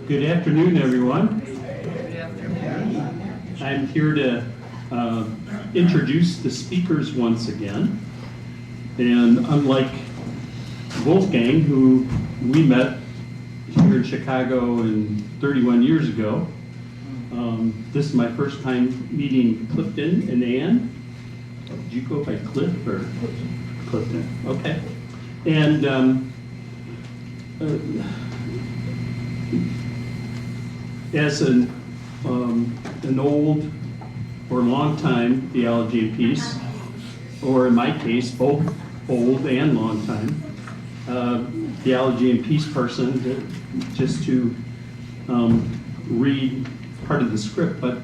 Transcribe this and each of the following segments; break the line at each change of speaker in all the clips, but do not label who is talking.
Good afternoon, everyone.
Good afternoon.
I'm here to introduce the speakers once again. And unlike Wolfgang, who we met here in Chicago 31 years ago, this is my first time meeting Clifton and Ann. Did you go by Cliff or Clifton? Okay. And as an old or long time Theology and Peace, or in my case, both old and long time Theology and Peace person, just to read part of the script, but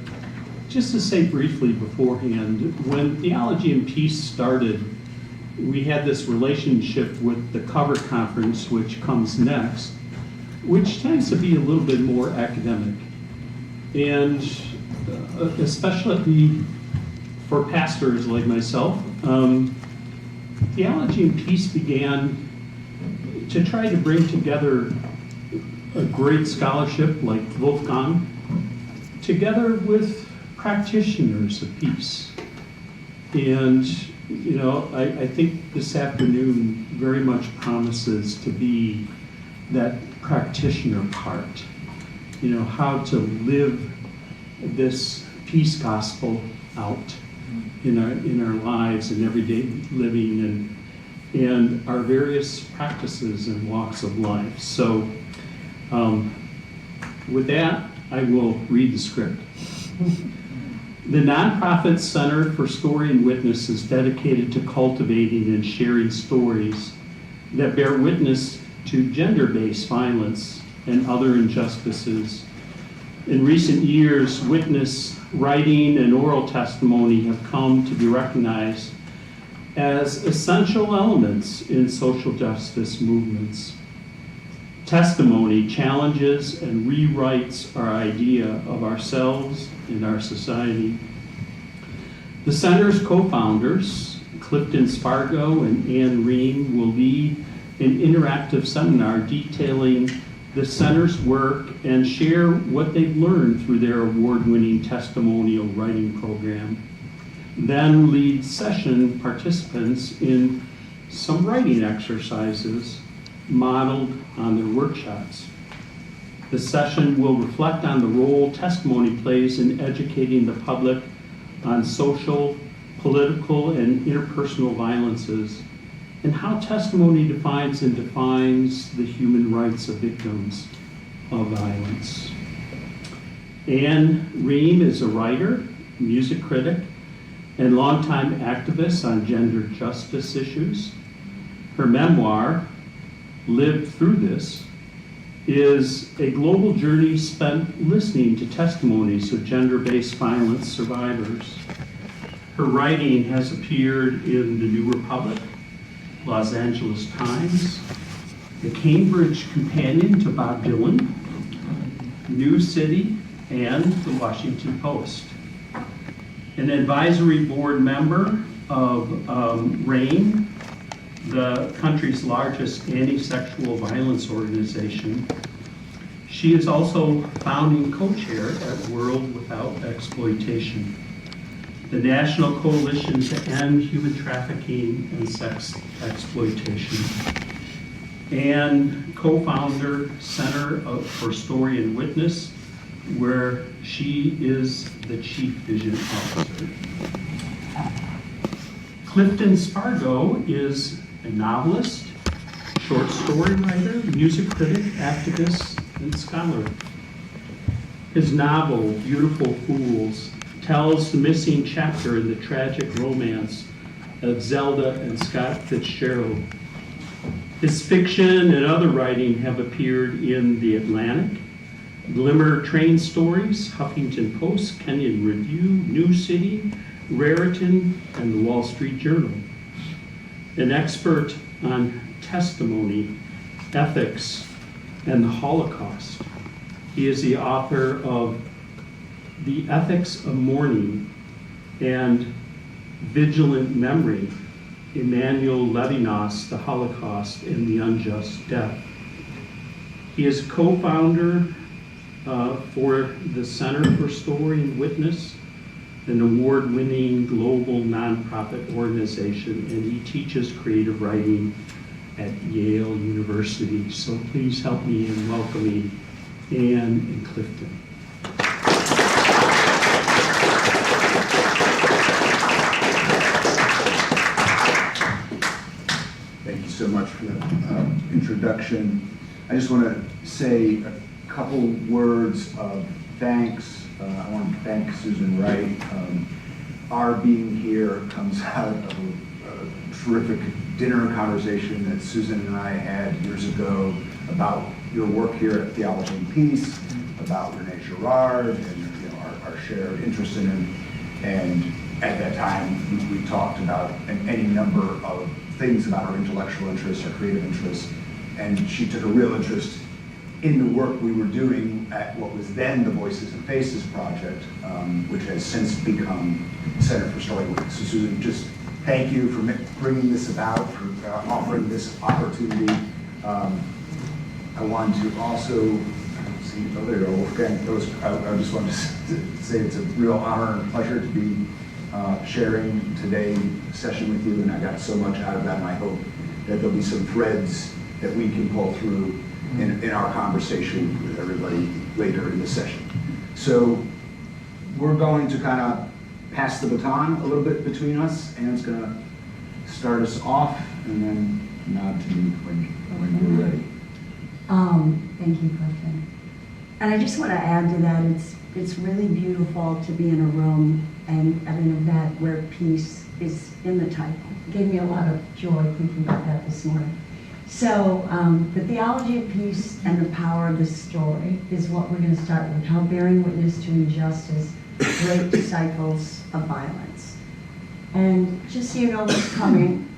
just to say briefly beforehand, when Theology and Peace started, we had this relationship with the Cover Conference, which comes next, which tends to be a little bit more academic. And especially for pastors like myself, Theology and Peace began to try to bring together a great scholarship like Wolfgang, together with practitioners of peace. And, you know, I think this afternoon very much promises to be that practitioner part. You know, how to live this peace gospel out in our lives and everyday living and our various practices and walks of life. So with that, I will read the script. The nonprofit Center for Story and Witness is dedicated to cultivating and sharing stories that bear witness to gender-based violence and other injustices. In recent years, witness writing and oral testimony have come to be recognized as essential elements in social justice movements. Testimony challenges and rewrites our idea of ourselves and our society. The Center's co-founders, Clifton Spargo and Ann Ream, will lead an interactive seminar detailing the Center's work and share what they've learned through their award-winning testimonial writing program. Then lead session participants in some writing exercises modeled on their workshops. The session will reflect on the role testimony plays in educating the public on social, political, and interpersonal violences, and how testimony defines the human rights of victims of violence. Ann Ream is a writer, music critic, and longtime activist on gender justice issues. Her memoir, Lived Through This, is a global journey spent listening to testimonies of gender-based violence survivors. Her writing has appeared in the New Republic, Los Angeles Times, the Cambridge Companion to Bob Dylan, New City, and the Washington Post. An advisory board member of RAIN, the country's largest anti-sexual violence organization. She is also founding co-chair at World Without Exploitation, the National Coalition to End Human Trafficking and Sex Exploitation, and co-founder Center for Story and Witness, where she is the Chief Vision Officer. Clifton Spargo is a novelist, short story writer, music critic, activist, and scholar. His novel, Beautiful Fools, tells the missing chapter in the tragic romance of Zelda and Scott Fitzgerald. His fiction and other writing have appeared in The Atlantic, Glimmer Train Stories, Huffington Post, Kenyon Review, New City, Raritan, and the Wall Street Journal. An expert on testimony, ethics, and the Holocaust. He is the author of The Ethics of Mourning and Vigilant Memory, Emmanuel Levinas, The Holocaust and the Unjust Death. He is co-founder for the Center for Story and Witness, an award-winning global nonprofit organization, and he teaches creative writing at Yale University. So please help me in welcoming Ann and Clifton.
Thank you so much for the introduction. I just want to say a couple words of thanks. I want to thank Susan Wright. Our being here comes out of a terrific dinner conversation that Susan and I had years ago about your work here at Theology&Peace, about Renee Girard, and our shared interest in him. And at that time, we talked about any number of things about our intellectual interests, our creative interests, and she took a real interest in the work we were doing at what was then the Voices and Faces Project, which has since become Center for Story and Witness. So Susan, just thank you for bringing this about, for offering this opportunity. I want to also, there you go, Wolfgang. I just wanted to say it's a real honor and pleasure to be sharing today's session with you, and I got so much out of that, and I hope that there'll be some threads that we can pull through in our conversation with everybody later in the session. So we're going to kind of pass the baton a little bit between us. Ann's going to start us off, and then nod to me when you're ready.
Thank you, Clifton. And I just want to add to that, it's really beautiful to be in a room and at an event where peace is in the title. It gave me a lot of joy thinking about that this morning. So the theology of peace and the power of the story is what we're going to start with, how bearing witness to injustice breaks cycles of violence. And just so you know what's coming,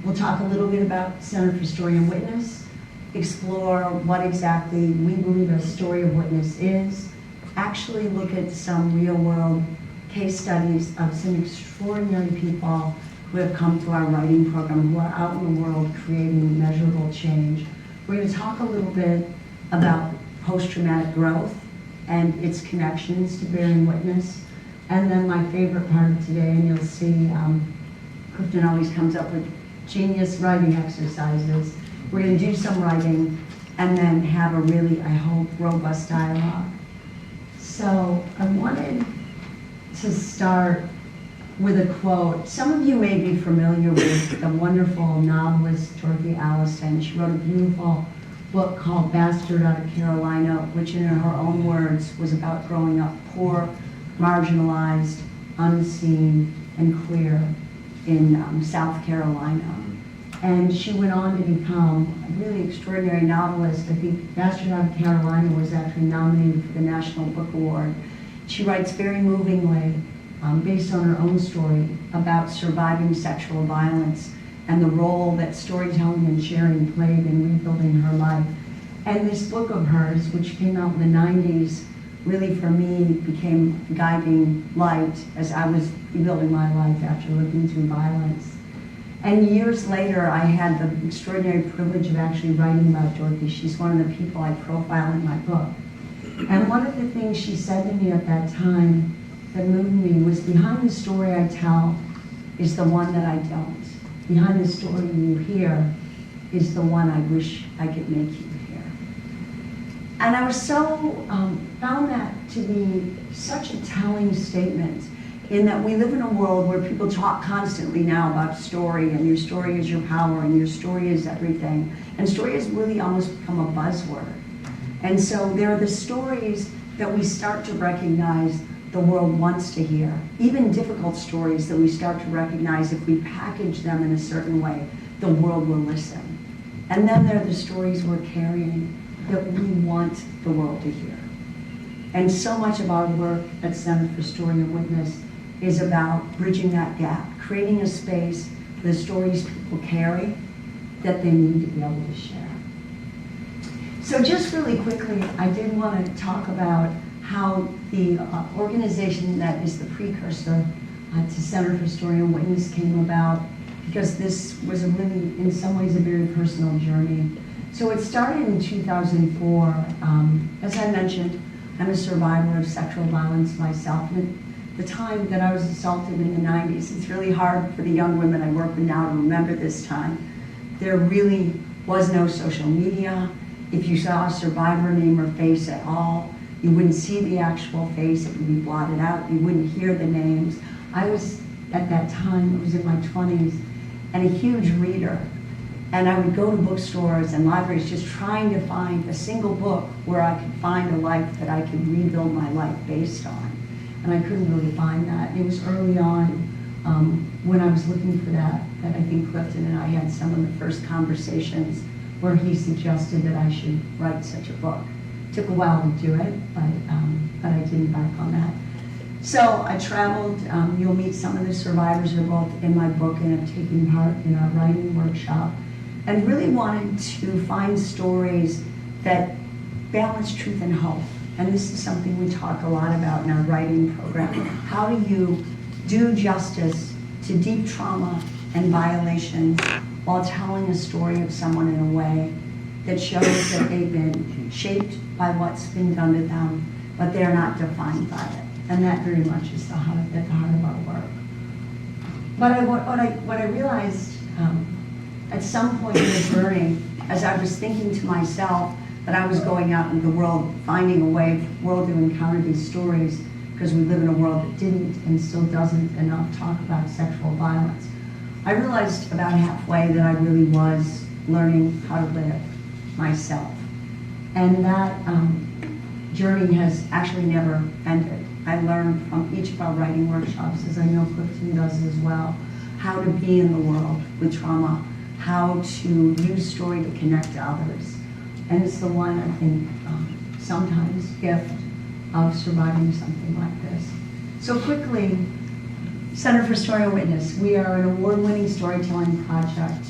we'll talk a little bit about Center for Story and Witness, explore what exactly we believe a story of witness is, actually look at some real-world case studies of some extraordinary people who have come through our writing program, who are out in the world creating measurable change. We're going to talk a little bit about post-traumatic growth and its connections to bearing witness. And then my favorite part of today, and you'll see Clifton always comes up with genius writing exercises. We're going to do some writing and then have a really, I hope, robust dialogue. So I wanted to start with a quote. Some of you may be familiar with the wonderful novelist Dorothy Allison. She wrote a beautiful book called Bastard Out of Carolina, which in her own words was about growing up poor, marginalized, unseen, and queer in South Carolina. And she went on to become a really extraordinary novelist. I think Bastard Out of Carolina was actually nominated for the National Book Award. She writes very movingly, based on her own story, about surviving sexual violence and the role that storytelling and sharing played in rebuilding her life. And this book of hers, which came out in the 90s, really for me became guiding light as I was rebuilding my life after living through violence. And years later, I had the extraordinary privilege of actually writing about Dorothy. She's one of the people I profile in my book. And one of the things she said to me at that time that moved me was, behind the story I tell is the one that I don't. Behind the story you hear is the one I wish I could make you hear. And I was so, found that to be such a telling statement, in that we live in a world where people talk constantly now about story, and your story is your power, and your story is everything. And story has really almost become a buzzword. And so there are the stories that we start to recognize the world wants to hear, even difficult stories that we start to recognize if we package them in a certain way, the world will listen. And then there are the stories we're carrying that we want the world to hear. And so much of our work at Center for Story and Witness is about bridging that gap, creating a space for the stories people carry that they need to be able to share. So just really quickly, I did want to talk about how the organization that is the precursor to Center for Story and Witness came about. because this was a really, in some ways, a very personal journey. So it started in 2004. As I mentioned, I'm a survivor of sexual violence myself. And at the time that I was assaulted in the 90s, it's really hard for the young women I work with now to remember this time. There really was no social media. If you saw a survivor name or face at all, you wouldn't see the actual face, it would be blotted out, you wouldn't hear the names. I was, at that time, I was in my 20s, and a huge reader. And I would go to bookstores and libraries just trying to find a single book where I could find a life that I could rebuild my life based on. And I couldn't really find that. It was early on when I was looking for that I think Clifton and I had some of the first conversations where he suggested that I should write such a book. It took a while to do it, but I didn't back on that. So I traveled. You'll meet some of the survivors who are both in my book and have taken part in our writing workshop, and really wanted to find stories that balance truth and hope. And this is something we talk a lot about in our writing program. How do you do justice to deep trauma and violations while telling a story of someone in a way that shows that they've been shaped by what's been done to them, but they're not defined by it. And that very much is at the heart of our work. But what I realized at some point in the journey, as I was thinking to myself that I was going out in the world, finding a way for the world to encounter these stories, because we live in a world that didn't and still doesn't enough talk about sexual violence, I realized about halfway that I really was learning how to live myself. And that journey has actually never ended. I learned from each of our writing workshops, as I know Clifton does as well, how to be in the world with trauma, how to use story to connect to others. And it's the one, I think, sometimes gift of surviving something like this. So quickly, Center for Story and Witness. We are an award-winning storytelling project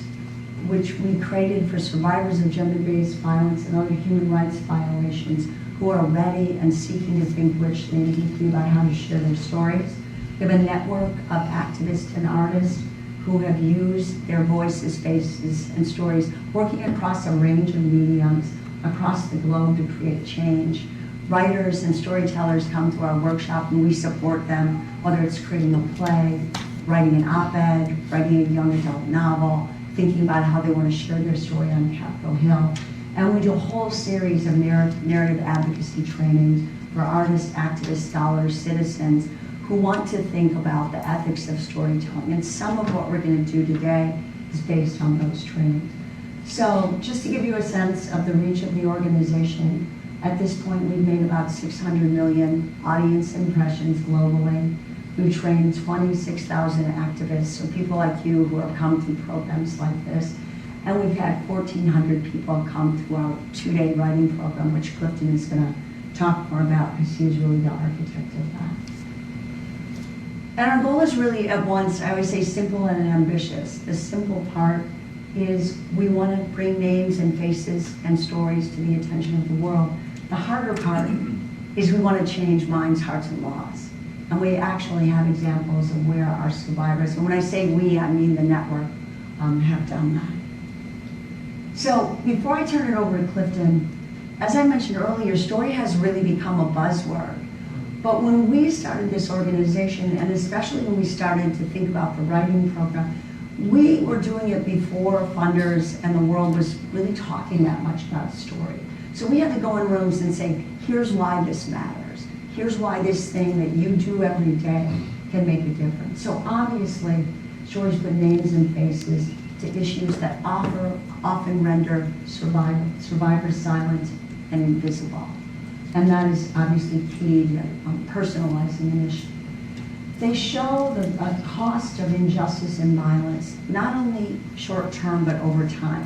which we created for survivors of gender-based violence and other human rights violations who are ready and seeking to think richly and deeply about how to share their stories. We have a network of activists and artists who have used their voices, faces, and stories, working across a range of mediums across the globe to create change. Writers and storytellers come to our workshop and we support them, whether it's creating a play, writing an op-ed, writing a young adult novel, thinking about how they want to share their story on Capitol Hill. And we do a whole series of narrative advocacy trainings for artists, activists, scholars, citizens who want to think about the ethics of storytelling. And some of what we're going to do today is based on those trainings. So just to give you a sense of the reach of the organization, at this point we've made about 600 million audience impressions globally. We've trained 26,000 activists, so people like you who have come through programs like this. And we've had 1,400 people come to our 2-day writing program, which Clifton is going to talk more about because he's really the architect of that. And our goal is really at once, I always say, simple and ambitious. The simple part is we want to bring names and faces and stories to the attention of the world. The harder part is we want to change minds, hearts, and laws. And we actually have examples of where our survivors, and when I say we, I mean the network, have done that. So before I turn it over to Clifton, as I mentioned earlier, story has really become a buzzword. But when we started this organization, and especially when we started to think about the writing program, we were doing it before funders and the world was really talking that much about story. So we had to go in rooms and say, here's why this matters. Here's why this thing that you do every day can make a difference. So obviously, stories put names and faces to issues that often render survivors silent and invisible. And that is obviously key to personalizing an issue. They show the cost of injustice and violence, not only short term, but over time.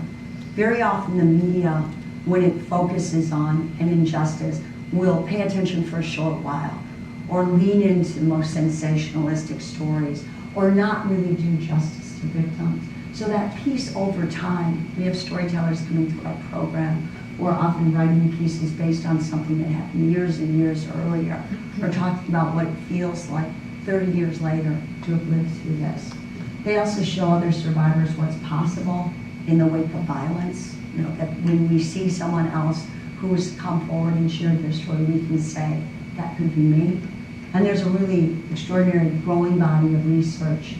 Very often the media, when it focuses on an injustice, will pay attention for a short while, or lean into the most sensationalistic stories, or not really do justice to victims. So that piece over time, we have storytellers coming to our program. We're often writing pieces based on something that happened years and years earlier. We're talking about what it feels like 30 years later to have lived through this. They also show other survivors what's possible in the wake of violence. You know, that when we see someone else who's come forward and shared their story, we can say, that could be me. And there's a really extraordinary growing body of research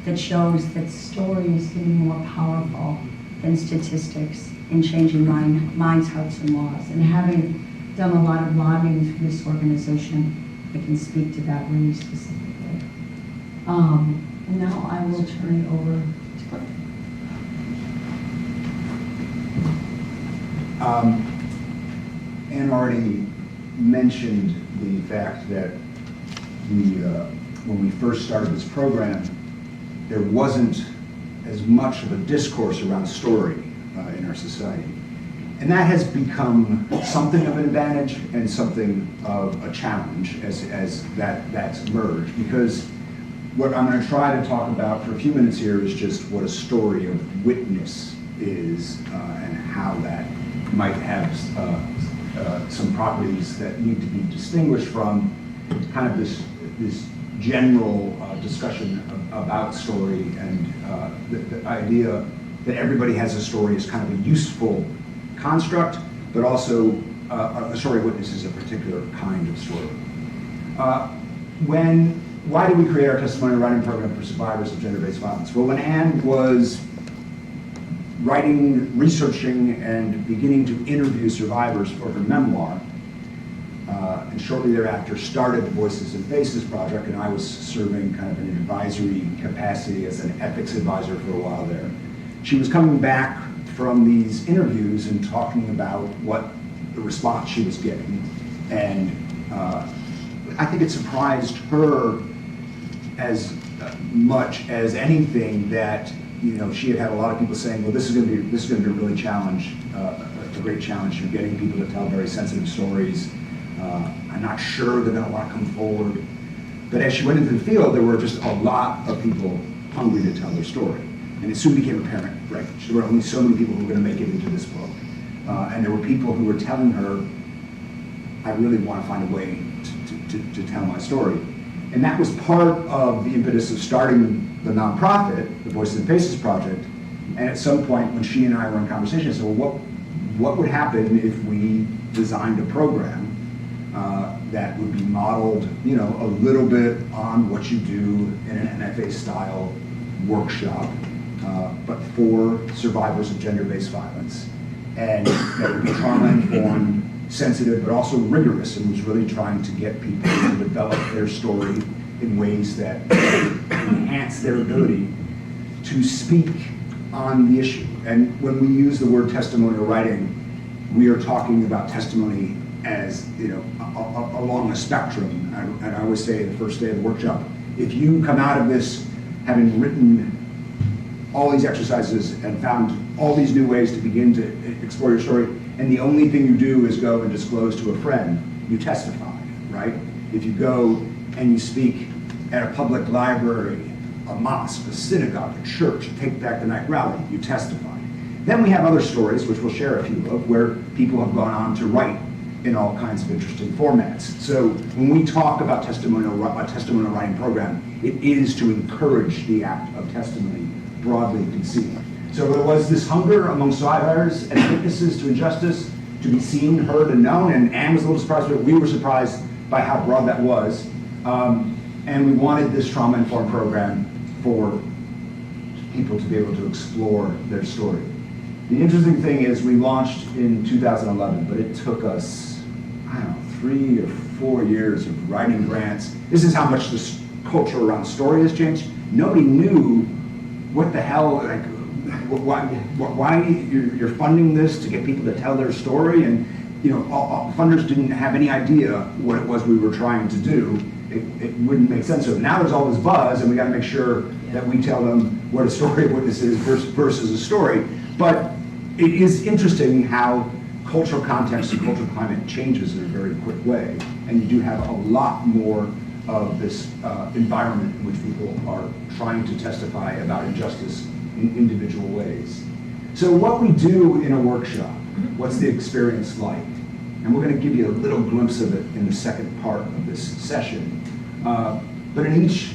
that shows that stories can be more powerful than statistics in changing minds, hearts, and laws. And having done a lot of lobbying for this organization, I can speak to that really specifically. Now I will turn it over to Cliff.
Anne already mentioned the fact that when we first started this program, there wasn't as much of a discourse around story in our society. And that has become something of an advantage and something of a challenge as that's emerged. Because what I'm going to try to talk about for a few minutes here is just what a story of witness is and how that might have some properties that need to be distinguished from kind of this general discussion about story, and the idea that everybody has a story is kind of a useful construct, but also a story of witness is a particular kind of story. Why did we create our testimonial writing program for survivors of gender-based violence? Well, when Anne was writing, researching, and beginning to interview survivors for her memoir, and shortly thereafter started the Voices and Faces project, and I was serving kind of an advisory capacity as an ethics advisor for a while there. She was coming back from these interviews and talking about what the response she was getting, and I think it surprised her as much as anything that she had a lot of people saying, well, this is going to be a really challenge, a great challenge. You're getting people to tell very sensitive stories. I'm not sure they're going to want to come forward. But as she went into the field, there were just a lot of people hungry to tell their story. And it soon became apparent, right? There were only so many people who were going to make it into this book. And there were people who were telling her, I really want to find a way to tell my story. And that was part of the impetus of starting the nonprofit, the Voices and Faces Project. And at some point, when she and I were in conversation, I said, well, what would happen if we designed a program that would be modeled, a little bit on what you do in an NFA-style workshop, but for survivors of gender-based violence, and that would be trauma-informed, sensitive, but also rigorous, and was really trying to get people to develop their story in ways that enhance their ability to speak on the issue. And when we use the word testimonial writing, we are talking about testimony as along a spectrum. And I always say the first day of the workshop, if you come out of this having written all these exercises and found all these new ways to begin to explore your story, and the only thing you do is go and disclose to a friend, you testify, right? If you go and you speak at a public library, a mosque, a synagogue, a church, a Take Back the Night rally, you testify. Then we have other stories, which we'll share a few of, where people have gone on to write in all kinds of interesting formats. So when we talk about a testimonial writing program, it is to encourage the act of testimony, broadly conceived. So there was this hunger among survivors and witnesses to injustice to be seen, heard, and known, and Anne was a little surprised, but we were surprised by how broad that was. And we wanted this trauma-informed program for people to be able to explore their story. The interesting thing is we launched in 2011, but it took us, 3 or 4 years of writing grants. This is how much this culture around story has changed. Nobody knew what the hell, why you're funding this to get people to tell their story, and funders didn't have any idea what it was we were trying to do. It wouldn't make sense. So now there's all this buzz, and we got to make sure that we tell them what a story of witness is versus a story. But it is interesting how cultural context and cultural climate changes in a very quick way, and you do have a lot more of this environment in which people are trying to testify about injustice in individual ways. So what we do in a workshop, what's the experience like? And we're going to give you a little glimpse of it in the second part of this session. But in each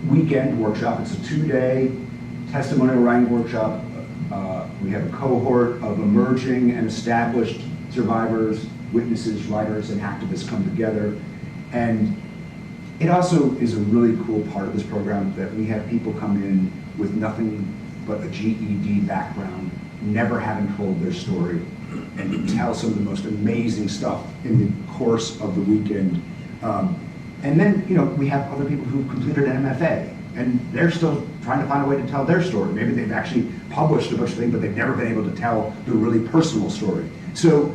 weekend workshop. It's a 2-day testimonial writing workshop. We have a cohort of emerging and established survivors, witnesses, writers, and activists come together. And it also is a really cool part of this program that we have people come in with nothing but a GED background, never having told their story, and tell some of the most amazing stuff in the course of the weekend. And then, we have other people who've completed an MFA, and they're still trying to find a way to tell their story. Maybe they've actually published a bunch of things, but they've never been able to tell the really personal story. So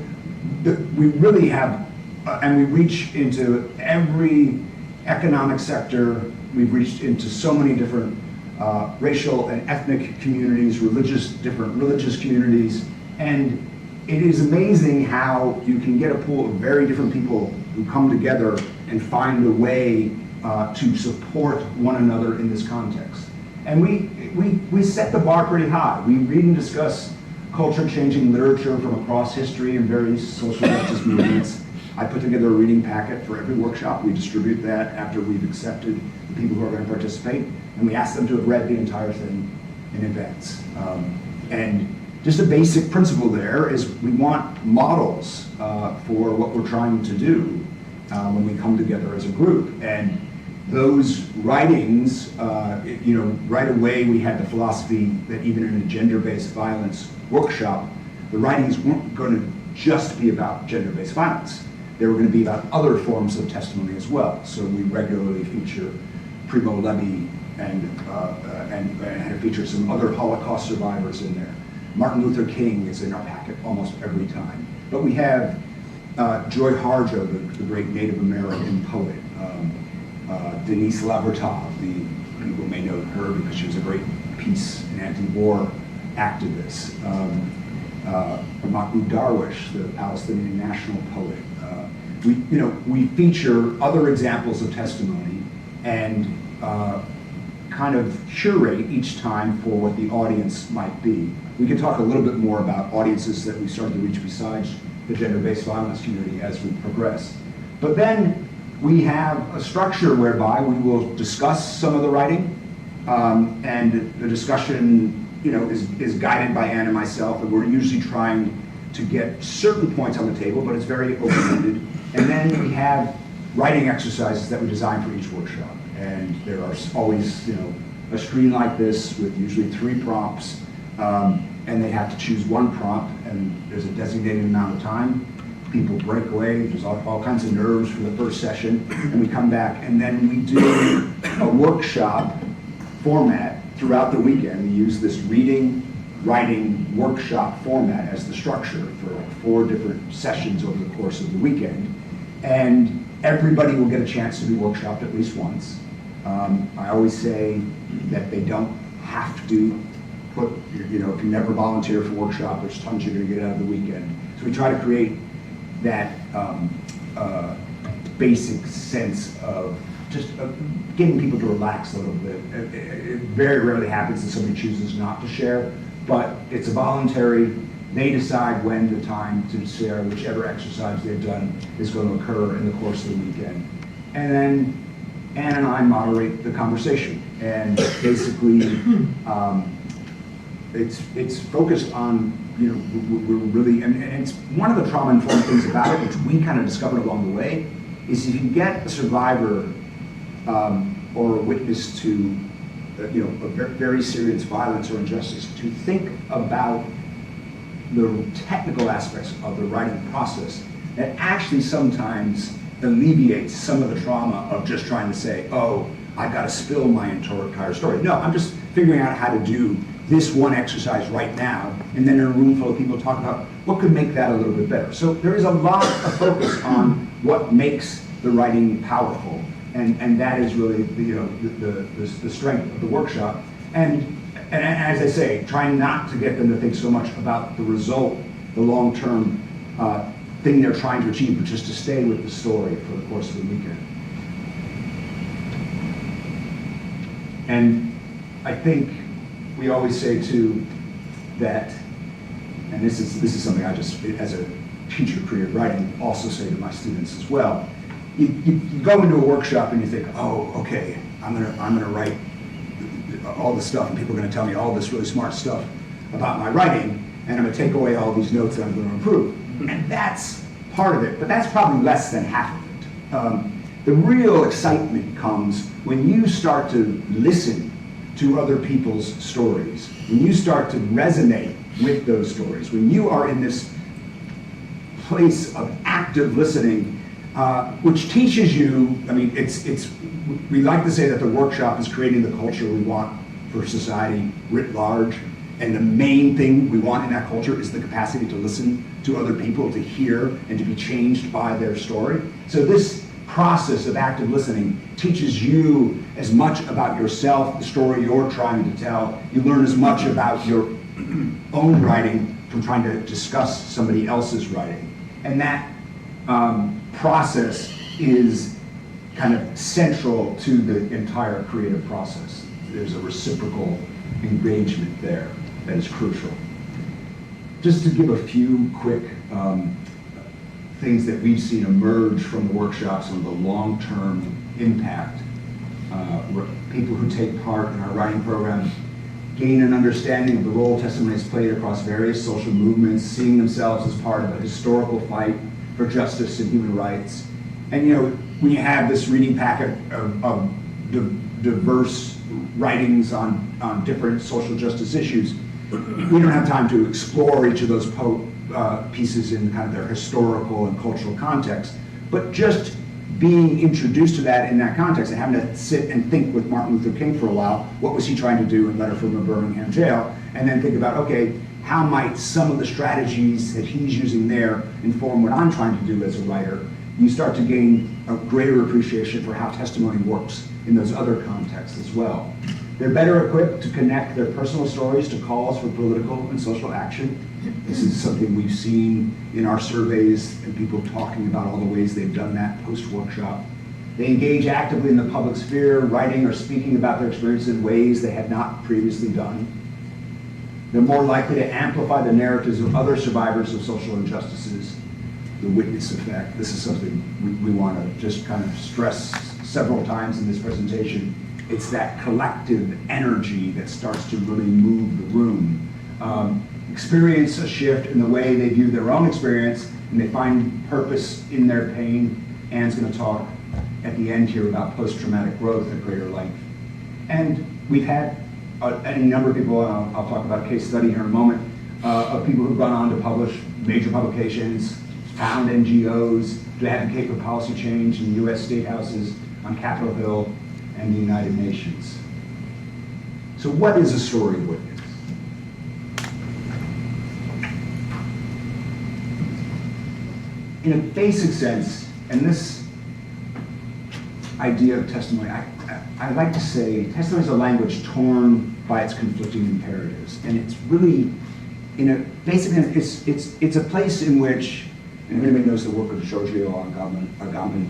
we really have, and we reach into every economic sector. We've reached into so many different racial and ethnic communities, different religious communities, and it is amazing how you can get a pool of very different people who come together and find a way to support one another in this context. And we set the bar pretty high. We read and discuss culture-changing literature from across history and various social justice movements. I put together a reading packet for every workshop. We distribute that after we've accepted the people who are going to participate, and we ask them to have read the entire thing in advance. And just a basic principle there is we want models for what we're trying to do when we come together as a group. And those writings, right away we had the philosophy that even in a gender-based violence workshop, the writings weren't going to just be about gender-based violence. They were going to be about other forms of testimony as well. So we regularly feature Primo Levi and feature some other Holocaust survivors in there. Martin Luther King is in our packet almost every time. But we have Joy Harjo, the great Native American poet, Denise Lavertov, people may know her because she was a great peace and anti-war activist. Mahmoud Darwish, the Palestinian national poet. We feature other examples of testimony and kind of curate each time for what the audience might be. We can talk a little bit more about audiences that we started to reach besides the gender-based violence community as we progress. But then we have a structure whereby we will discuss some of the writing, and the discussion is guided by Anne and myself, and we're usually trying to get certain points on the table, but it's very open-ended. And then we have writing exercises that we design for each workshop. And there are always, a screen like this with usually 3 prompts, and they have to choose one prompt, and there's a designated amount of time. People break away, there's all kinds of nerves for the first session, and we come back, and then we do a workshop format throughout the weekend. We use this reading, writing, workshop format as the structure for 4 different sessions over the course of the weekend. And everybody will get a chance to be workshopped at least once. I always say that they don't have to put, if you never volunteer for workshop, there's tons you're going to get out of the weekend. So we try to create that basic sense of just getting people to relax a little bit. It very rarely happens that somebody chooses not to share, but it's a voluntary. They decide when the time to share whichever exercise they've done is going to occur in the course of the weekend. And then Anne and I moderate the conversation. And basically, it's focused on, we're really, and it's one of the trauma-informed things about it, which we kind of discovered along the way, is if you get a survivor or a witness to, a very serious violence or injustice, to think about the technical aspects of the writing process, that actually sometimes alleviates some of the trauma of just trying to say, oh, I got to spill my entire story. No, I'm just figuring out how to do this one exercise right now, and then in a room full of people talk about what could make that a little bit better. So there is a lot of focus on what makes the writing powerful, and that is really the strength of the workshop. And as I say, trying not to get them to think so much about the result, the long-term thing they're trying to achieve, but just to stay with the story for the course of the weekend. And I think we always say too that, and this is something I just, as a teacher of creative writing, also say to my students as well. You go into a workshop and you think, oh, okay, I'm gonna write all this stuff, and people are gonna tell me all this really smart stuff about my writing, and I'm gonna take away all these notes that I'm gonna improve. And that's part of it, but that's probably less than half of it. The real excitement comes when you start to listen to other people's stories, when you start to resonate with those stories, when you are in this place of active listening, which teaches you, I mean, we like to say that the workshop is creating the culture we want for society writ large, and the main thing we want in that culture is the capacity to listen to other people, to hear, and to be changed by their story. So this process of active listening teaches you as much about yourself, the story you're trying to tell. You learn as much about your own writing from trying to discuss somebody else's writing. And that process is kind of central to the entire creative process. There's a reciprocal engagement there that is crucial. Just to give a few quick things that we've seen emerge from the workshops on the long-term impact. People who take part in our writing program gain an understanding of the role testimony has played across various social movements, seeing themselves as part of a historical fight for justice and human rights. And you know, when you have this reading packet of diverse writings on different social justice issues, we don't have time to explore each of those pieces in kind of their historical and cultural context, but just being introduced to that in that context and having to sit and think with Martin Luther King for a while, what was he trying to do in Letter from a Birmingham Jail, and then think about, okay, how might some of the strategies that he's using there inform what I'm trying to do as a writer? You start to gain a greater appreciation for how testimony works in those other contexts as well. They're better equipped to connect their personal stories to calls for political and social action. This is something we've seen in our surveys and people talking about all the ways they've done that post-workshop. They engage actively in the public sphere, writing or speaking about their experiences in ways they had not previously done. They're more likely to amplify the narratives of other survivors of social injustices. The witness effect. This is something we want to just kind of stress several times in this presentation. It's that collective energy that starts to really move the room. Experience a shift in the way they view their own experience, and they find purpose in their pain. Anne's going to talk at the end here about post-traumatic growth at greater length. And we've had any number of people, and I'll talk about a case study here in a moment, of people who've gone on to publish major publications, found NGOs to advocate for policy change in U.S. state houses, on Capitol Hill, and the United Nations. So what is a story witness? In a basic sense, and this idea of testimony, I like to say testimony is a language torn by its conflicting imperatives. And it's really, in a basic sense, it's a place in which, and if anybody knows the work of Giorgio Agamben,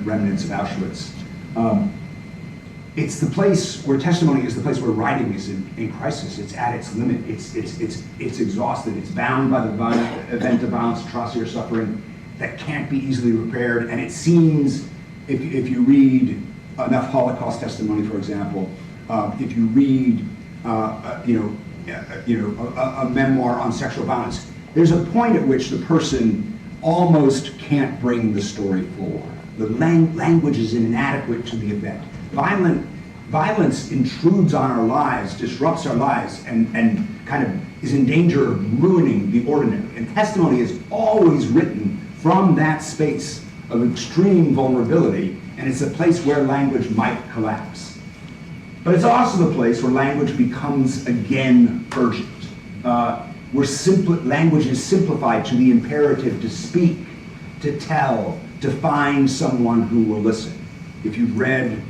Remnants of Auschwitz, it's the place where testimony is the place where writing is in crisis. It's at its limit. It's exhausted. It's bound by the event of violence, atrocity, or suffering that can't be easily repaired. And it seems, if you read enough Holocaust testimony, for example, if you read, a memoir on sexual violence, there's a point at which the person almost can't bring the story forward. The language is inadequate to the event. Violence intrudes on our lives, disrupts our lives, and kind of is in danger of ruining the ordinary. And testimony is always written from that space of extreme vulnerability, and it's a place where language might collapse. But it's also the place where language becomes again urgent. Language is simplified to the imperative to speak, to tell, to find someone who will listen. If you've read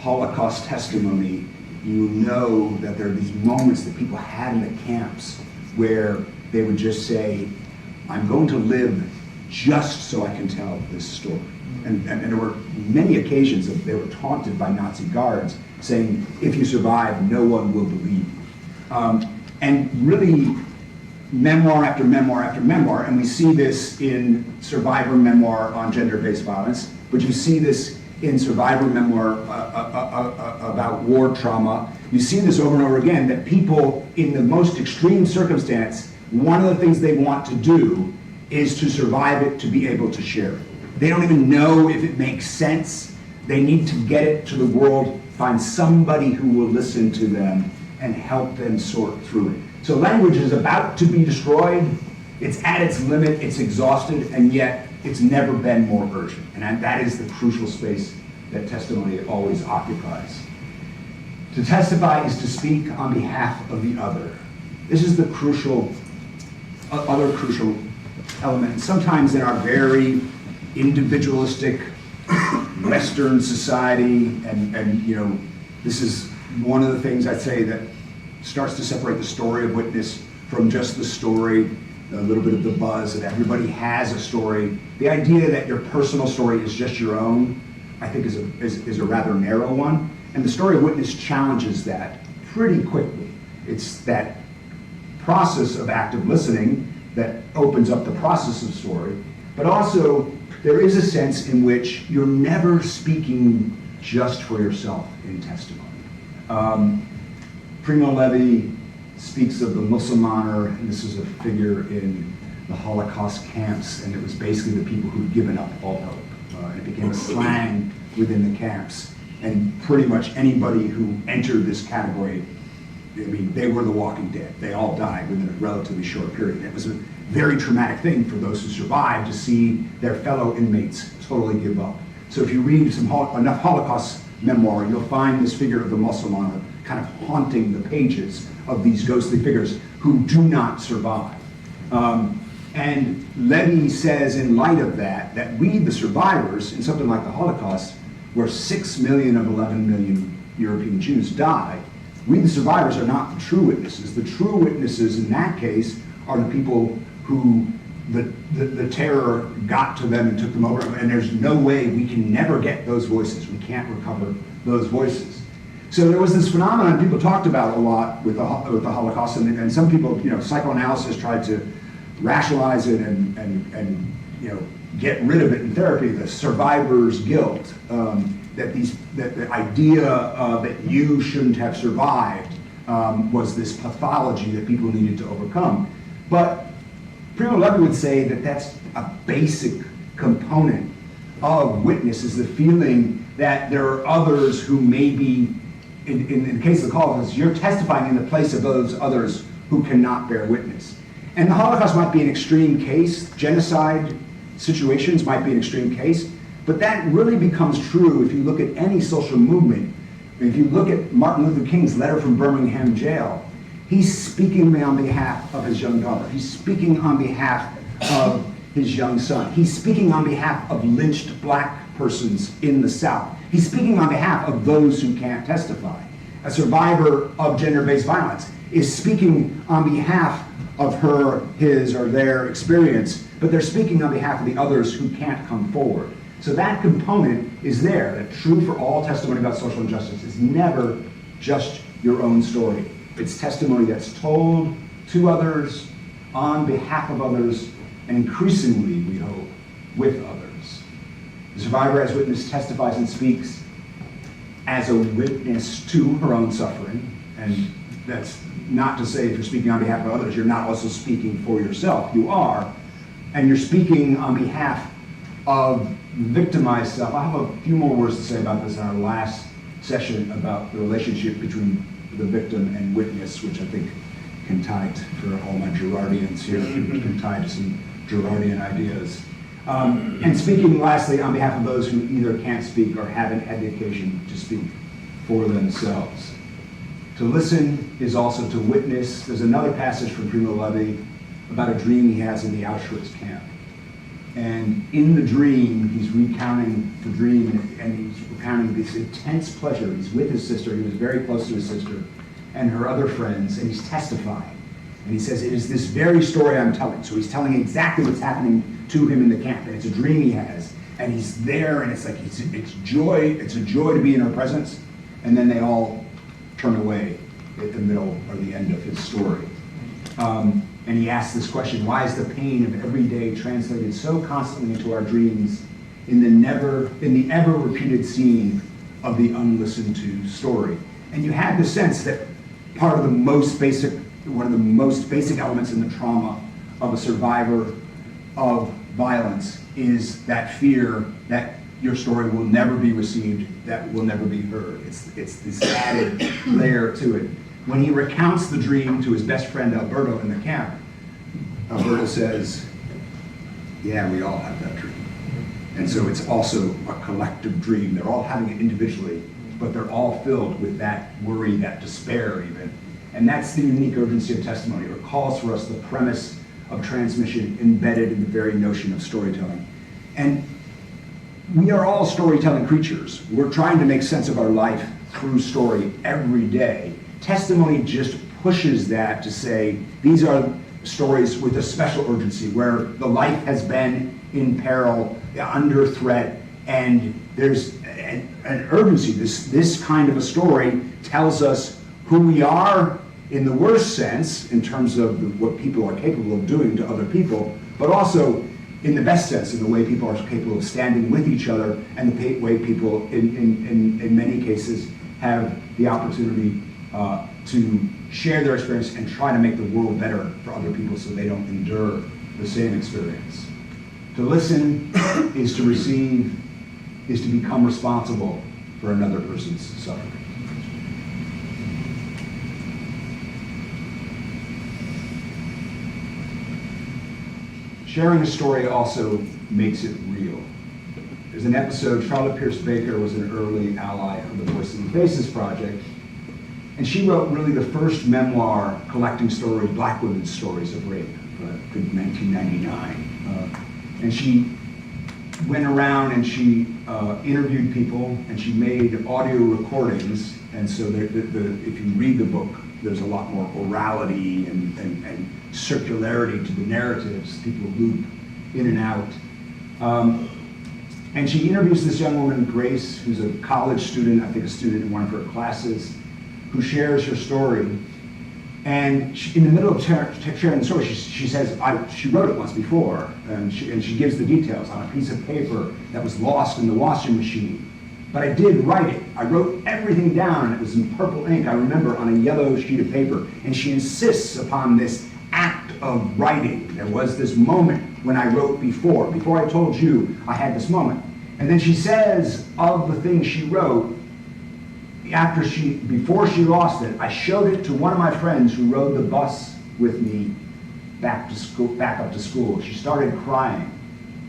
Holocaust testimony, you know that there are these moments that people had in the camps where they would just say, I'm going to live just so I can tell this story. And there were many occasions that they were taunted by Nazi guards saying, if you survive, no one will believe you. And really, memoir after memoir after memoir, and we see this in survivor memoir on gender-based violence, but you see this in survivor memoir about war trauma. You see this over and over again, that people in the most extreme circumstance, one of the things they want to do is to survive it, to be able to share it. They don't even know if it makes sense. They need to get it to the world, find somebody who will listen to them and help them sort through it. So language is about to be destroyed. It's at its limit, it's exhausted, and yet it's never been more urgent. And that is the crucial space that testimony always occupies. To testify is to speak on behalf of the other. This is the other crucial element. And sometimes in our very individualistic Western society, and you know, this is one of the things I'd say that starts to separate the story of witness from just the story, a little bit of the buzz that everybody has a story. The idea that your personal story is just your own, I think is a rather narrow one. And the story of witness challenges that pretty quickly. It's that process of active listening that opens up the process of story, but also there is a sense in which you're never speaking just for yourself in testimony. Primo Levi speaks of the Musulmaner, and this is a figure in the Holocaust camps, and it was basically the people who'd given up all hope. And it became a slang within the camps, and pretty much anybody who entered this category, I mean, they were the walking dead. They all died within a relatively short period. It was a very traumatic thing for those who survived to see their fellow inmates totally give up. So if you read enough Holocaust memoir, you'll find this figure of the Musulmaner kind of haunting the pages of these ghostly figures who do not survive. And Levi says in light of that we, the survivors, in something like the Holocaust, where 6 million of 11 million European Jews died, we, the survivors, are not the true witnesses. The true witnesses in that case are the people who the terror got to them and took them over, and there's no way we can never get those voices. We can't recover those voices. So there was this phenomenon people talked about a lot with the Holocaust, and some people, you know, psychoanalysis tried to rationalize it and you know, get rid of it in therapy, the survivor's guilt, that the idea that you shouldn't have survived was this pathology that people needed to overcome. But Primo Levi would say that that's a basic component of witness, is the feeling that there are others who may be, in the case of the Holocaust, you're testifying in the place of those others who cannot bear witness. And the Holocaust might be an extreme case, genocide situations might be an extreme case, but that really becomes true if you look at any social movement. If you look at Martin Luther King's letter from Birmingham jail, he's speaking on behalf of his young daughter. He's speaking on behalf of his young son. He's speaking on behalf of lynched black persons in the South. He's speaking on behalf of those who can't testify. A survivor of gender-based violence is speaking on behalf of her, his, or their experience, but they're speaking on behalf of the others who can't come forward. So that component is there, that true for all testimony about social injustice is never just your own story. It's testimony that's told to others, on behalf of others, and increasingly, we hope, with others. The survivor as witness testifies and speaks as a witness to her own suffering, and that's not to say if you're speaking on behalf of others, you're not also speaking for yourself. You are, and you're speaking on behalf of victimized self. I have a few more words to say about this in our last session about the relationship between the victim and witness, which I think can tie to, for all my Girardians here, can tie to some Girardian ideas. And speaking lastly on behalf of those who either can't speak or haven't had the occasion to speak for themselves. To listen is also to witness. There's another passage from Primo Levi about a dream he has in the Auschwitz camp. And in the dream, he's recounting the dream, and he's recounting this intense pleasure. He's with his sister. He was very close to his sister and her other friends, and he's testifying. And he says, it is this very story I'm telling. So he's telling exactly what's happening to him in the camp, and it's a dream he has. And he's there, and it's like, it's joy. It's a joy to be in her presence. And then they all turn away at the middle or the end of his story. And he asks this question, why is the pain of every day translated so constantly into our dreams in the ever repeated scene of the unlistened to story. And you had the sense that one of the most basic elements in the trauma of a survivor of violence is that fear that your story will never be received, that will never be heard. It's this added layer to it. When he recounts the dream to his best friend Alberto in the camp, Alberto says, yeah, we all have that dream. And so it's also a collective dream. They're all having it individually, but they're all filled with that worry, that despair even. And that's the unique urgency of testimony. It recalls for us the premise of transmission embedded in the very notion of storytelling. And we are all storytelling creatures. We're trying to make sense of our life through story every day. Testimony just pushes that to say, these are stories with a special urgency, where the life has been in peril, under threat, and there's an urgency. This kind of a story tells us who we are in the worst sense, in terms of what people are capable of doing to other people, but also in the best sense, in the way people are capable of standing with each other, and the way people, in many cases, have the opportunity to share their experience and try to make the world better for other people so they don't endure the same experience. To listen is to receive, is to become responsible for another person's suffering. Sharing a story also makes it real. There's an episode, Charlotte Pierce Baker was an early ally of the Voices and Faces Project, and she wrote really the first memoir collecting stories, Black women's stories of rape, in 1999. And she went around and she interviewed people, and she made audio recordings, and so if you read the book, there's a lot more orality and circularity to the narratives. People loop in and out. And she interviews this young woman, Grace, who's a college student, I think a student in one of her classes, who shares her story. And in the middle of sharing the story, she says, she wrote it once before, and she gives the details on a piece of paper that was lost in the washing machine. But I did write it. I wrote everything down, and it was in purple ink, I remember, on a yellow sheet of paper. And she insists upon this act of writing. There was this moment when I wrote before I told you, I had this moment. And then she says of the thing she wrote, before she lost it, I showed it to one of my friends who rode the bus with me back up to school. She started crying.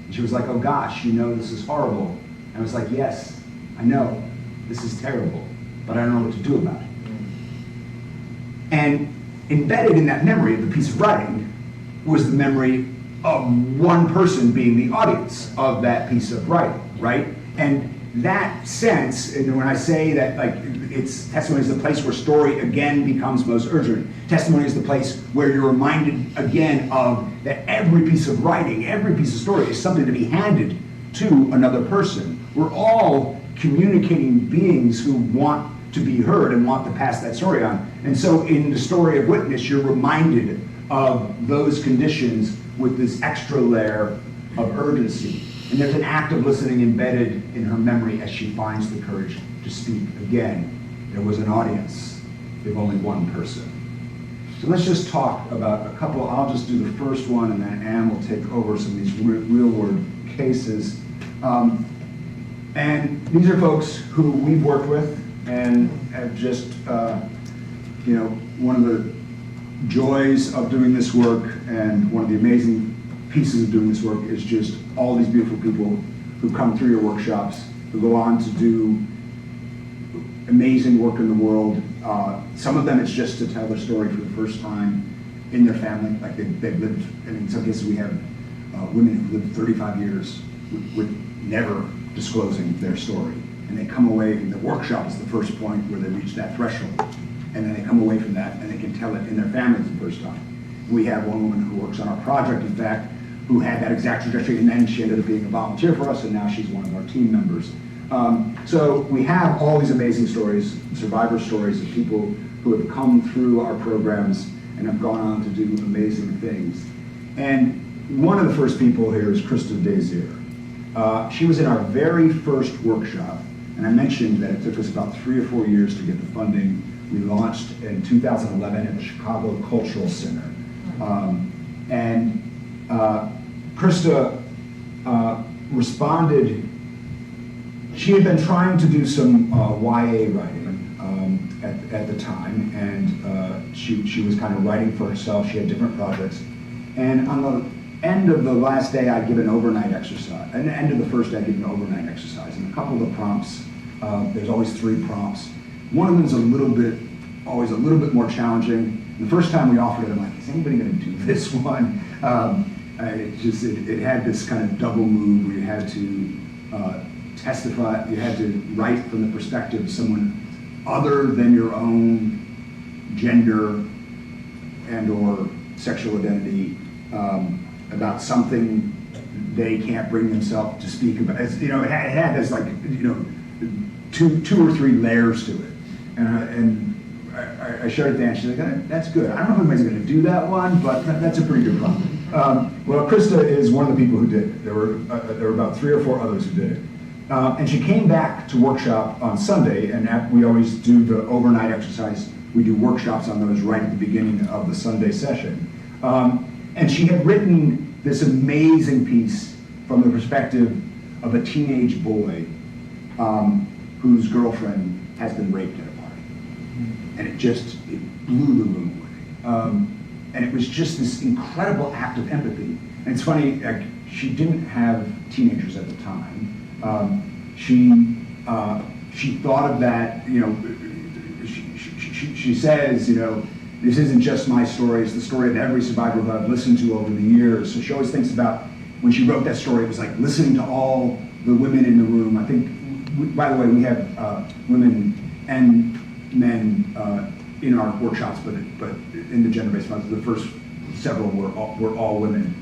And she was like, oh gosh, you know, this is horrible. And I was like, yes, I know, this is terrible, but I don't know what to do about it. And embedded in that memory of the piece of writing was the memory of one person being the audience of that piece of writing, right? And that sense, and when I say that, like, testimony is the place where story again becomes most urgent. Testimony is the place where you're reminded again of that every piece of writing, every piece of story is something to be handed to another person. We're all communicating beings who want to be heard and want to pass that story on. And so in the story of Witness, you're reminded of those conditions with this extra layer of urgency. And there's an act of listening embedded in her memory as she finds the courage to speak again. There was an audience, if only one person. So let's just talk about a couple. I'll just do the first one, and then Anne will take over some of these real-world cases. And these are folks who we've worked with and have just, one of the joys of doing this work and one of the amazing pieces of doing this work is just all these beautiful people who come through your workshops, who go on to do amazing work in the world. Some of them it's just to tell their story for the first time in their family, like they've lived, and in some cases we have women who've lived 35 years with never disclosing their story. And they come away, and the workshop is the first point where they reach that threshold. And then they come away from that and they can tell it in their family for the first time. We have one woman who works on our project, in fact, who had that exact trajectory, and then she ended up being a volunteer for us, and now she's one of our team members. So we have all these amazing stories, survivor stories of people who have come through our programs and have gone on to do amazing things. And one of the first people here is Krista Desir. She was in our very first workshop, and I mentioned that it took us about 3 or 4 years to get the funding. We launched in 2011 at the Chicago Cultural Center. Krista responded. She had been trying to do some YA writing at the time, and she was kind of writing for herself. She had different projects. And on the end of the last day, I'd give an overnight exercise. At the end of the first day, I'd give an overnight exercise. And a couple of the prompts, there's always 3 prompts. One of them is always a little bit more challenging. The first time we offered it, I'm like, is anybody going to do this one? It had this kind of double move where you had to testify, you had to write from the perspective of someone other than your own gender and or sexual identity, about something they can't bring themselves to speak about. It had this like, 2 or 3 layers to it. And I showed it to Anne. She's like, that's good. I don't know if anybody's going to do that one, but that's a pretty good one. Well, Krista is one of the people who did it. There were about 3 or 4 others who did it. And she came back to workshop on Sunday, and we always do the overnight exercise. We do workshops on those right at the beginning of the Sunday session. And she had written this amazing piece from the perspective of a teenage boy whose girlfriend has been raped at a party. And it blew the room away. And it was just this incredible act of empathy. And it's funny, she didn't have teenagers at the time. She thought of that, she says, this isn't just my story, it's the story of every survivor who I've listened to over the years. So she always thinks about, when she wrote that story, it was like listening to all the women in the room. I think, by the way, we have women and men in our workshops, but in the gender-based violence, the first several were all women.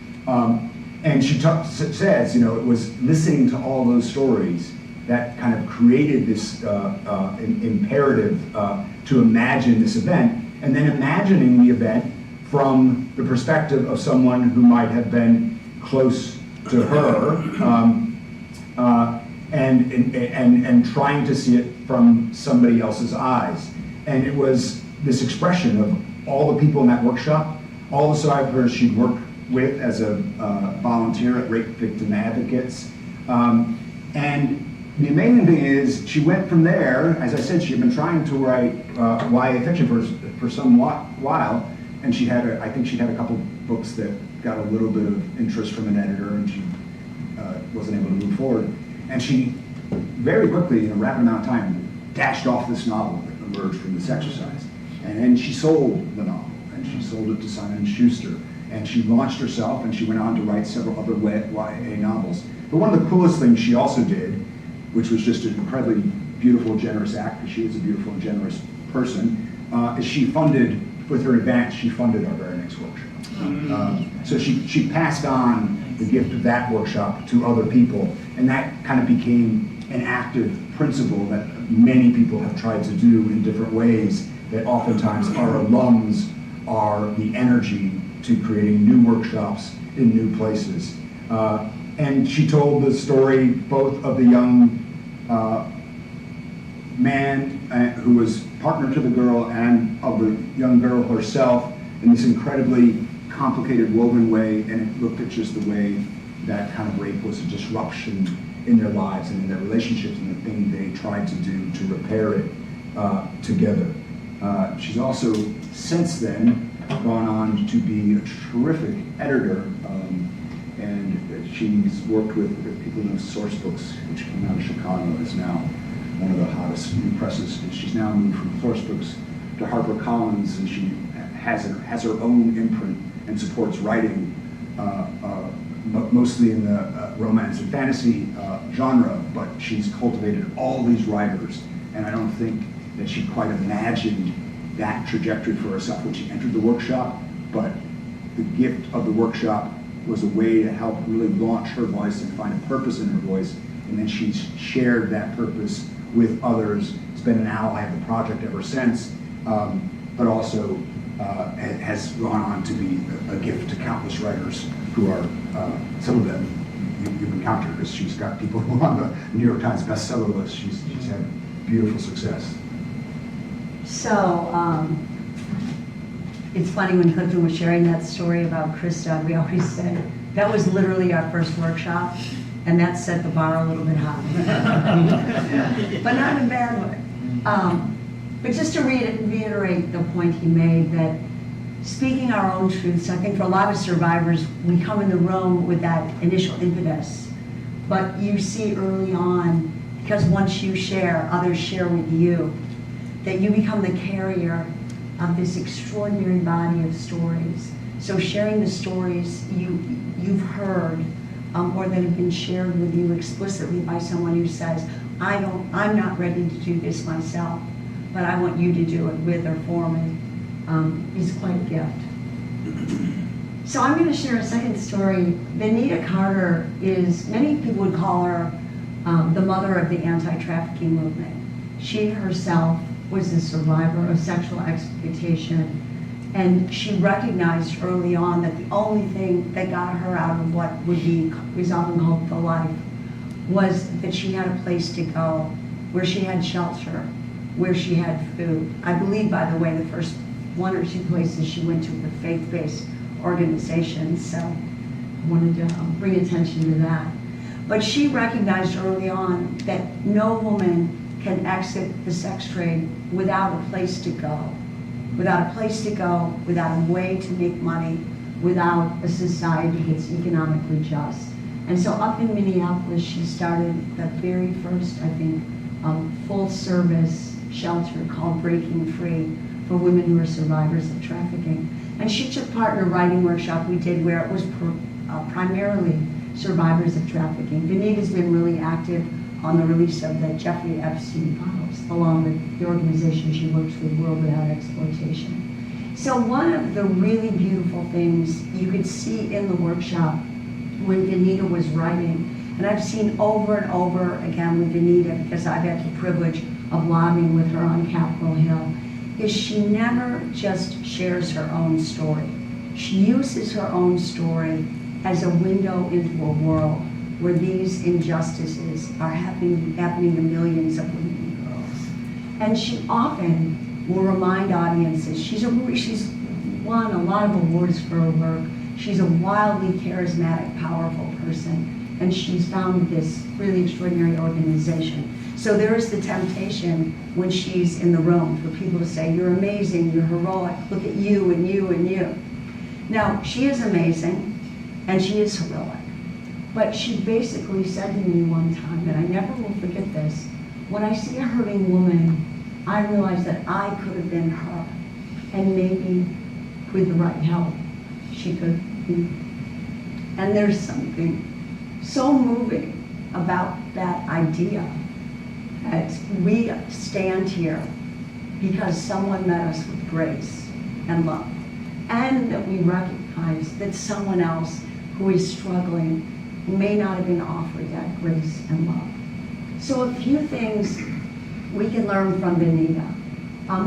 And she says, it was listening to all those stories that kind of created this imperative to imagine this event, and then imagining the event from the perspective of someone who might have been close to her, and trying to see it from somebody else's eyes. And it was this expression of all the people in that workshop, all the survivors she'd worked with as a volunteer at Rape Victim Advocates. And the amazing thing is, she went from there. As I said, she had been trying to write YA fiction for some while, and I think she'd had a couple books that got a little bit of interest from an editor, and she wasn't able to move forward. And she very quickly, in a rapid amount of time, dashed off this novel that emerged from this exercise. And then she sold the novel, and she sold it to Simon & Schuster. And she launched herself, and she went on to write several other YA novels. But one of the coolest things she also did, which was just an incredibly beautiful, generous act, because she is a beautiful and generous person, is she funded, with her advance, she funded our very next workshop. So she passed on the gift of that workshop to other people, and that kind of became an active principle that many people have tried to do in different ways, that oftentimes our alums are the energy to creating new workshops in new places. And she told the story both of the young man who was partner to the girl, and of the young girl herself, in this incredibly complicated, woven way, and it looked at just the way that kind of rape was a disruption in their lives and in their relationships, and the thing they tried to do to repair it together. She's also, since then, gone on to be a terrific editor, and she's worked with people in Source Books, which came out of Chicago, is now one of the hottest new presses. She's now moved from Source Books to HarperCollins, and she has her own imprint and supports writing, mostly in the romance and fantasy genre, but she's cultivated all these writers, and I don't think that she quite imagined that trajectory for herself when she entered the workshop, but the gift of the workshop was a way to help really launch her voice and find a purpose in her voice, and then she's shared that purpose with others. It's been an ally of the project ever since, but also has gone on to be a gift to countless writers who are, some of them, you've encountered, because she's got people who are on the New York Times bestseller list. She's had beautiful success.
So, it's funny when Clifton was sharing that story about Krista, we always say, that was literally our first workshop, and that set the bar a little bit high. But not in a bad way. But just to reiterate the point he made, that speaking our own truths, I think for a lot of survivors, we come in the room with that initial impetus. But you see early on, because once you share, others share with you, that you become the carrier of this extraordinary body of stories. So sharing the stories you've heard, or that have been shared with you explicitly by someone who says, I'm not ready to do this myself, but I want you to do it with or for me, is quite a gift. So I'm going to share a second story. Benita Carter is, many people would call her the mother of the anti-trafficking movement. She herself was a survivor of sexual exploitation, and she recognized early on that the only thing that got her out of what was often called the life was that she had a place to go, where she had shelter, where she had food. I believe, by the way, the first 1 or 2 places she went to were faith-based organizations, so I wanted to bring attention to that. But she recognized early on that no woman can exit the sex trade without a place to go, without a way to make money, without a society that's economically just. And so up in Minneapolis, she started the very first, I think, full-service shelter called Breaking Free for women who are survivors of trafficking. And she took part in a writing workshop we did where it was primarily survivors of trafficking. Benita's been really active on the release of the Jeffrey Epstein files, along with the organization she works with, World Without Exploitation. So one of the really beautiful things you could see in the workshop when Benita was writing, and I've seen over and over again with Benita, because I've had the privilege of lobbying with her on Capitol Hill, is she never just shares her own story. She uses her own story as a window into a world where these injustices are happening to millions of women and girls. And she often will remind audiences, she's won a lot of awards for her work. She's a wildly charismatic, powerful person, and she's founded this really extraordinary organization. So there is the temptation when she's in the room for people to say, you're amazing, you're heroic, look at you and you and you. Now, she is amazing, and she is heroic. But she basically said to me one time, and I never will forget this, when I see a hurting woman, I realize that I could have been her, and maybe with the right help, she could be. And there's something so moving about that idea that we stand here because someone met us with grace and love, and that we recognize that someone else who is struggling may not have been offered that grace and love. So a few things we can learn from Benita.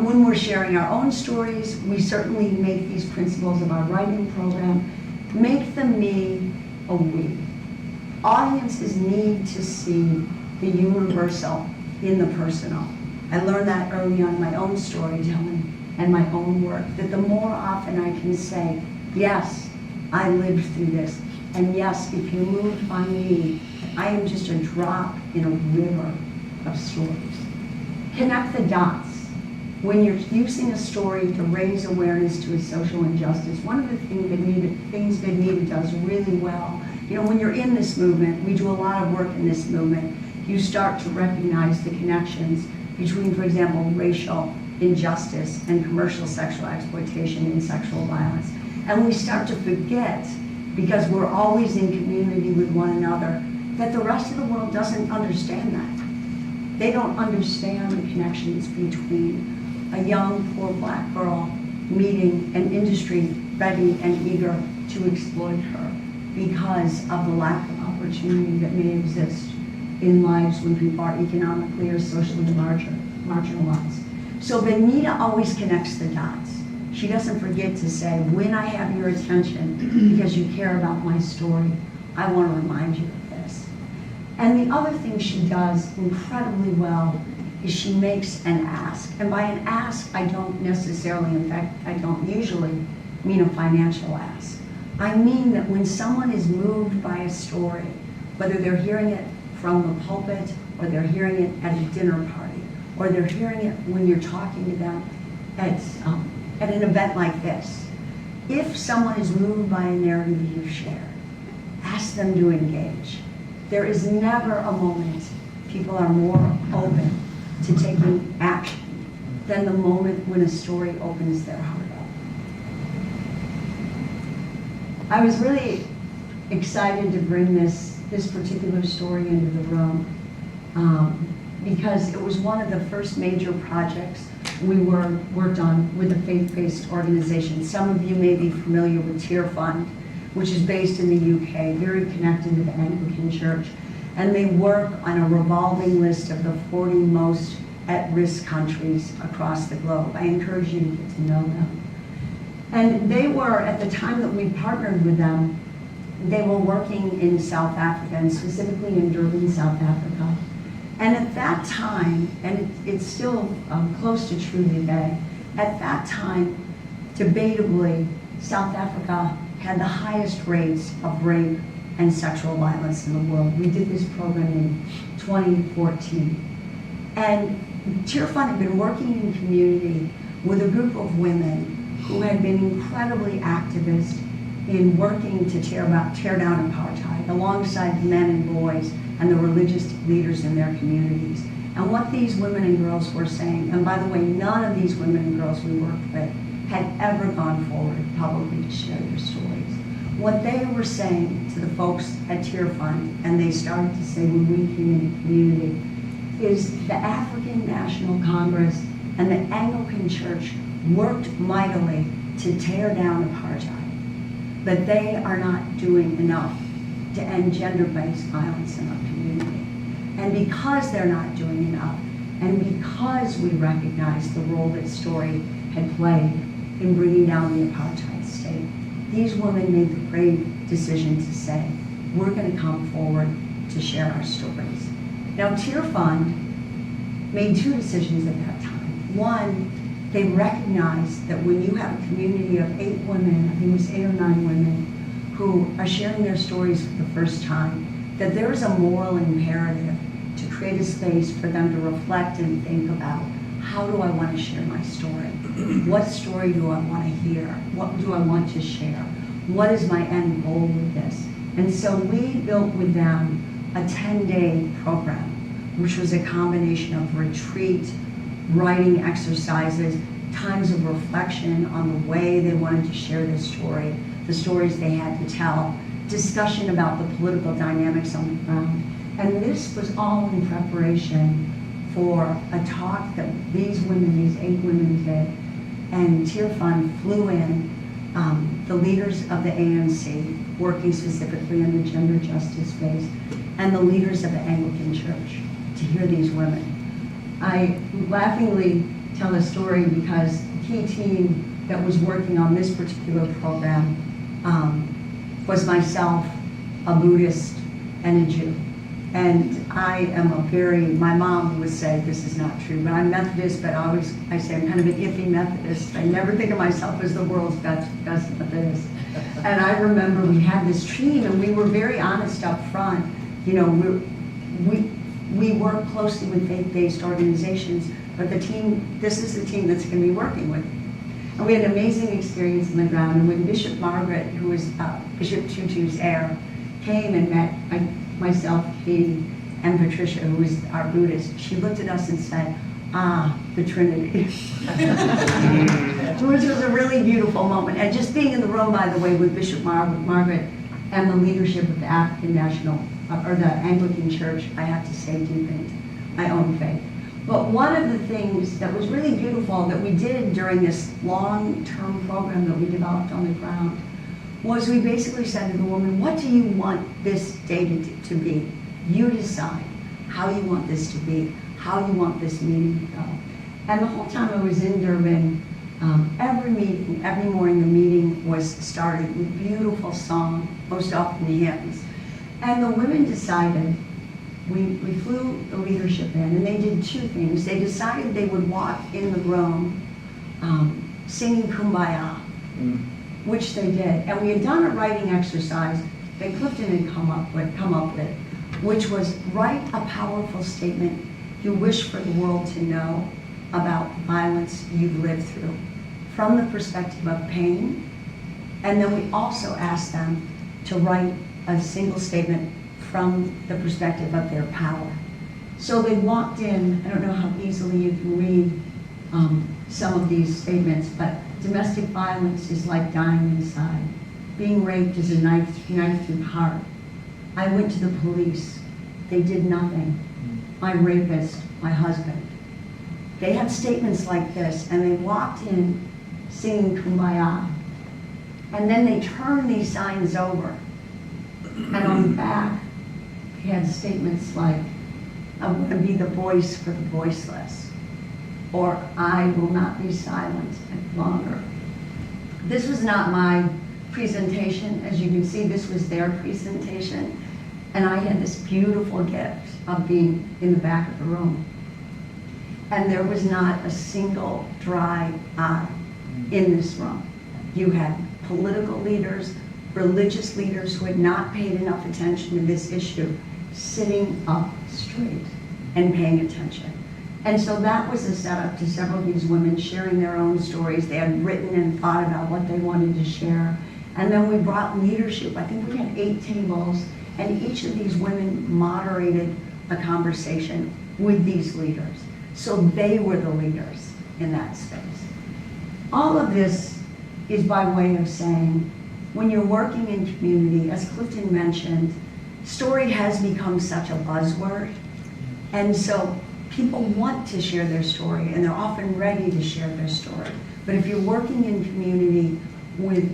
When we're sharing our own stories, we certainly make these principles of our writing program, make them me a we. Audiences need to see the universal in the personal. I learned that early on in my own storytelling and my own work, that the more often I can say, yes, I lived through this. And yes, if you're moved by me, I am just a drop in a river of stories. Connect the dots. When you're using a story to raise awareness to a social injustice, one of the things Benita does really well, when you're in this movement, we do a lot of work in this movement, you start to recognize the connections between, for example, racial injustice and commercial sexual exploitation and sexual violence. And we start to forget, because we're always in community with one another, that the rest of the world doesn't understand that. They don't understand the connections between a young, poor black girl meeting an industry ready and eager to exploit her because of the lack of opportunity that may exist in lives when people are economically or socially marginalized. So Benita always connects the dots. She doesn't forget to say, when I have your attention because you care about my story, I want to remind you of And the other thing she does incredibly well is she makes an ask. And by an ask, I don't necessarily, in fact, I don't usually mean a financial ask. I mean that when someone is moved by a story, whether they're hearing it from the pulpit, or they're hearing it at a dinner party, or they're hearing it when you're talking to them at an event like this, if someone is moved by a narrative you've shared, ask them to engage. There is never a moment people are more open to taking action than the moment when a story opens their heart up. I was really excited to bring this particular story into the room because it was one of the first major projects we worked on with a faith-based organization. Some of you may be familiar with Tear Fund, which is based in the UK, very connected to the Anglican Church. And they work on a revolving list of the 40 most at-risk countries across the globe. I encourage you to get to know them. And they were, at the time that we partnered with them, they were working in South Africa, and specifically in Durban, South Africa. And at that time, and it's still close to true today, at that time, debatably, South Africa had the highest rates of rape and sexual violence in the world. We did this program in 2014. And Tear Fund had been working in community with a group of women who had been incredibly activist in working to tear down apartheid alongside men and boys and the religious leaders in their communities. And what these women and girls were saying, and by the way, none of these women and girls we worked with had ever gone forward publicly to share their stories. What they were saying to the folks at Tear Fund, and they started to say when we came into community, is the African National Congress and the Anglican Church worked mightily to tear down apartheid, but they are not doing enough to end gender-based violence in our community. And because they're not doing enough, and because we recognize the role that story had played in bringing down the apartheid state, these women made the brave decision to say, we're going to come forward to share our stories. Now, Tear Fund made two decisions at that time. One, they recognized that when you have a community of 8 women, I think it was 8 or 9 women, who are sharing their stories for the first time, that there is a moral imperative to create a space for them to reflect and think about, how do I want to share my story? What story do I want to hear? What do I want to share? What is my end goal with this? And so we built with them a 10-day program, which was a combination of retreat, writing exercises, times of reflection on the way they wanted to share this story, the stories they had to tell, discussion about the political dynamics on the ground. And this was all in preparation for a talk that these women, these 8 women did. And Tear Fund flew in the leaders of the ANC, working specifically in the gender justice space, and the leaders of the Anglican Church to hear these women. I laughingly tell a story because the key team that was working on this particular program was myself, a Buddhist, and a Jew. And I am my mom would say this is not true, but I'm Methodist, but I say I'm kind of an iffy Methodist. I never think of myself as the world's best Methodist. And I remember we had this team and we were very honest up front. You know, we work closely with faith-based organizations, but this is the team that's going to be working with. And we had an amazing experience on the ground. And when Bishop Margaret, who was Bishop Tutu's heir, came and met myself, Katie, and Patricia, who was our Buddhist, she looked at us and said, the Trinity. Which was a really beautiful moment. And just being in the room, by the way, with Bishop Margaret and the leadership of the African National, or the Anglican Church, I have to say, deepened my own faith. But one of the things that was really beautiful that we did during this long-term program that we developed on the ground was we basically said to the woman, what do you want this day to be? You decide how you want this to be, how you want this meeting to go. And the whole time I was in Durban, every morning the meeting was started with beautiful song, most often hymns. And the women decided we flew the leadership in, and they did two things. They decided they would walk in the room singing Kumbaya, which they did. And we had done a writing exercise that Clifton had come up with, which was write a powerful statement you wish for the world to know about violence you've lived through from the perspective of pain. And then we also asked them to write a single statement from the perspective of their power. So they walked in, I don't know how easily you can read some of these statements, but domestic violence is like dying inside. Being raped is a knife through the heart. I went to the police. They did nothing. My rapist, my husband. They had statements like this, and they walked in singing Kumbaya. And then they turned these signs over. And on the back, they had statements like, I want to be the voice for the voiceless, or I will not be silent any longer. This was not my presentation. As you can see, this was their presentation. And I had this beautiful gift of being in the back of the room. And there was not a single dry eye in this room. You had political leaders, religious leaders who had not paid enough attention to this issue, sitting up straight and paying attention. And so that was a setup to several of these women sharing their own stories. They had written and thought about what they wanted to share. And then we brought leadership. I think we had 8 tables, and each of these women moderated a conversation with these leaders. So they were the leaders in that space. All of this is by way of saying, when you're working in community, as Clifton mentioned, story has become such a buzzword. And so people want to share their story, and they're often ready to share their story. But if you're working in community with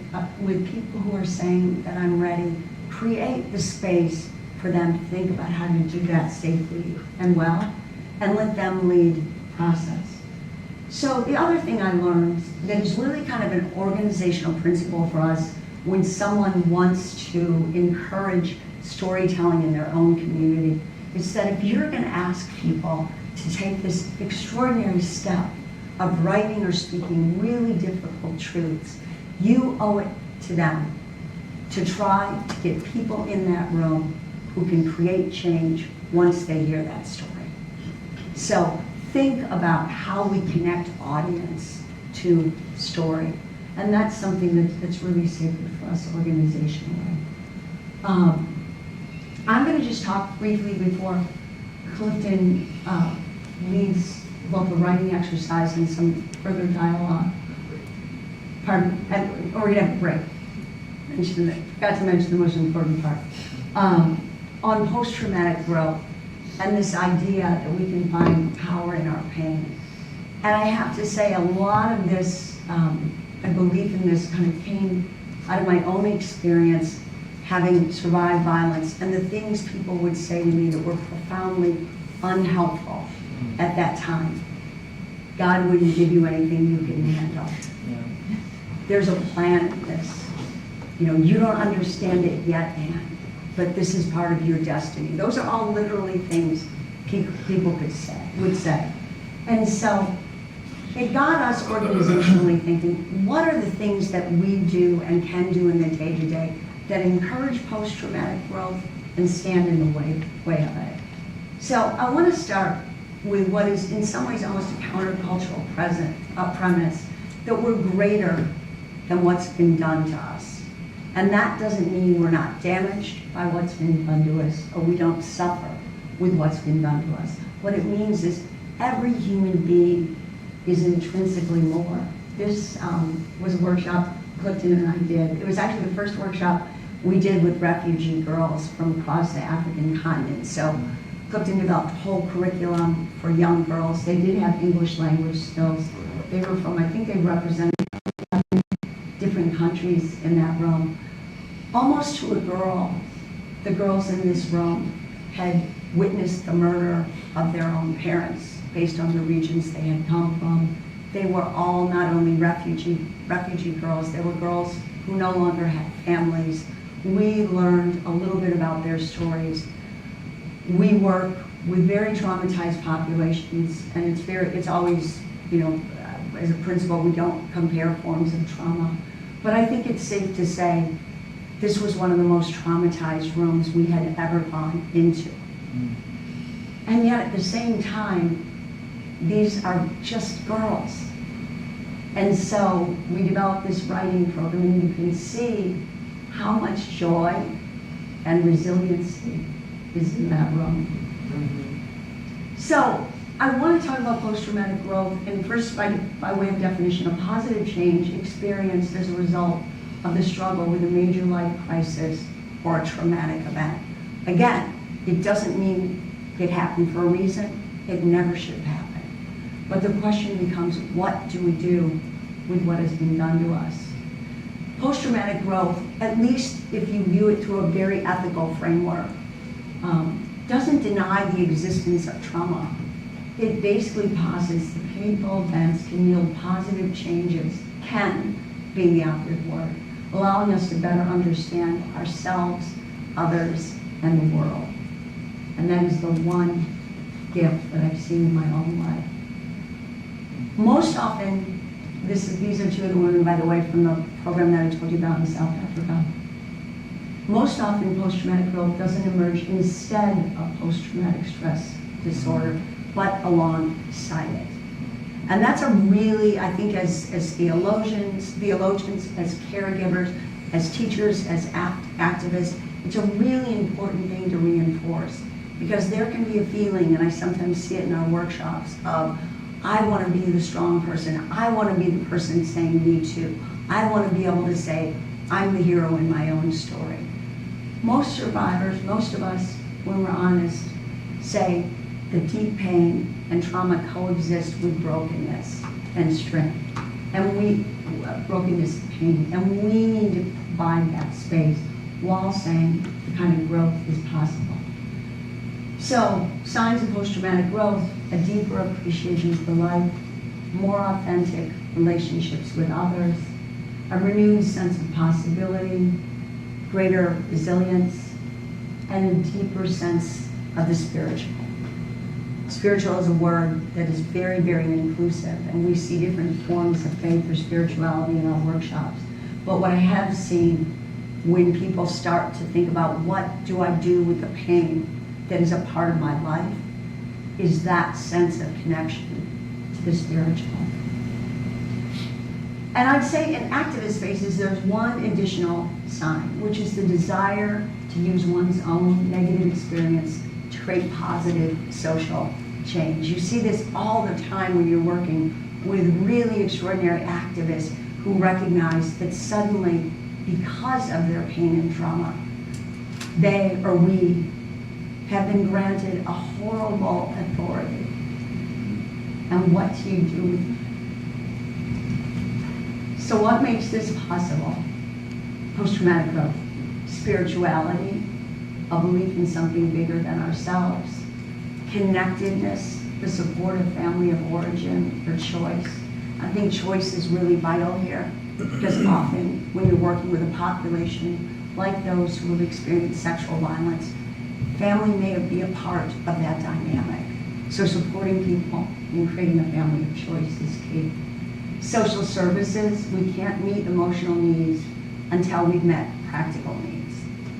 people who are saying that I'm ready, create the space for them to think about how to do that safely and well, and let them lead the process. So the other thing I learned that is really kind of an organizational principle for us when someone wants to encourage storytelling in their own community is that if you're going to ask people to take this extraordinary step of writing or speaking really difficult truths, you owe it to them to try to get people in that room who can create change once they hear that story. So think about how we connect audience to story. And that's something that's really sacred for us organizationally. I'm going to just talk briefly before Clifton leads both the writing exercise and some further dialogue. Pardon, or we have a break. Forgot to mention the most important part. On post-traumatic growth and this idea that we can find power in our pain. And I have to say a lot of this, a belief in this kind of came out of my own experience having survived violence and the things people would say to me that were profoundly unhelpful at that time. God wouldn't give you anything you couldn't handle. Yeah. There's a plan in this. You know, you don't understand it yet, Anne, but this is part of your destiny. Those are all literally things people would say. And so it got us organizationally thinking, what are the things that we do and can do in the day-to-day that encourage post-traumatic growth and stand in the way of it? So I want to start with what is in some ways almost a countercultural premise, that we're greater than what's been done to us. And that doesn't mean we're not damaged by what's been done to us, or we don't suffer with what's been done to us. What it means is every human being is intrinsically more. This was a workshop Clifton and I did. It was actually the first workshop we did with refugee girls from across the African continent. So Clifton developed a whole curriculum for young girls. They did have English language skills. They were from, I think they represented different countries in that room. Almost to a girl, the girls in this room had witnessed the murder of their own parents based on the regions they had come from. They were all not only refugee girls, they were girls who no longer had families. We learned a little bit about their stories. We work with very traumatized populations, and it's always, as a principle, we don't compare forms of trauma. But I think it's safe to say this was one of the most traumatized rooms we had ever gone into. And yet at the same time, these are just girls. And so we developed this writing program, and you can see how much joy and resiliency is in that room. So I want to talk about post-traumatic growth, and first by way of definition, a positive change experienced as a result of the struggle with a major life crisis or a traumatic event. Again, it doesn't mean it happened for a reason. It never should have happened. But the question becomes, what do we do with what has been done to us? Post-traumatic growth, at least if you view it through a very ethical framework, doesn't deny the existence of trauma. It basically posits that painful events can yield positive changes, can being the operative word, allowing us to better understand ourselves, others, and the world. And that is the one gift that I've seen in my own life. Most often, these are two of the women, by the way, from the program that I told you about in South Africa. Most often, post-traumatic growth doesn't emerge instead of post-traumatic stress disorder, but alongside it. And that's a really, I think, as theologians, as caregivers, as teachers, as activists, it's a really important thing to reinforce, because there can be a feeling, and I sometimes see it in our workshops, of I want to be the strong person. I want to be the person saying me too. I want to be able to say I'm the hero in my own story. Most survivors, most of us, when we're honest, say that deep pain and trauma coexist with brokenness and strength. And brokenness and pain. And we need to provide that space while saying the kind of growth is possible. So, signs of post-traumatic growth: a deeper appreciation for life, more authentic relationships with others, a renewed sense of possibility, greater resilience, and a deeper sense of the spiritual. Spiritual is a word that is very, very inclusive, and we see different forms of faith or spirituality in our workshops. But what I have seen when people start to think about what do I do with the pain that is a part of my life, is that sense of connection to the spiritual. And I'd say in activist spaces, there's one additional sign, which is the desire to use one's own negative experience to create positive social change. You see this all the time when you're working with really extraordinary activists who recognize that suddenly, because of their pain and trauma, they or we have been granted a horrible authority. And what do you do with it? So what makes this possible? Post-traumatic growth, spirituality, a belief in something bigger than ourselves, connectedness, the support of family of origin, or choice. I think choice is really vital here, because often when you're working with a population like those who have experienced sexual violence, family may be a part of that dynamic. So supporting people in creating a family of choice is key. Social services, we can't meet emotional needs until we've met practical needs.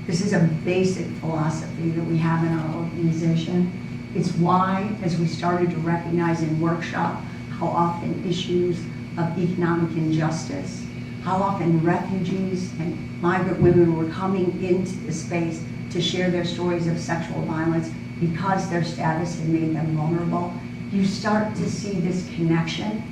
This is a basic philosophy that we have in our organization. It's why, as we started to recognize in workshop, how often issues of economic injustice, how often refugees and migrant women were coming into the space to share their stories of sexual violence because their status had made them vulnerable. You start to see this connection,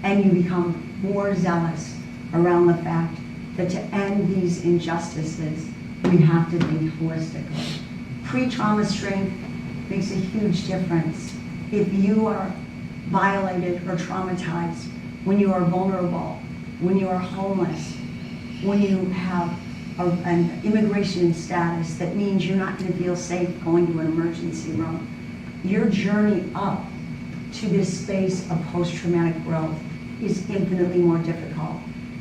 and you become more zealous around the fact that to end these injustices, we have to think holistically. Pre-trauma strength makes a huge difference. If you are violated or traumatized, when you are vulnerable, when you are homeless, when you have an immigration status that means you're not going to feel safe going to an emergency room, your journey up to this space of post-traumatic growth is infinitely more difficult.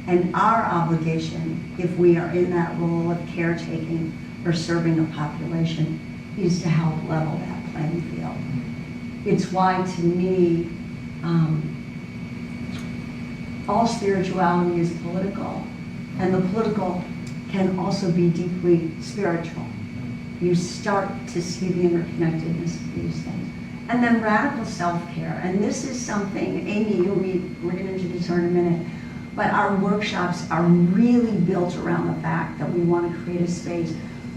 And our obligation, if we are in that role of caretaking or serving a population, is to help level that playing field. It's why, to me, all spirituality is political, and the political can also be deeply spiritual. You start to see the interconnectedness of these things. And then radical self-care, and this is something, Amy, we're going to introduce her in a minute, but our workshops are really built around the fact that we want to create a space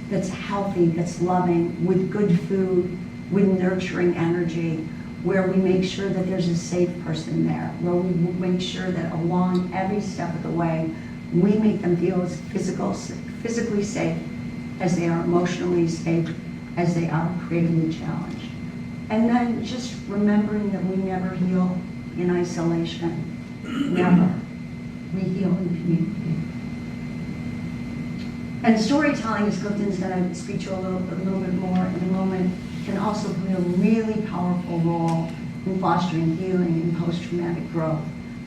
that's healthy, that's loving, with good food, with nurturing energy, where we make sure that there's a safe person there, where we make sure that along every step of the way, we make them feel as physically safe as they are emotionally safe, as they are creatively challenged. And then just remembering that we never heal in isolation, never. We heal in community. And storytelling, as Clifton's going to speak to you a little bit more in a moment, can also play a really powerful role in fostering healing and post-traumatic growth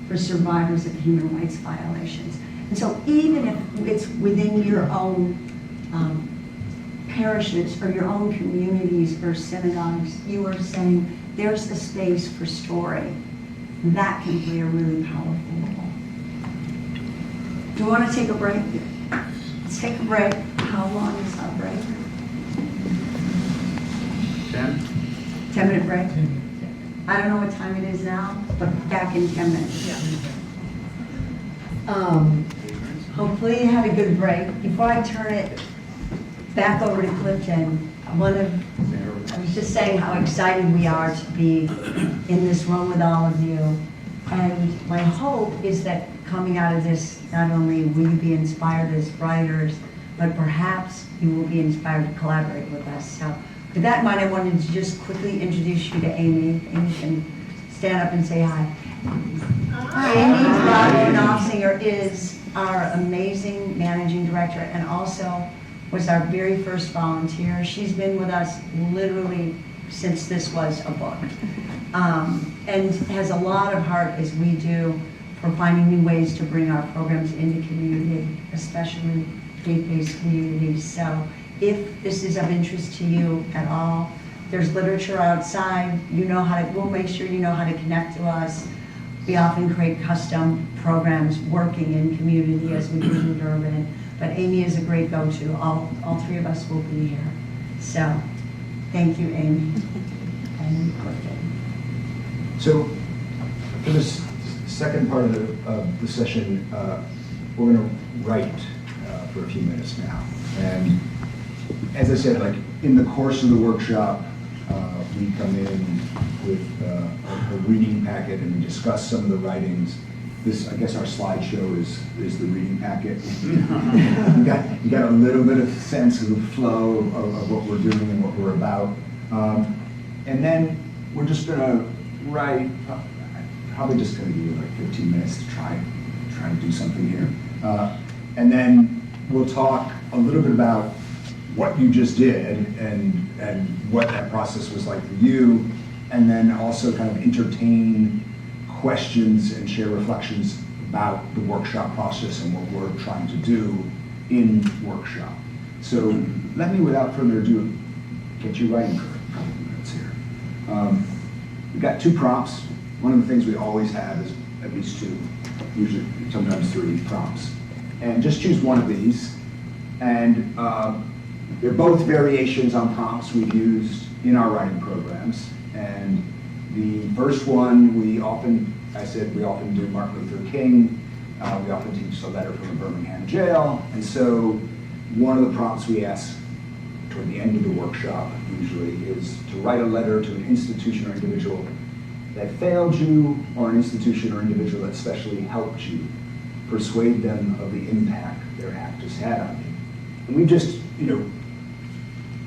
for survivors of human rights violations. And so even if it's within your own parishes or your own communities or synagogues, you are saying there's a space for story, that can play a really powerful role. Do you want to take a break? Let's take a break. How long is our break?
10?
10-minute break? I don't know what time it is now, but back in 10 minutes. Hopefully you had a good break. Before I turn it back over to Clifton, I was just saying how excited we are to be in this room with all of you. And my hope is that coming out of this, not only will you be inspired as writers, but perhaps you will be inspired to collaborate with us. So with that in mind, I wanted to just quickly introduce you to Amy. Amy can stand up and say hi. Amy Bravo-Knopfinger is our amazing managing director and also was our very first volunteer. She's been with us literally since this was a book, and has a lot of heart, as we do, for finding new ways to bring our programs into community, especially faith-based communities. So if this is of interest to you at all, there's literature outside. You know how to, we'll make sure you know how to connect to us. We often create custom programs working in community as we do in urban. But Amy is a great go-to. All three of us will be here. So thank you, Amy. And Clifton.
So for this second part of the session, we're going to write for a few minutes now. And as I said, like in the course of the workshop, we come in with a reading packet and we discuss some of the writings. This, I guess our slideshow is the reading packet. you got a little bit of sense of the flow of what we're doing and what we're about. And then we're just gonna write, probably just gonna give you like 15 minutes to try to do something here. And then we'll talk a little bit about what you just did and what that process was like for you, and then also kind of entertain questions and share reflections about the workshop process and what we're trying to do in workshop. So let me, without further ado, get you writing for a couple of minutes here. We've got 2 prompts. One of the things we always have is at least 2, usually sometimes 3 prompts. And just choose one of these. And they're both variations on prompts we've used in our writing programs. And the first one, we often do Martin Luther King. We often teach a letter from a Birmingham jail. And so one of the prompts we ask toward the end of the workshop usually is to write a letter to an institution or individual that failed you, or an institution or individual that specially helped you, persuade them of the impact their act has had on you. And we've just,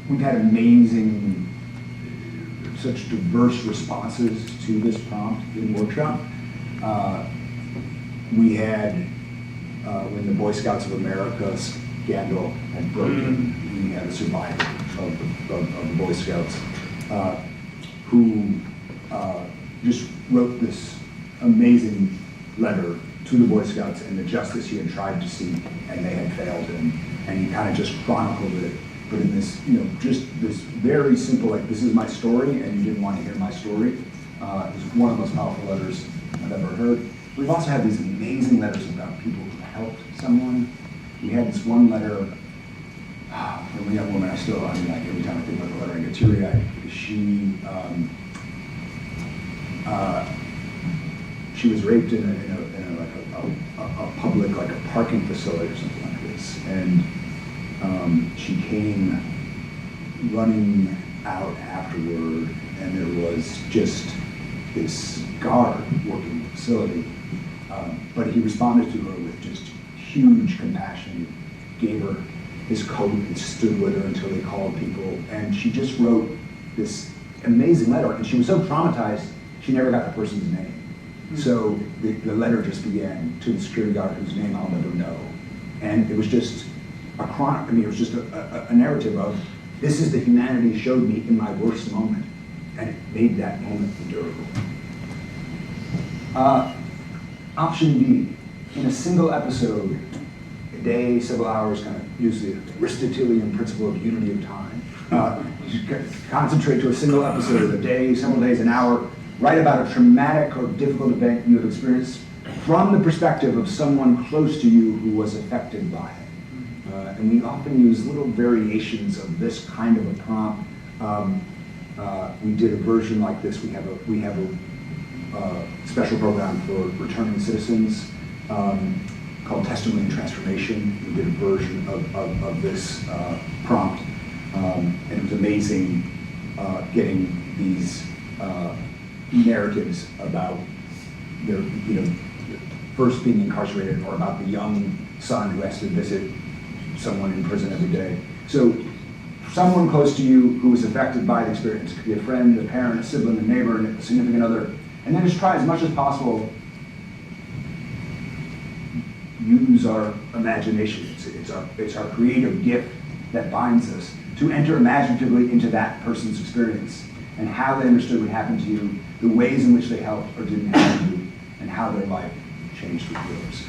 we've had amazing, such diverse responses to this prompt in workshop. We had, when the Boy Scouts of America scandal had broken, we had a survivor of the Boy Scouts who just wrote this amazing letter to the Boy Scouts and the justice he had tried to seek and they had failed him. And he kind of just chronicled it but in this, just this very simple, like, this is my story, and you didn't want to hear my story. It was one of the most powerful letters I've ever heard. We've also had these amazing letters about people who helped someone. We had this one letter from a young woman. Every time I think about the letter, I get teary-eyed. She was raped in a public, like a parking facility or something like this, and she came running out afterward, and there was just this guard working the facility, but he responded to her with just huge compassion, gave her his coat and stood with her until they called people, and she just wrote this amazing letter, and she was so traumatized, she never got the person's name. So the letter just began, to the security guard whose name I'll never know. And it was just a chronic, it was just a narrative of, this is the humanity he showed me in my worst moment. And it made that moment endurable. Option B, in a single episode, a day, several hours, kind of use the Aristotelian principle of unity of time. Concentrate to a single episode, a day, several days, an hour, write about a traumatic or difficult event you have experienced from the perspective of someone close to you who was affected by it. And we often use little variations of this kind of a prompt. We did a version like this. We have a special program for returning citizens called Testimony and Transformation. We did a version of this prompt, and it was amazing getting these narratives about their, first being incarcerated, or about the young son who has to visit someone in prison every day. So someone close to you who was affected by the experience. It could be a friend, a parent, a sibling, a neighbor, a significant other. And then just try as much as possible, use our imagination. It's our creative gift that binds us to enter imaginatively into that person's experience and how they understood what happened to you, the ways in which they helped or didn't help you, and how their life changed with yours.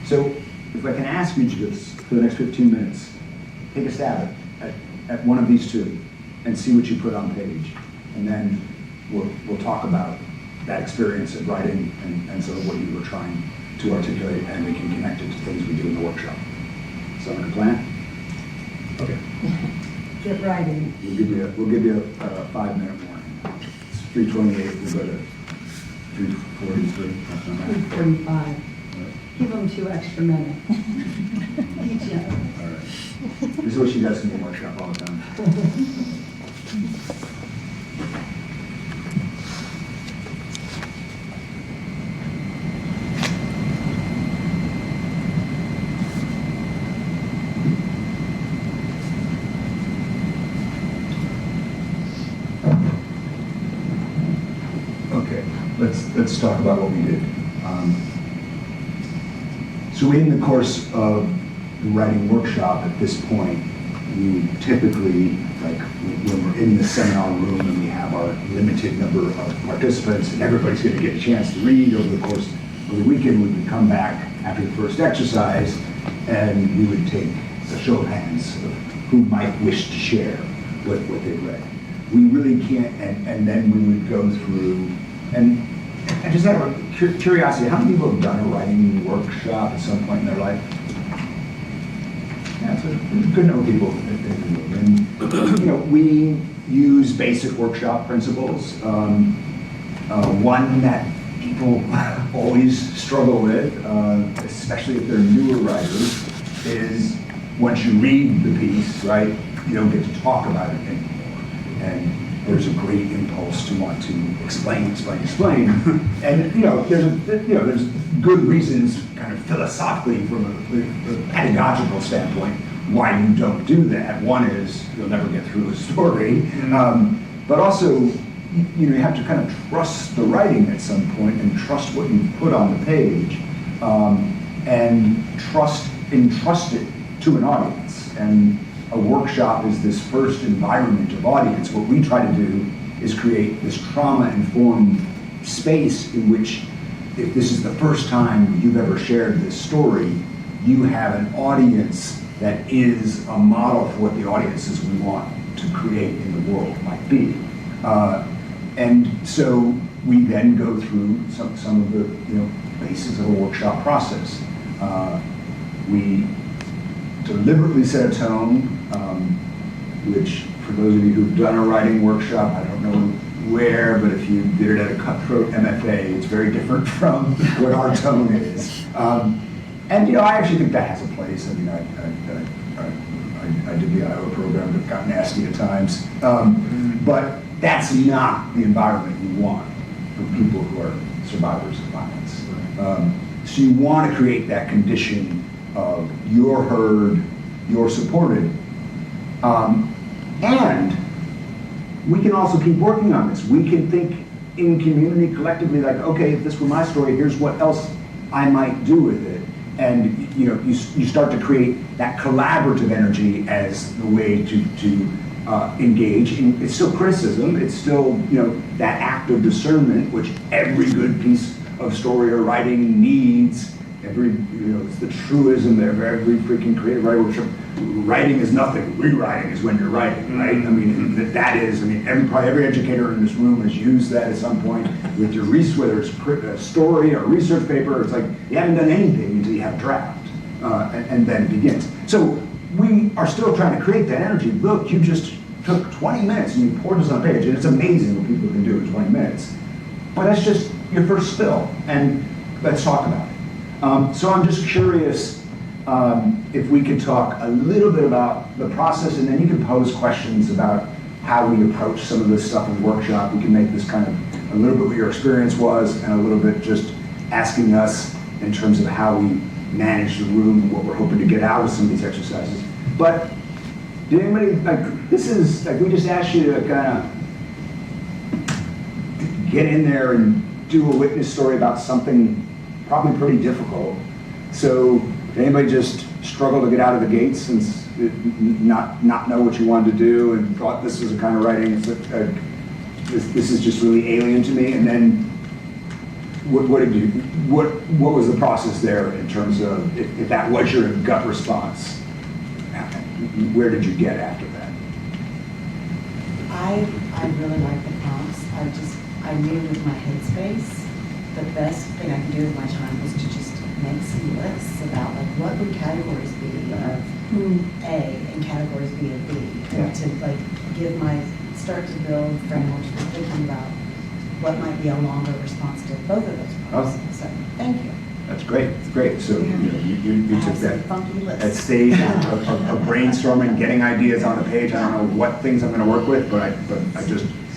So if I can ask you just for the next 15 minutes, take a stab at one of these two and see what you put on page. And then we'll talk about that experience of writing and sort of what you were trying to articulate, and we can connect it to things we do in the workshop. So I'm gonna plan? Okay.
Get writing.
We'll give you a 5-minute warning. It's 3:28, we'll go to 3:43.
3:45. Give them 2 extra minutes. Each other.
All right. This is what she does in the workshop all the time. Okay, let's talk about what we did. So in the course of the writing workshop at this point, we typically, like when we're in the seminar room and we have our limited number of participants and everybody's going to get a chance to read over the course of the weekend, we would come back after the first exercise and we would take a show of hands of who might wish to share what they've read. We really can't, and then we would go through, and just out of curiosity, how many people have done a writing workshop at some point in their life? Yeah, it's a good number of people in the room. And, we use basic workshop principles. One that people always struggle with, especially if they're newer writers, is once you read the piece, right, you don't get to talk about it anymore. And there's a great impulse to want to explain. And there's good reasons, kind of philosophically, from a pedagogical standpoint, why you don't do that. One is you'll never get through a story, but also you have to kind of trust the writing at some point and trust what you put on the page, and entrust it to an audience. And a workshop is this first environment of audience. What we try to do is create this trauma-informed space in which, if this is the first time you've ever shared this story, you have an audience that is a model for what the audiences we want to create in the world might be. And so we then go through some of the bases of a workshop process. We deliberately set a tone, which for those of you who've done a writing workshop, I don't know where, but if you did it at a cutthroat MFA, it's very different from what our tone is. And I actually think that has a place. I mean, I did the Iowa program that got nasty at times, but that's not the environment you want for people who are survivors of violence. So you want to create that condition of you're heard, you're supported, and we can also keep working on this. We can think in community collectively, like, okay, if this were my story, here's what else I might do with it. And you start to create that collaborative energy as the way to engage. And it's still criticism. It's still that act of discernment, which every good piece of story or writing needs. It's the truism of every freaking creative writing workshop. Writing is nothing. Rewriting is when you're writing, right? I mean, probably every educator in this room has used that at some point with your research, whether it's a story or a research paper. It's like you haven't done anything until you have draft, and then it begins. So we are still trying to create that energy. Look, you just took 20 minutes and you poured this on a page, and it's amazing what people can do in 20 minutes. But that's just your first spill, and let's talk about it. So I'm just curious if we could talk a little bit about the process, and then you can pose questions about how we approach some of this stuff in the workshop. We can make this kind of a little bit what your experience was, and a little bit just asking us in terms of how we manage the room and what we're hoping to get out of some of these exercises. But did anybody, this is, we just asked you to kind of get in there and do a witness story about something probably pretty difficult. So did anybody just struggle to get out of the gates and not know what you wanted to do and thought this was a kind of writing, this is just really alien to me? And then what was the process there in terms of, if that was your gut response, where did you get after that?
I really like the prompts. I knew with my headspace, the best thing I could do with my time was to just make some lists about what would categories be of A and categories B of B, and to start to build frameworks for thinking about what might be a longer response to both of those prompts. So thank you.
That's great. It's great. So you took that
funky list.
That stage of brainstorming, getting ideas on the page. I don't know what things I'm going to work with, but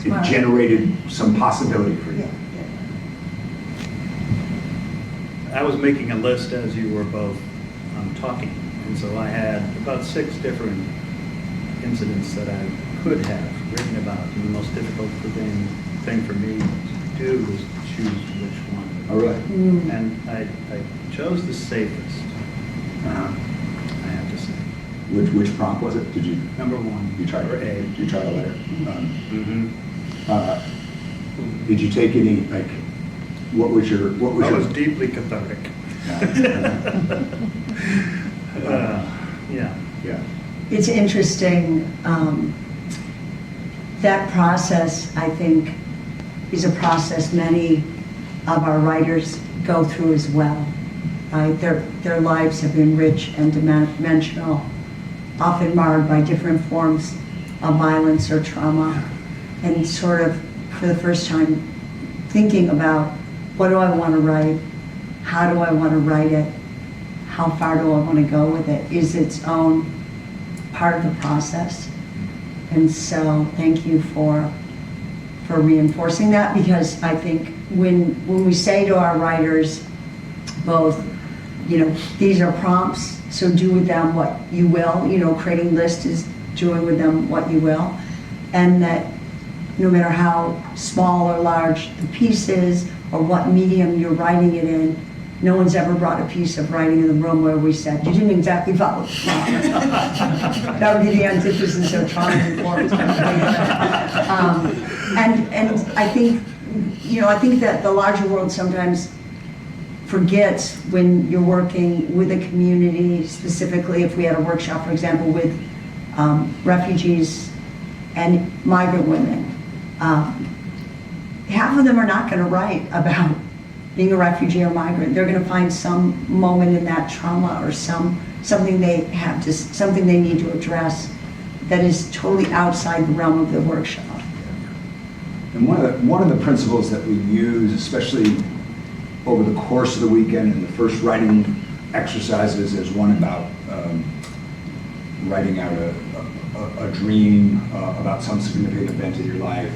it generated some possibility for you.
Yeah.
I was making a list as you were both talking, and so I had about 6 different incidents that I could have written about. And the most difficult thing for me to do was to choose which one.
Oh, really?
And I chose the safest, I have to say.
Which prompt was it? Did you?
Number 1.
You tried
or A.
Did you try a letter? Did you take any What was your?
That was deeply cathartic. Yeah.
It's interesting. That process, I think, is a process many of our writers go through as well. Right? Their lives have been rich and dimensional, often marred by different forms of violence or trauma, and sort of, for the first time, thinking about, what do I want to write? How do I want to write it? How far do I want to go with it? Is its own part of the process. And so thank you for reinforcing that, because I think when we say to our writers both, these are prompts, so do with them what you will, creating lists is doing with them what you will, and that no matter how small or large the piece is, or what medium you're writing it in, no one's ever brought a piece of writing in the room where we said, you didn't exactly follow the prompt. That would be the antithesis of trying to inform. And I think, I think that the larger world sometimes forgets when you're working with a community, specifically if we had a workshop, for example, with refugees and migrant women. Half of them are not going to write about being a refugee or migrant. They're going to find some moment in that trauma or something they have to, something they need to address that is totally outside the realm of the workshop.
And one of the principles that we use, especially over the course of the weekend, and the first writing exercises, is one about writing out a dream about some significant event in your life.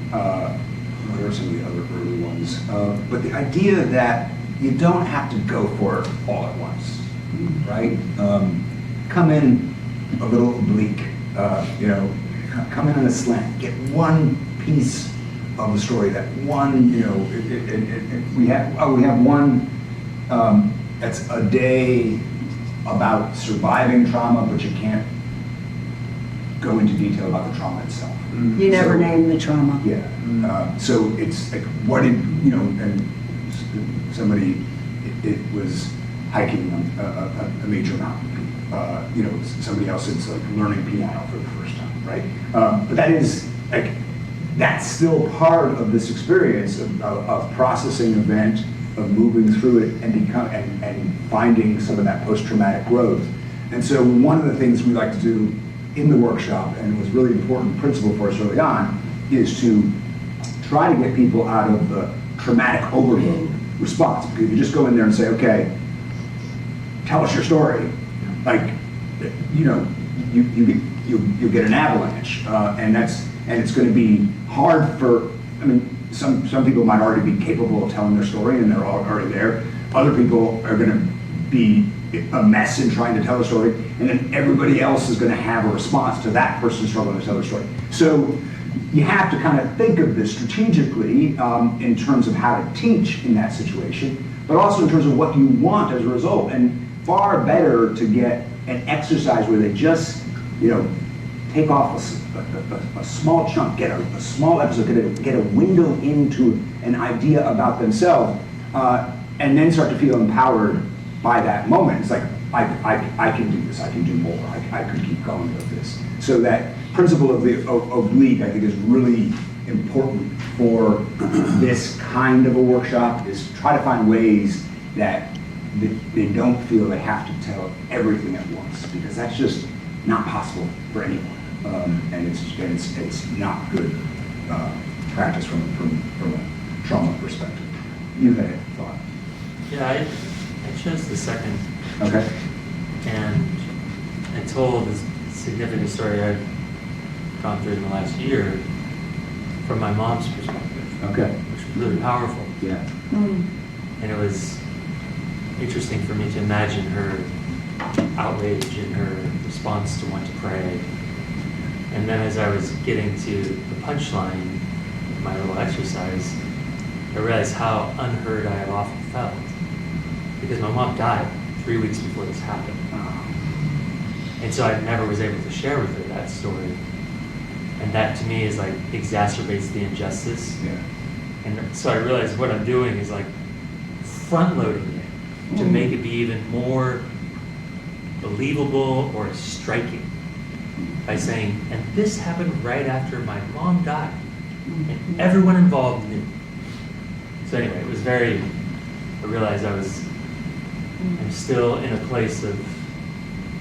What are some of the other early ones? But the idea that you don't have to go for it all at once, right? Come in a little oblique, come in on a slant, get one piece of the story, that one, we have one that's a day about surviving trauma, but you can't go into detail about the trauma itself.
You never name the trauma.
Yeah. So it's like, what did, and somebody, it was hiking a major mountain. Somebody else is like learning piano for the first time, right? But that is like, that's still part of this experience of processing an event, of moving through it and finding some of that post-traumatic growth. And so one of the things we like to do in the workshop, and it was a really important principle for us early on, is to try to get people out of the traumatic overload response. Because if you just go in there and say, okay, tell us your story, like, you get an avalanche, and it's going to be hard for, some people might already be capable of telling their story and they're already there. Other people are going to be a mess in trying to tell a story, and then everybody else is going to have a response to that person struggling to tell their story. So you have to kind of think of this strategically in terms of how to teach in that situation, but also in terms of what you want as a result. And far better to get an exercise where they just, take off a small chunk, get a small episode, get a window into an idea about themselves, and then start to feel empowered by that moment. It's like, I can do this, I can do more, I could keep going with this. So that principle of the oblique, I think, is really important for this kind of a workshop, is try to find ways that they don't feel they have to tell everything at once, because that's just not possible for anyone. And it's not good practice from a trauma perspective. You had a thought.
Yeah, I chose the second.
Okay.
And I told this significant story I've gone through in the last year from my mom's perspective.
Okay.
Which was really powerful.
Yeah.
And it was interesting for me to imagine her outrage and her response to want to pray. And then as I was getting to the punchline of my little exercise, I realized how unheard I have often felt. Because my mom died 3 weeks before this happened. And so I never was able to share with her that story. And that to me is like exacerbates the injustice.
Yeah.
And so I realized what I'm doing is like front loading it to make it be even more believable or striking by saying, and this happened right after my mom died, and everyone involved knew. So anyway, it was I realized I'm still in a place of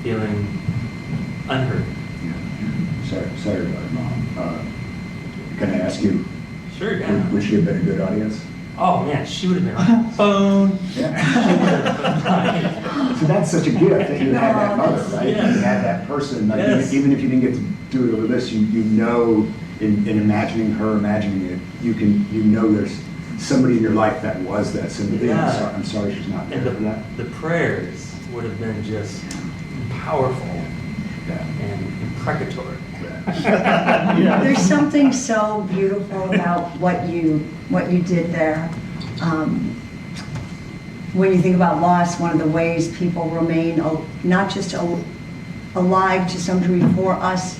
feeling unheard.
Yeah. Sorry about it, Mom. Can I ask you,
Sure, yeah.
would she have been a good audience?
Oh man, she would have been on the phone.
Yeah. So that's such a gift that you had that mother, right?
Yes.
You had that person. Like,
Yes.
even if you didn't get to do it over this, you know, in imagining her, imagining it, you know there's somebody in your life that was that sympathy.
Yeah.
I'm sorry she's not there
And
for that.
the prayers would have been just powerful
Yeah.
and imprecatory.
There's something so beautiful about what you did there. When you think about loss, one of the ways people remain not just alive to some degree for us,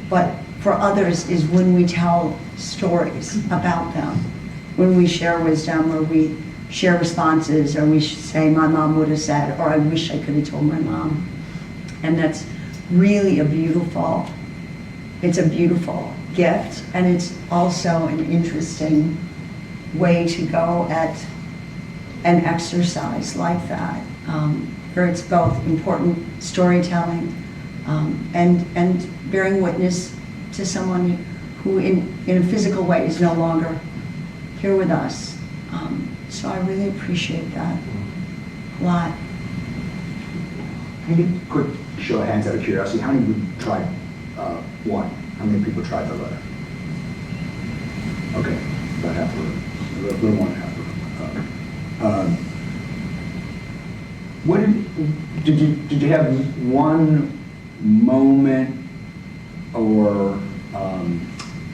but for others, is when we tell stories about them, when we share wisdom, or we share responses, or we should say, my mom would have said, or I wish I could have told my mom. And that's really it's a beautiful gift, and it's also an interesting way to go at an exercise like that, where it's both important storytelling and bearing witness to someone who in a physical way is no longer here with us. So I really appreciate that a lot.
Maybe a quick show of hands out of curiosity. How many of you tried one? How many people tried the letter? Okay, about half of them. A little more than half of them. What did you have one moment or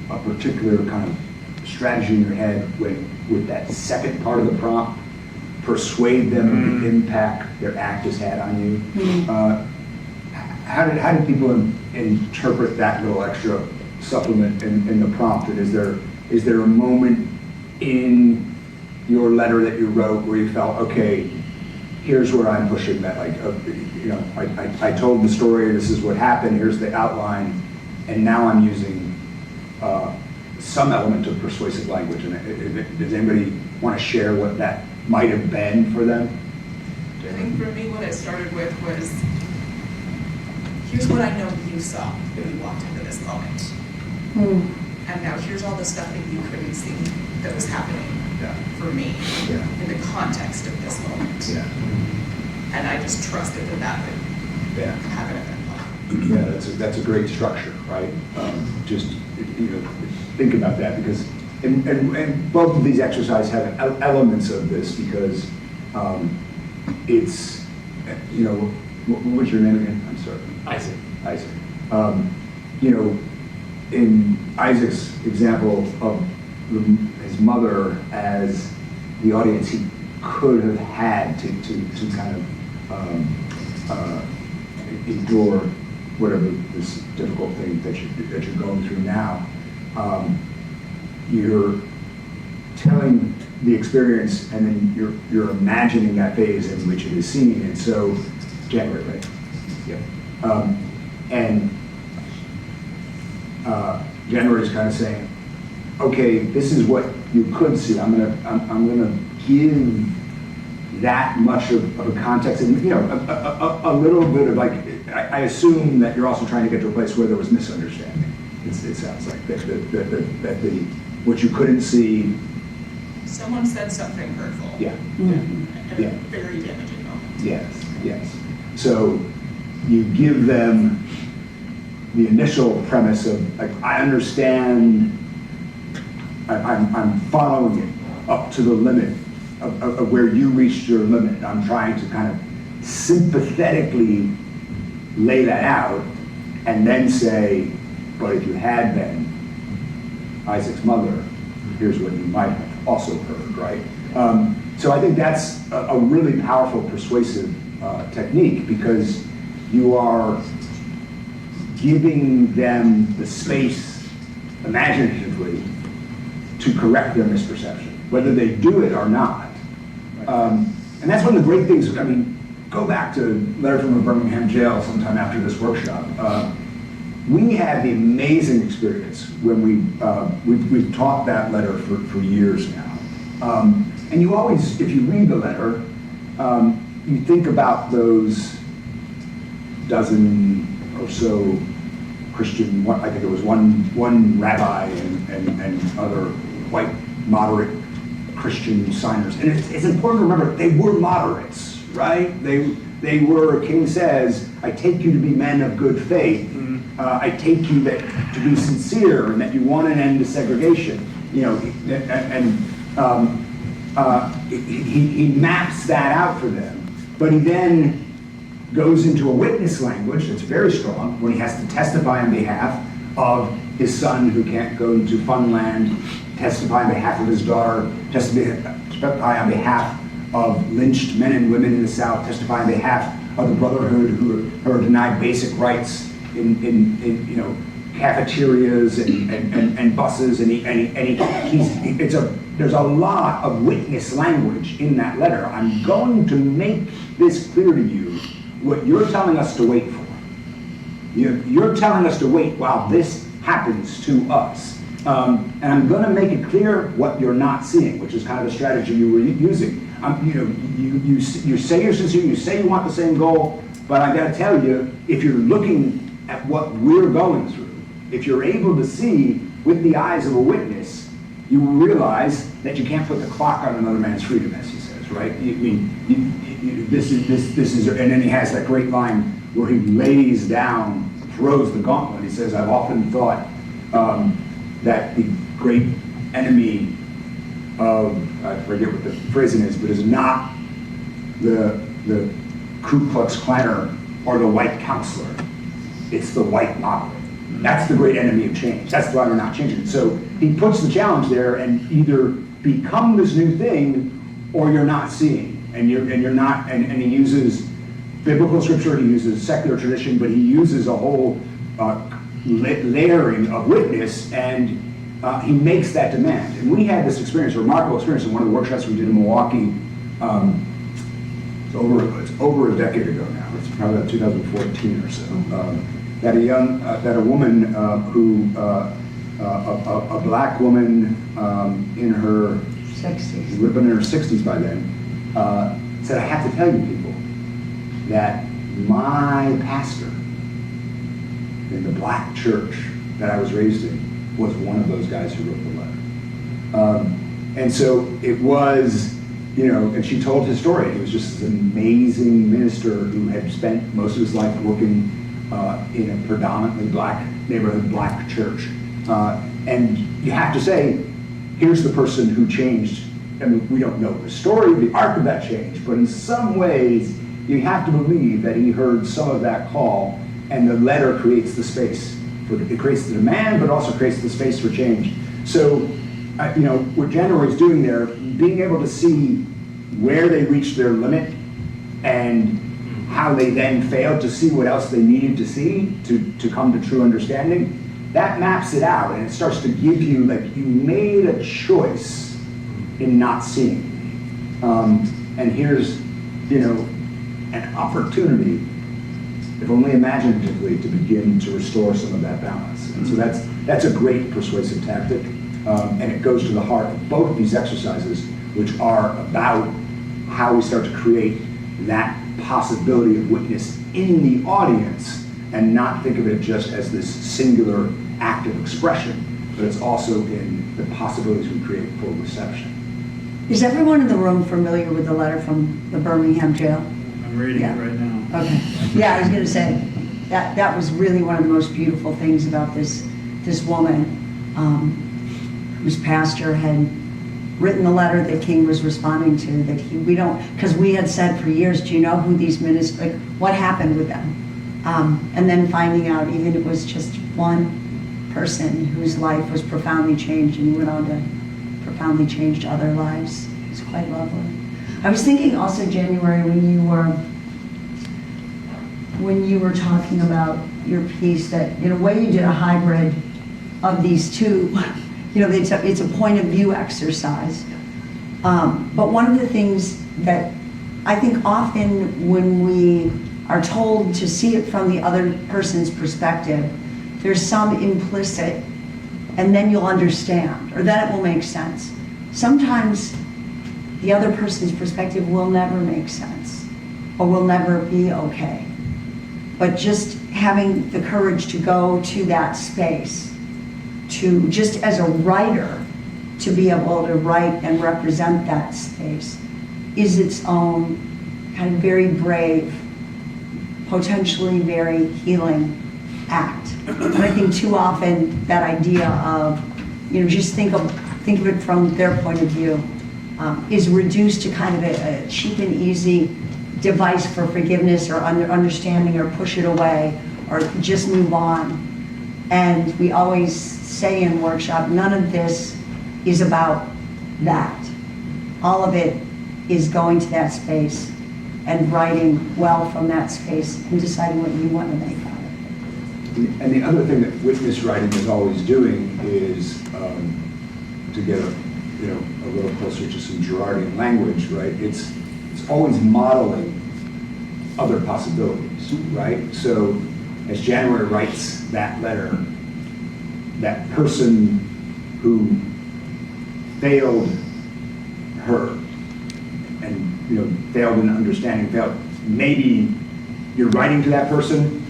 a particular kind of strategy in your head with that second part of the prompt, persuade them of the impact their act has had on you? How did people interpret that little extra supplement in the prompt? And is there a moment in your letter that you wrote where you felt, okay, here's where I'm pushing that, like, I told the story, this is what happened, here's the outline, and now I'm using some element of persuasive language. And does anybody want to share what that might have been for them?
I think for me, what I started with was, here's what I know you saw when you walked into this moment. And now here's all the stuff that you couldn't see that was happening for me in the context of this moment. And I just trusted that would have an effect.
Yeah, that's a great structure, right? Just think about that, because and both of these exercises have elements of this, because it's what's your name again? I'm sorry. Isaac. In Isaac's example of his mother as the audience he could have had to kind of endure whatever this difficult thing that you're going through now. You're telling the experience, and then you're imagining that phase in which it is seen. And so, January, right? Yeah. And January is kind of saying, okay, this is what you could see. I'm gonna give that much of a context, and a little bit of, like, I assume that you're also trying to get to a place where there was misunderstanding. It sounds like that what you couldn't see.
Someone said something hurtful.
Yeah.
At a very damaging moment.
Yes. So you give them the initial premise of, like, I understand. I'm following it up to the limit of where you reached your limit. I'm trying to kind of sympathetically lay that out, and then say, but if you had been Isaac's mother, here's what you might have also heard, right? So I think that's a really powerful persuasive technique, because you are giving them the space imaginatively to correct their misperception, whether they do it or not. And that's one of the great things. I mean, go back to Letter from a Birmingham Jail sometime after this workshop. We had the amazing experience when we've taught that letter for years now. And you always, if you read the letter, you think about those dozen or so Christian, I think it was one rabbi and other quite moderate Christian signers. And it's important to remember, they were moderates, right? They were, King says, I take you to be men of good faith. I take you to be sincere, and that you want an end to segregation. He maps that out for them. But he then goes into a witness language that's very strong when he has to testify on behalf of his son who can't go into Funland, testify on behalf of his daughter, testify on behalf of lynched men and women in the South, testify on behalf of the Brotherhood who are denied basic rights in cafeterias and buses, there's a lot of witness language in that letter. I'm going to make this clear to you what you're telling us to wait for. You're telling us to wait while this happens to us. And I'm going to make it clear what you're not seeing, which is kind of a strategy you were using. You say you're sincere, you say you want the same goal, but I got to tell you, if you're looking at what we're going through, if you're able to see with the eyes of a witness, you will realize that you can't put the clock on another man's freedom, as he says, right? This is, and then he has that great line where he lays down, throws the gauntlet. He says, I've often thought that the great enemy of, I forget what the phrasing is, but is not the Ku Klux Klaner or the white counselor. It's the white moderate. That's the great enemy of change. That's why we're not changing. So he puts the challenge there, and either become this new thing or you're not seeing. And you're not, and he uses biblical scripture, he uses secular tradition, but he uses a whole layering of witness, and he makes that demand. And we had this experience, a remarkable experience, in one of the workshops we did in Milwaukee. It's over a decade ago now. It's probably about 2014 or so. That a woman a black woman in her
60s,
would have been in her 60s by then, said, I have to tell you people that my pastor in the black church that I was raised in was one of those guys who wrote the letter. And so it was, and she told his story. He was just an amazing minister who had spent most of his life working in a predominantly black neighborhood, black church. And you have to say, here's the person who changed. I mean, we don't know the story, the arc of that change, but in some ways, you have to believe that he heard some of that call, and the letter creates the space. It creates the demand, but also creates the space for change. So, what January is doing there, being able to see where they reached their limit and how they then failed to see what else they needed to see to come to true understanding, that maps it out, and it starts to give you, like, you made a choice in not seeing. And here's, an opportunity, if only imaginatively, to begin to restore some of that balance. And so that's a great persuasive tactic, and it goes to the heart of both these exercises, which are about how we start to create that possibility of witness in the audience, and not think of it just as this singular act of expression, but it's also in the possibilities we create for reception.
Is everyone in the room familiar with the letter from the Birmingham jail?
I'm reading it right now.
Okay. Yeah, I was going to say that was really one of the most beautiful things about this woman whose pastor had written the letter that King was responding to, that because we had said for years, do you know who these ministers, like, what happened with them? And then finding out even it was just one person whose life was profoundly changed, and he went on to profoundly change other lives. It's quite lovely. I was thinking also, January, when you were talking about your piece, that in a way you did a hybrid of these two. It's a point of view exercise. But one of the things that I think often when we are told to see it from the other person's perspective, there's some implicit, and then you'll understand, or then it will make sense. Sometimes the other person's perspective will never make sense, or will never be okay. But just having the courage to go to that space, to just as a writer, to be able to write and represent that space, is its own kind of very brave, potentially very healing act. And I think too often that idea of, just think of it from their point of view, is reduced to kind of a cheap and easy device for forgiveness or understanding, or push it away, or just move on. And we always say in workshop, none of this is about that. All of it is going to that space and writing well from that space and deciding what you want to make out of it.
And the other thing that witness writing is always doing is, to get a little closer to some Girardian language, right? It's always modeling other possibilities, right? So as January writes that letter, that person who failed her and failed in understanding, maybe you're writing to that person,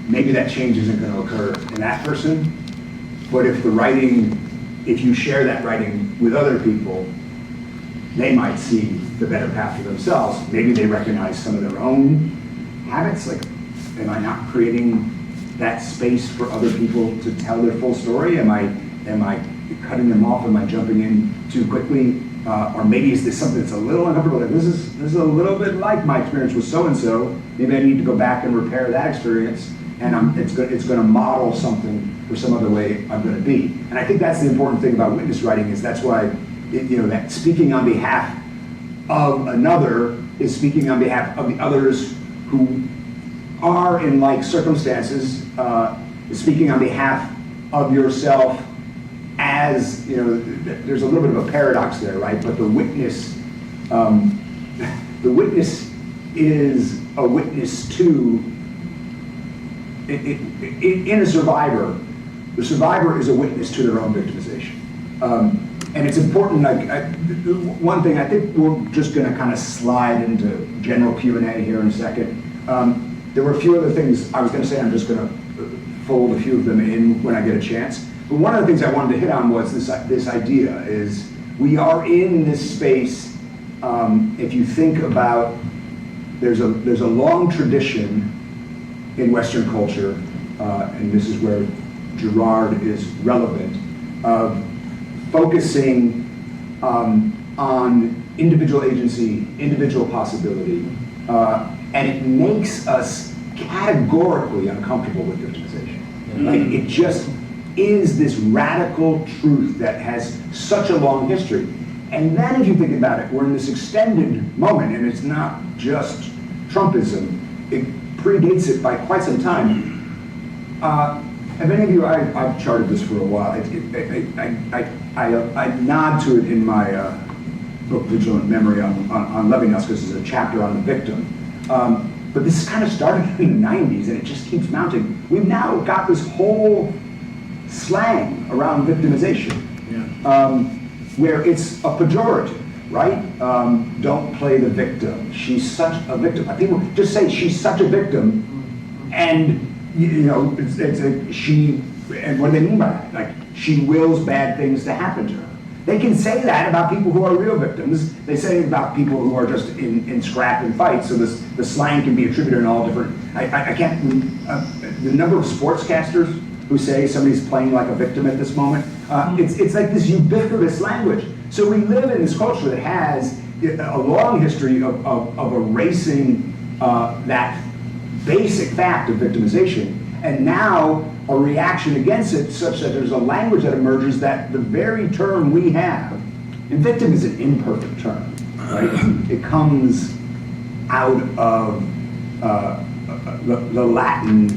maybe that change isn't going to occur in that person, but if you share that writing with other people, they might see the better path for themselves. Maybe they recognize some of their own habits, like, am I not creating that space for other people to tell their full story? Am I cutting them off? Am I jumping in too quickly? Or maybe is this something that's a little uncomfortable? Like, this is a little bit like my experience with so-and-so. Maybe I need to go back and repair that experience, and it's going to model something for some other way I'm going to be. And I think that's the important thing about witness writing, is that's why that speaking on behalf of another is speaking on behalf of the others who are in like circumstances, is speaking on behalf of yourself. As there's a little bit of a paradox there, right? But the witness is a witness to. In a survivor, the survivor is a witness to their own victimization, and it's important. One thing, I think we're just going to kind of slide into general Q&A here in a second. There were a few other things I was going to say. I'm just going to fold a few of them in when I get a chance. But one of the things I wanted to hit on was this idea is we are in this space. If you think about, there's a long tradition in Western culture, and this is where Girard is relevant, of focusing on individual agency, individual possibility, and it makes us categorically uncomfortable with victimization. Like, it just is this radical truth that has such a long history. And then if you think about it, we're in this extended moment, and it's not just Trumpism. It predates it by quite some time. Have any of you, I've charted this for a while. I nod to it in my book, Vigilant Memory, on Levinas, because it's a chapter on the victim. But this kind of started in the 90s, and it just keeps mounting. We've now got this whole slang around victimization, where it's a pejorative, right? Don't play the victim. She's such a victim. People just say she's such a victim, and she. And what do they mean by that? Like, she wills bad things to happen to her. They can say that about people who are real victims. They say it about people who are just in scrap and fights. So the slang can be attributed in all different. I can't. The number of sportscasters who say somebody's playing like a victim at this moment. It's like this ubiquitous language. So we live in this culture that has a long history of erasing that basic fact of victimization, and now a reaction against it, such that there's a language that emerges that the very term we have, and victim is an imperfect term, right? It comes out of the Latin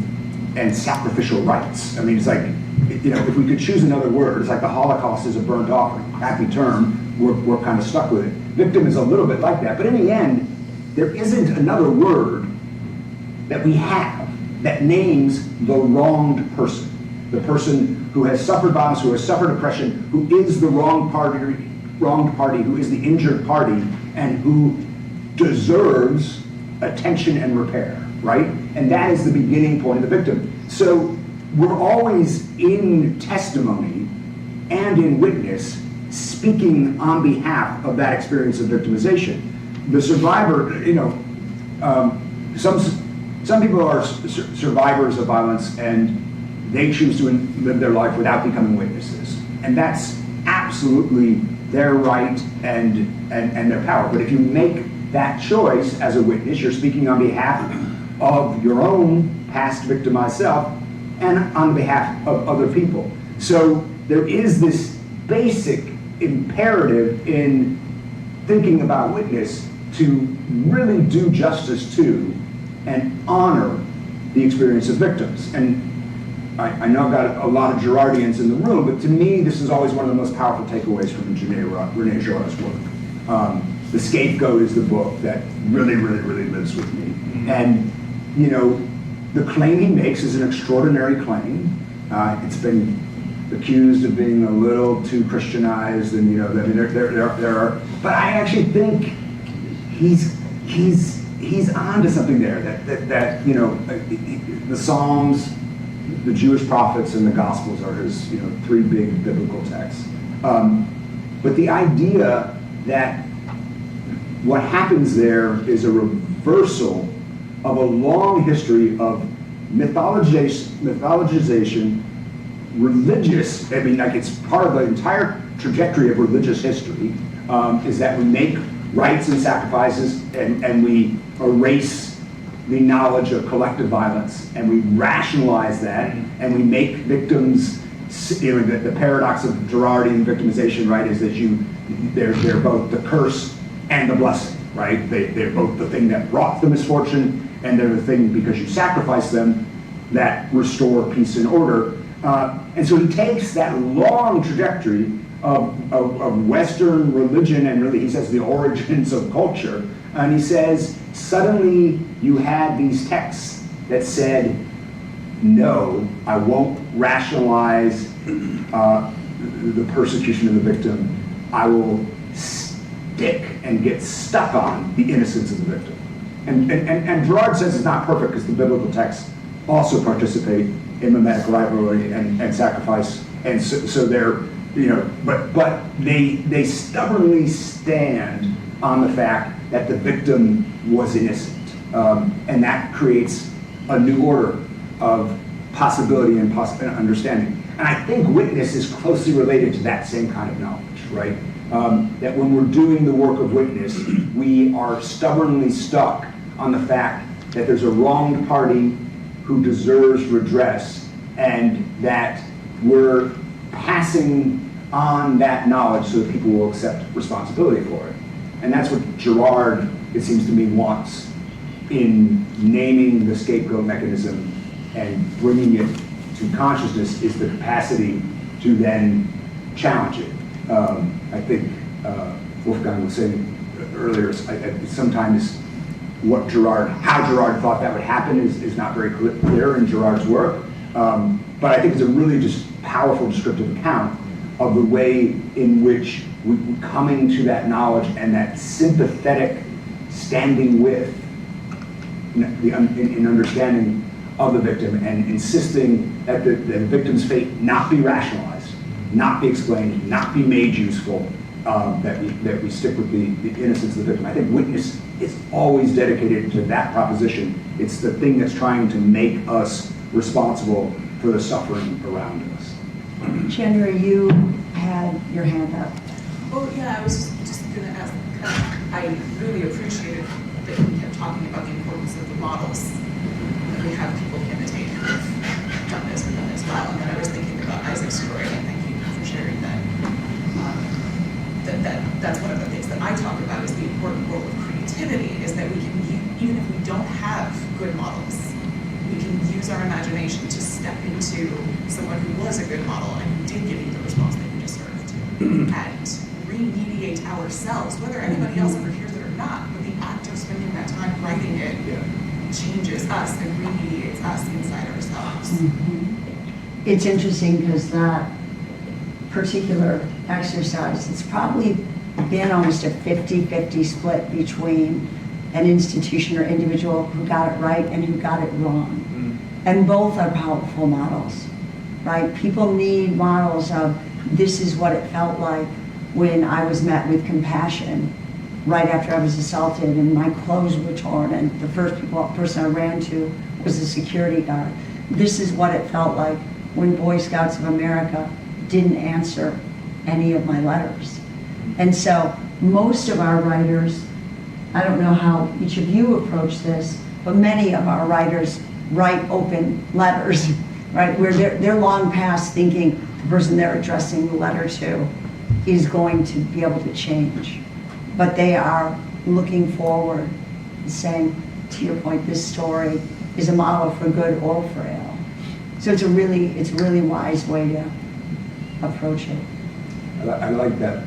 and sacrificial rites. I mean, it's like, if we could choose another word, it's like the Holocaust is a burnt offering. Crappy term, we're kind of stuck with it. Victim is a little bit like that, but in the end, there isn't another word that we have that names the wronged person, the person who has suffered violence, who has suffered oppression, who is the wronged party, who is the injured party, and who deserves attention and repair, right? And that is the beginning point of the victim. So we're always in testimony and in witness speaking on behalf of that experience of victimization. The survivor, some people are survivors of violence, and they choose to live their life without becoming witnesses. And that's absolutely their right and their power. But if you make that choice as a witness, you're speaking on behalf of your own past victimized self and on behalf of other people. So there is this basic imperative in thinking about witness to really do justice to and honor the experience of victims. And I know I've got a lot of Girardians in the room, but to me, this is always one of the most powerful takeaways from Renee Girard's work. The Scapegoat is the book that really, really, really lives with me. And, you know, the claim he makes is an extraordinary claim. It's been accused of being a little too Christianized, and, you know, I mean, there are, but I actually think he's on to something there, that you know, the Psalms, the Jewish prophets, and the Gospels are his, you know, three big biblical texts. But the idea that what happens there is a reversal of a long history of mythologization, religious, I mean, like, it's part of the entire trajectory of religious history, is that we make rites and sacrifices, and we erase the knowledge of collective violence, and we rationalize that, and we make victims, you know, the paradox of Girardian victimization, right, is that they're both the curse and the blessing, right? They're both the thing that brought the misfortune, and they're the thing, because you sacrifice them, that restore peace and order. And so he takes that long trajectory of Western religion, and really, he says, the origins of culture, and he says, suddenly you had these texts that said, no, I won't rationalize the persecution of the victim. I will stick and get stuck on the innocence of the victim. And Girard says it's not perfect, because the biblical texts also participate in mimetic rivalry and sacrifice, and so they're, you know, but they stubbornly stand on the fact that the victim was innocent, and that creates a new order of possibility and understanding. And I think witness is closely related to that same kind of knowledge, right? That when we're doing the work of witness, we are stubbornly stuck on the fact that there's a wronged party who deserves redress, and that we're passing on that knowledge so that people will accept responsibility for it. And that's what Girard, it seems to me, wants in naming the scapegoat mechanism and bringing it to consciousness, is the capacity to then challenge it. I think Wolfgang was saying earlier, sometimes how Girard thought that would happen is not very clear in Girard's work. But I think it's a really just powerful descriptive account of the way in which we coming to that knowledge and that sympathetic standing with in understanding of the victim, and insisting that the victim's fate not be rationalized, not be explained, not be made useful, that we stick with the innocence of the victim. I think witness is always dedicated to that proposition. It's the thing that's trying to make us responsible for the suffering around us.
Chandra, you had your hand up.
Oh, yeah, I was just going to ask, I really appreciated that we kept talking about the importance of the models that we have people imitate who've done this or done as well. And then I was thinking about Isaac's story, and thank you for sharing that. That's one of the things that I talk about, is the important role of creativity, is that we can, even if we don't have good models, we can use our imagination to step into someone who was a good model and who did give you the response that you deserved, and remediate ourselves, whether anybody else ever hears it or not. But the act of spending that time writing it changes us and remediates us inside ourselves.
Mm-hmm. It's interesting because that particular exercise, it's probably been almost a 50-50 split between an institution or individual who got it right and who got it wrong. And both are powerful models, right? People need models of, this is what it felt like when I was met with compassion right after I was assaulted and my clothes were torn, and the first person I ran to was the security guard. This is what it felt like when Boy Scouts of America didn't answer any of my letters. And so most of our writers, I don't know how each of you approach this, but many of our writers write open letters, right? Where they're long past thinking the person they're addressing the letter to is going to be able to change. But they are looking forward and saying, to your point, this story is a model for good or for ill. So it's a really wise way to approach it.
I like that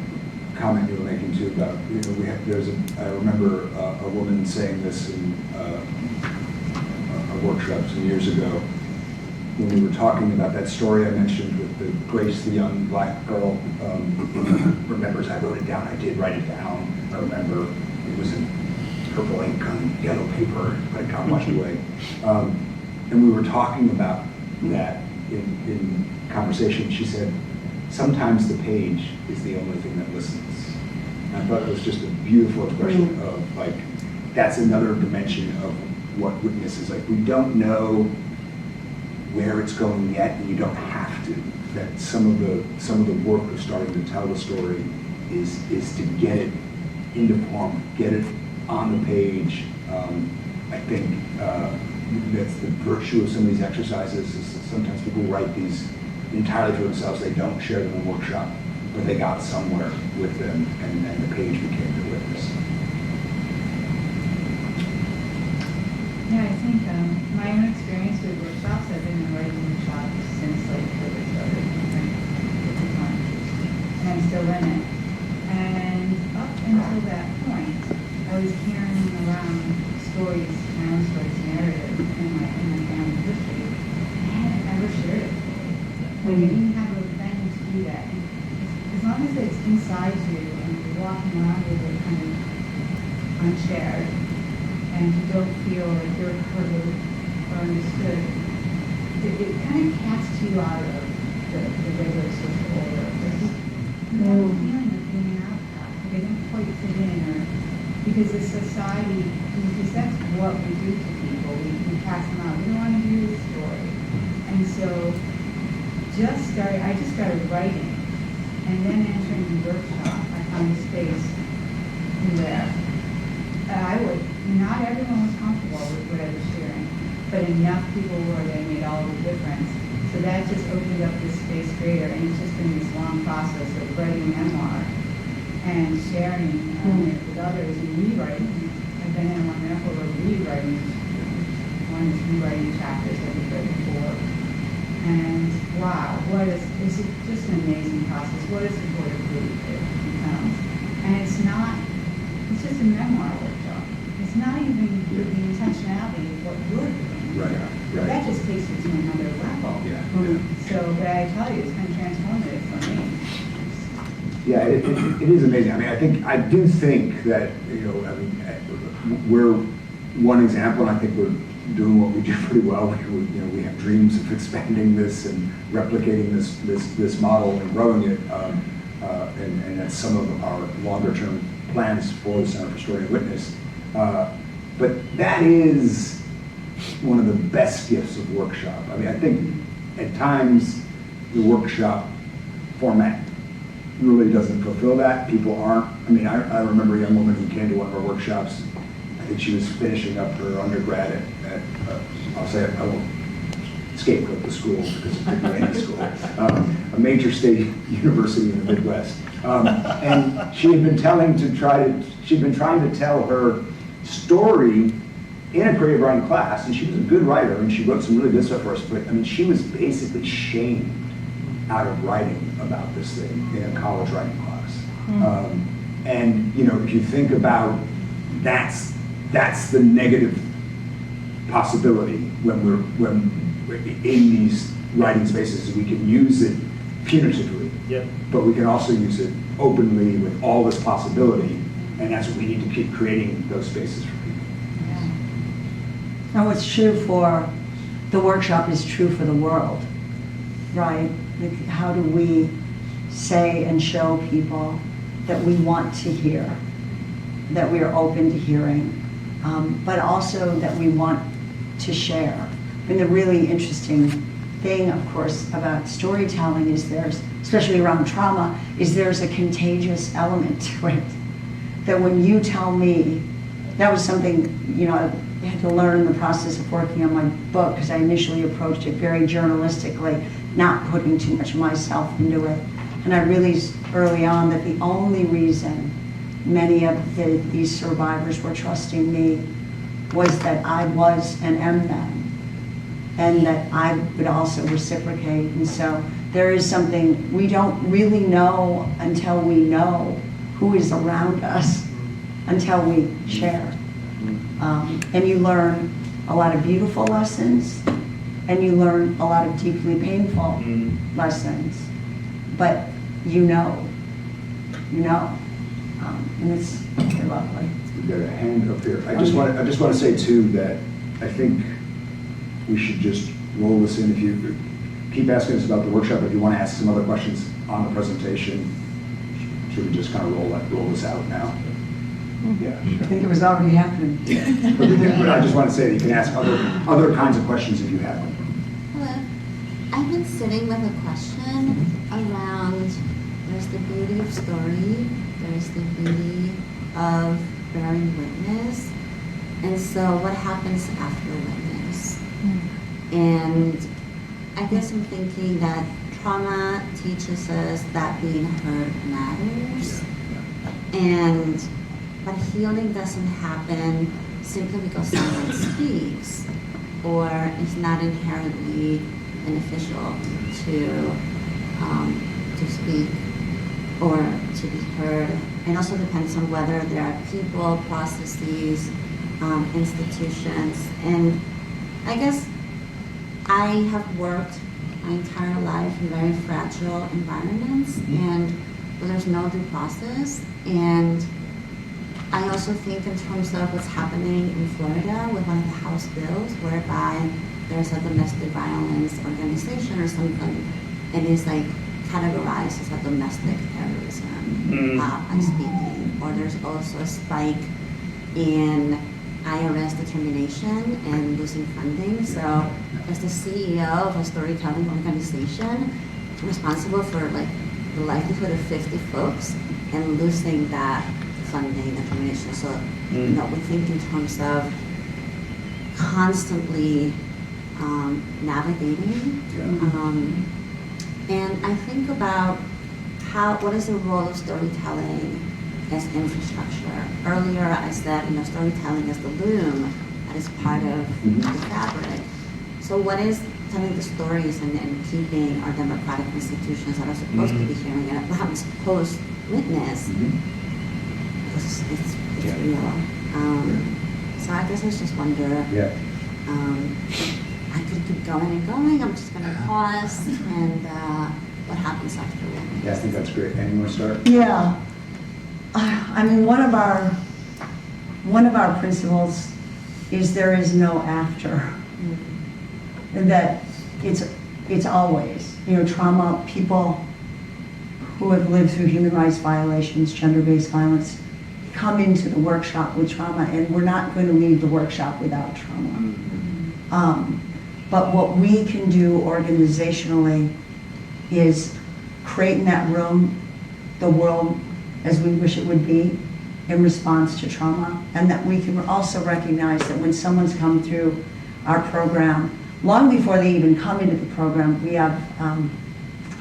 comment you were making too about, I remember a woman saying this in a workshop some years ago when we were talking about that story I mentioned with the Grace, the young black girl, remembers I wrote it down, I did write it down, I remember it was in purple ink on yellow paper, but it got washed away. And we were talking about that in conversation. She said, sometimes the page is the only thing that listens. And I thought it was just a beautiful expression of like, that's another dimension of what witness is like. We don't know where it's going yet, and you don't have to. That some of the work of starting to tell the story is to get it into form, get it on the page. I think that's the virtue of some of these exercises is that sometimes people write these entirely for themselves. They don't share them in a workshop, but they got somewhere with them, and the page became the witness.
Yeah, I think my own experience with workshops, I've been in writing workshops since like COVID started, and I'm still in it. And up until that point, I was carrying around stories, my own stories, narrative in my family history. I hadn't ever shared it. Like I didn't have a venue to do that. And as long as it's inside you and you're walking around with it kind of unshared, and you don't feel like you're heard or understood, it kind of casts you out of the regular social order. You have a feeling of being an outcast. Like I didn't quite fit in, or because the society, because that's what we do to people. We pass them out. We don't want to hear the story. And so I just started writing, and then entering the workshop, I found a space where not everyone was comfortable with what I was sharing, but enough people were that it made all the difference. So that just opened up this space greater, and it's just been this long process of writing memoir and sharing it with others and rewriting. I've been in one example of rewriting. One is rewriting chapters that we've read before. And wow, it's just an amazing process. What a supportive group it becomes. And it's just a memoir workshop. It's not even with the intentionality of what you're doing.
Right.
That just takes it to another level.
Yeah.
So, but I tell you, it's been transformative for me.
Yeah, it is amazing. I mean, I do think that, we're one example, and I think we're doing what we do pretty well. We have dreams of expanding this and replicating this model and growing it, and that's some of our longer term plans for the Center for Story and Witness. But that is one of the best gifts of workshop. I mean, I think at times the workshop format really doesn't fulfill that. People aren't, I remember a young woman who came to one of our workshops. I think she was finishing up her undergrad at I'll say it, I won't scapegoat the school because it's particularly any school, a major state university in the Midwest. And she had been she'd been trying to tell her story in a creative writing class, and she was a good writer, and she wrote some really good stuff for us, but she was basically shamed out of writing about this thing in a college writing class. And if you think about that's the negative possibility when we're in these writing spaces. We can use it punitively, but we can also use it openly with all this possibility, and that's what we need to keep creating those spaces for people.
Now, what's true for the workshop is true for the world, right? Like, how do we say and show people that we want to hear, that we are open to hearing, but also that we want to share? And the really interesting thing, of course, about storytelling is especially around trauma, is there's a contagious element to it. That when you tell me, that was something, I had to learn in the process of working on my book, because I initially approached it very journalistically, not putting too much of myself into it. And I realized early on that the only reason many of these survivors were trusting me was that I was and am them. and that I would also reciprocate. And so there is something we don't really know until we know who is around us, until we share. And you learn a lot of beautiful lessons, and you learn a lot of deeply painful lessons. But you know, and it's really lovely.
We've got a hand up here. I just want to say too that I think we should just roll this in. If you keep asking us about the workshop, if you want to ask some other questions on the presentation, should we just kind of roll this out now? Yeah.
I think it was already happening.
But I just want to say that you can ask other kinds of questions if you have them.
Hello. I've been sitting with a question around, there's the beauty of story, there's the beauty of bearing witness, and so what happens after witness? And I guess I'm thinking that trauma teaches us that being heard matters, but healing doesn't happen simply because someone speaks, or it's not inherently beneficial to speak or to be heard. It also depends on whether there are people, processes, institutions, and I guess I have worked my entire life in very fragile environments, and there's no due process. And I also think in terms of what's happening in Florida with one of the House bills, whereby there's a domestic violence organization or something, and it's like categorized as a domestic terrorism by speaking. Or there's also a spike in IRS determination and losing funding. So as the CEO of a storytelling organization, responsible for like the livelihood of 50 folks and losing that funding determination. So we think in terms of constantly navigating. And I think about what is the role of storytelling as infrastructure. Earlier I said, storytelling is the loom that is part of the fabric. So what is telling the stories and keeping our democratic institutions that are supposed to be hearing it, perhaps post-witness, because it's real. So I guess I just wonder, I could keep going and going. I'm just going to pause and what happens after witness.
Yeah, I think that's great. And you want to start?
Yeah. I mean, one of our principles is there is no after. And that it's always, trauma, people who have lived through human rights violations, gender-based violence, come into the workshop with trauma, and we're not going to leave the workshop without trauma. But what we can do organizationally is create in that room the world as we wish it would be in response to trauma, and that we can also recognize that when someone's come through our program, long before they even come into the program, we have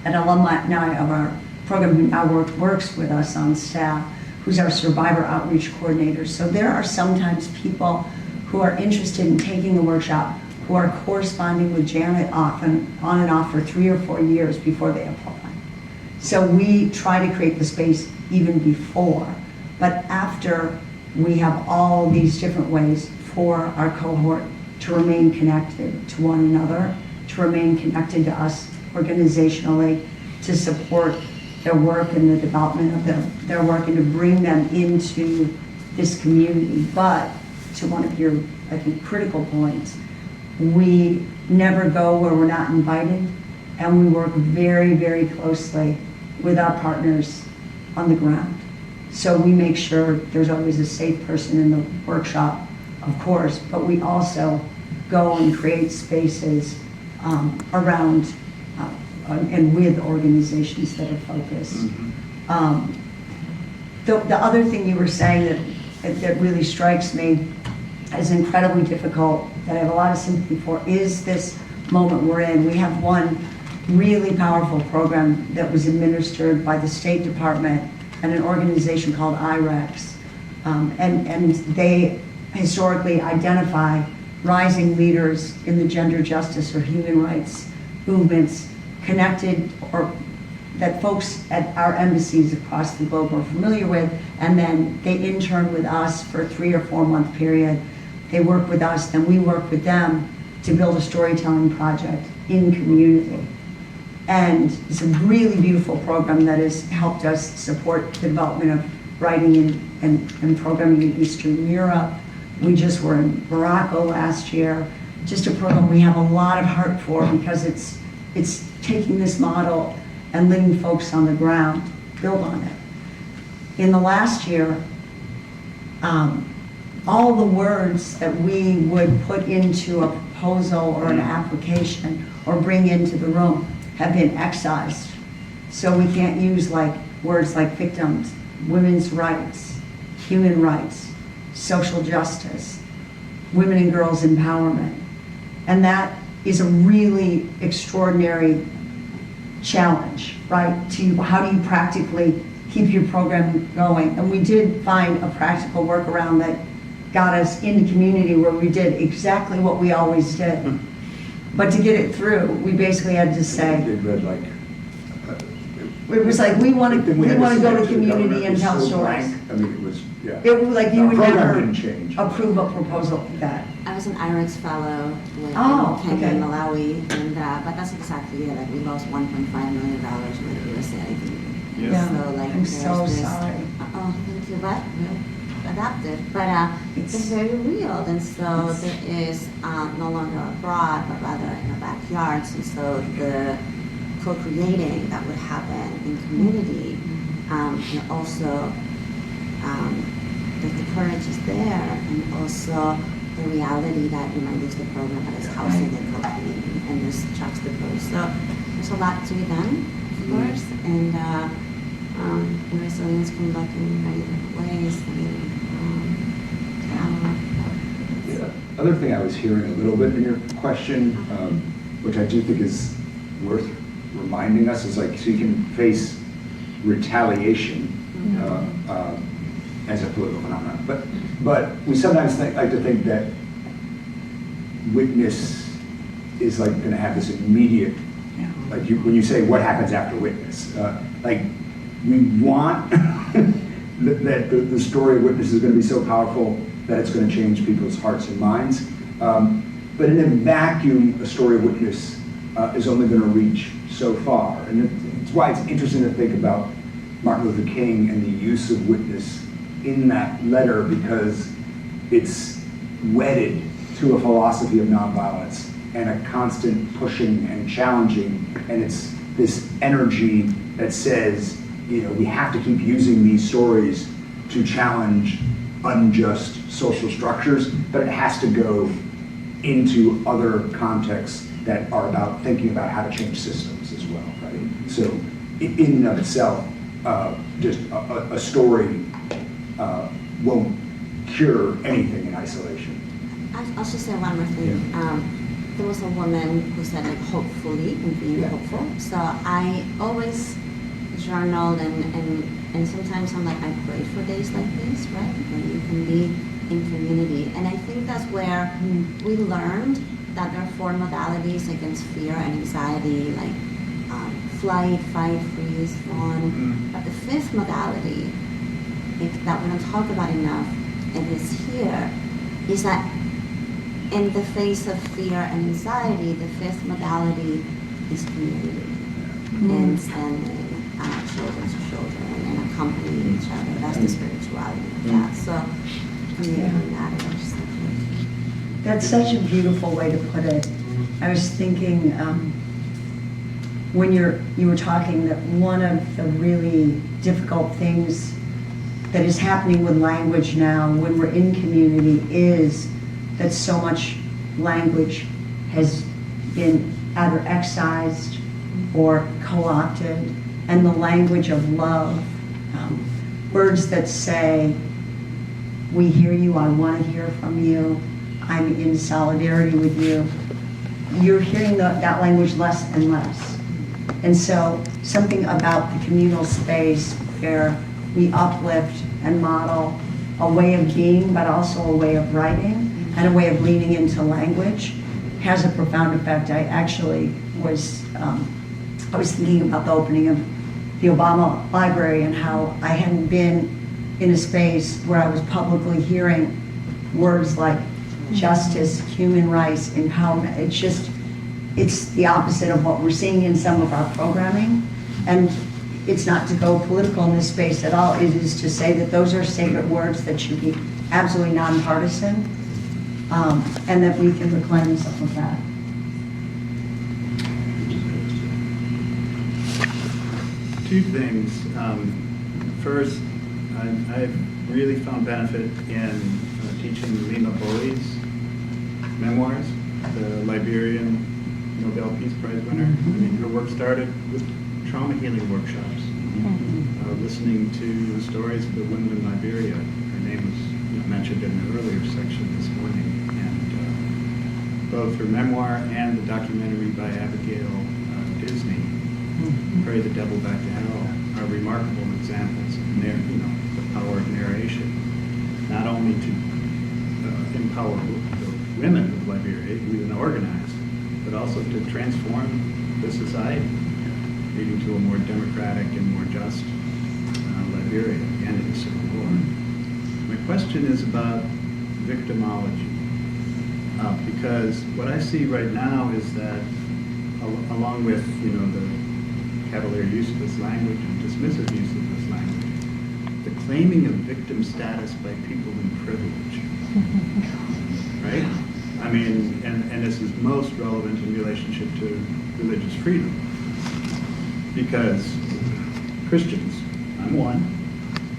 an alumni of our program who now works with us on staff, who's our survivor outreach coordinator. So there are sometimes people who are interested in taking the workshop who are corresponding with Janet often on and off for 3 or 4 years before they apply. So we try to create the space even before, but after we have all these different ways for our cohort to remain connected to one another, to remain connected to us organizationally, to support their work and the development of their work, and to bring them into this community. But to one of your, I think, critical points, we never go where we're not invited, and we work very, very closely with our partners on the ground. So we make sure there's always a safe person in the workshop, of course, but we also go and create spaces around and with organizations that are focused. The other thing you were saying that really strikes me as incredibly difficult, that I have a lot of sympathy for, is this moment we're in. We have one really powerful program that was administered by the State Department and an organization called IREX. And they historically identify rising leaders in the gender justice or human rights movements connected, or that folks at our embassies across the globe are familiar with, and then they intern with us for a 3 or 4 month period. They work with us, then we work with them to build a storytelling project in community. And it's a really beautiful program that has helped us support the development of writing and programming in Eastern Europe. We just were in Morocco last year. Just a program we have a lot of heart for, because it's taking this model and letting folks on the ground build on it. In the last year, all the words that we would put into a proposal or an application or bring into the room have been excised. So we can't use words like victims, women's rights, human rights, social justice, women and girls empowerment. And that is a really extraordinary challenge, right? How do you practically keep your program going? And we did find a practical workaround that got us into community where we did exactly what we always did. But to get it through, we basically had to say, it was like, we want to go to community and tell stories.
I mean, it was, yeah.
It was like you would
Our program
never
didn't change.
approve a proposal like that.
I was an IREX fellow with Kenya
Okay.
and Malawi, and but that's exactly it. Like we lost $1.5 million with USAID.
Yeah.
So like
I'm
there's
so
this,
sorry.
Oh, thank you. But we'll adapt it. But it's very real, and so there is no longer abroad, but rather in our backyards, and so the co-creating that would happen in community, and also the courage is there, and also the reality that you might lose the program, but it's housing and co-creating, and this juxtaposed. So there's a lot to be done, of course, and resilience can look in many different ways.
The other thing I was hearing a little bit in your question, which I do think is worth reminding us, is like, so you can face retaliation as a political phenomenon. But we sometimes like to think that witness is like going to have this immediate, like when you say what happens after witness, like we want that the story of witness is going to be so powerful that it's going to change people's hearts and minds. But in a vacuum, a story of witness is only going to reach so far. And it's why it's interesting to think about Martin Luther King and the use of witness in that letter, because it's wedded to a philosophy of nonviolence and a constant pushing and challenging. And it's this energy that says, we have to keep using these stories to challenge unjust social structures, but it has to go into other contexts that are about thinking about how to change systems as well, right? So in and of itself, just a story won't cure anything in isolation.
I'll just say one more thing. There was a woman who said, like, hopefully, and being hopeful. So I always journaled, and sometimes I'm like, I pray for days like this, right? When you can be in community. And I think that's where we learned that there are 4 modalities against fear and anxiety, like flight, fight, freeze, fawn. But the 5th modality, that we don't talk about enough, and is here, is that in the face of fear and anxiety, the 5th modality is community, and standing children to children and accompanying each other. That's the spirituality of that. So community matters.
That's such a beautiful way to put it. I was thinking when you were talking that one of the really difficult things that is happening with language now when we're in community is that so much language has been either excised or co-opted, and the language of love, words that say, we hear you, I want to hear from you, I'm in solidarity with you. You're hearing that language less and less. And so something about the communal space where we uplift and model a way of being, but also a way of writing, and a way of leaning into language has a profound effect. I actually was, I was thinking about the opening of the Obama Library and how I hadn't been in a space where I was publicly hearing words like justice, human rights, empowerment. It's the opposite of what we're seeing in some of our programming. And it's not to go political in this space at all. It is to say that those are sacred words that should be absolutely nonpartisan, and that we can reclaim some of that.
Two things. First, I've really found benefit in teaching Lima Bowie's memoirs, the Liberian Nobel Peace Prize winner. I mean, her work started with trauma healing workshops, listening to the stories of the women in Liberia. Her name was mentioned in the earlier section this morning. And both her memoir and the documentary by Abigail Disney, Pray the Devil Back to Hell, are remarkable examples of the power of narration, not only to empower the women of Liberia, even organized, but also to transform the society, leading to a more democratic and more just Liberia at the end of the Civil War. My question is about victimology, because what I see right now is that, along with the cavalier use of this language and dismissive use of this language, the claiming of victim status by people in privilege, right? I mean, and this is most relevant in relationship to religious freedom, because Christians, I'm one,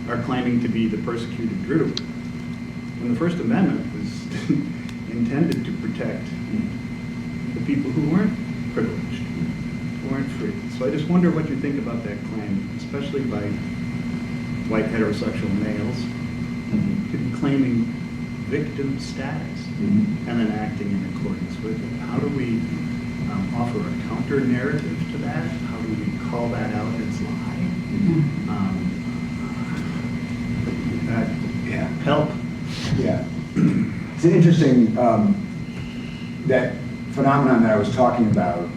are claiming to be the persecuted group, when the First Amendment was intended to protect the people who weren't privileged, who weren't free. So I just wonder what you think about that claim, especially by white heterosexual males, claiming victim status and then acting in accordance with it. How do we offer a counter narrative to that? How do we call that out as lie? Help.
Yeah. It's interesting, that phenomenon that I was talking about.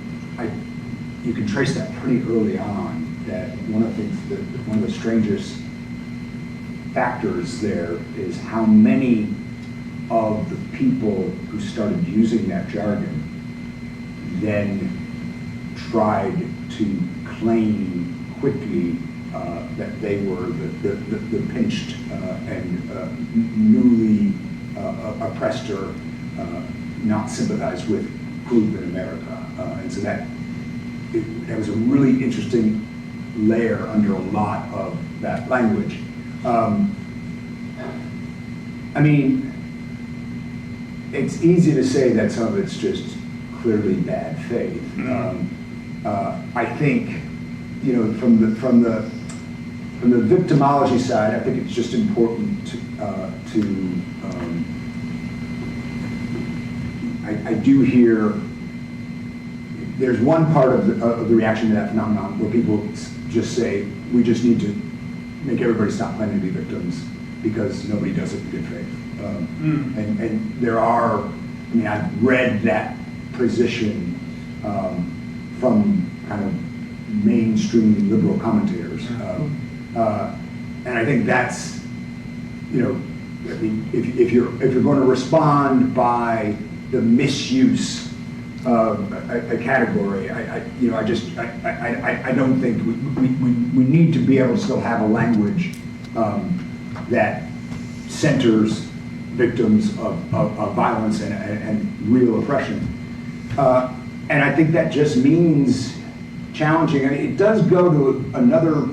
You can trace that pretty early on. That one of the strangest factors there is how many of the people who started using that jargon then tried to claim quickly that they were the pinched and newly oppressed or not sympathized with group in America. And so that was a really interesting layer under a lot of that language. I mean, it's easy to say that some of it's just clearly bad faith. I think, from the victimology side, I think it's just important I do hear there's one part of the reaction to that phenomenon where people just say we just need to make everybody stop claiming to be victims because nobody does it in good faith. And there are, I've read that position from kind of mainstream liberal commentators. And I think that's, if you're going to respond by the misuse of a category, I don't think we need to be able to still have a language that centers victims of violence and real oppression. And I think that just means challenging. It does go to another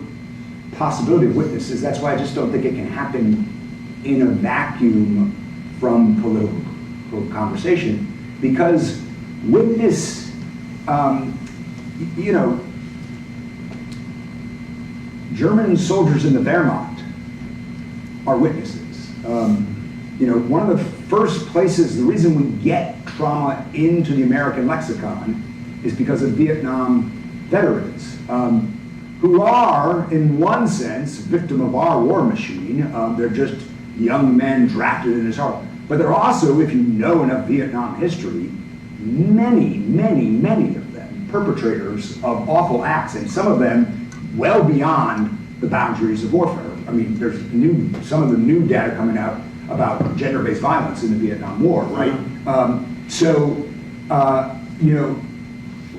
possibility of witnesses. That's why I just don't think it can happen in a vacuum from political conversation, because witness, German soldiers in the Wehrmacht are witnesses. One of the first places, the reason we get trauma into the American lexicon is because of Vietnam veterans, who are, in one sense, victim of our war machine. They're just young men drafted in this horror. But there are also, if you know enough Vietnam history, many, many, many of them perpetrators of awful acts, and some of them well beyond the boundaries of warfare. I mean, there's some of the new data coming out about gender-based violence in the Vietnam War, right?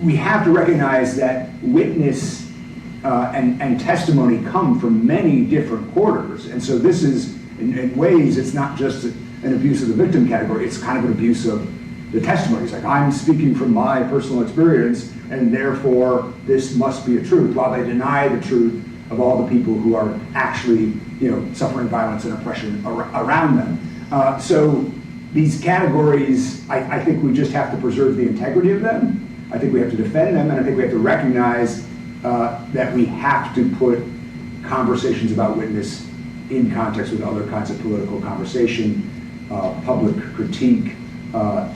We have to recognize that witness and testimony come from many different quarters. And so this is, in ways, it's not just an abuse of the victim category, it's kind of an abuse of the testimony. It's like, I'm speaking from my personal experience, and therefore this must be a truth, while they deny the truth of all the people who are actually, suffering violence and oppression around them. So these categories, I think we just have to preserve the integrity of them. I think we have to defend them, and I think we have to recognize that we have to put conversations about witness in context with other kinds of political conversation, public critique.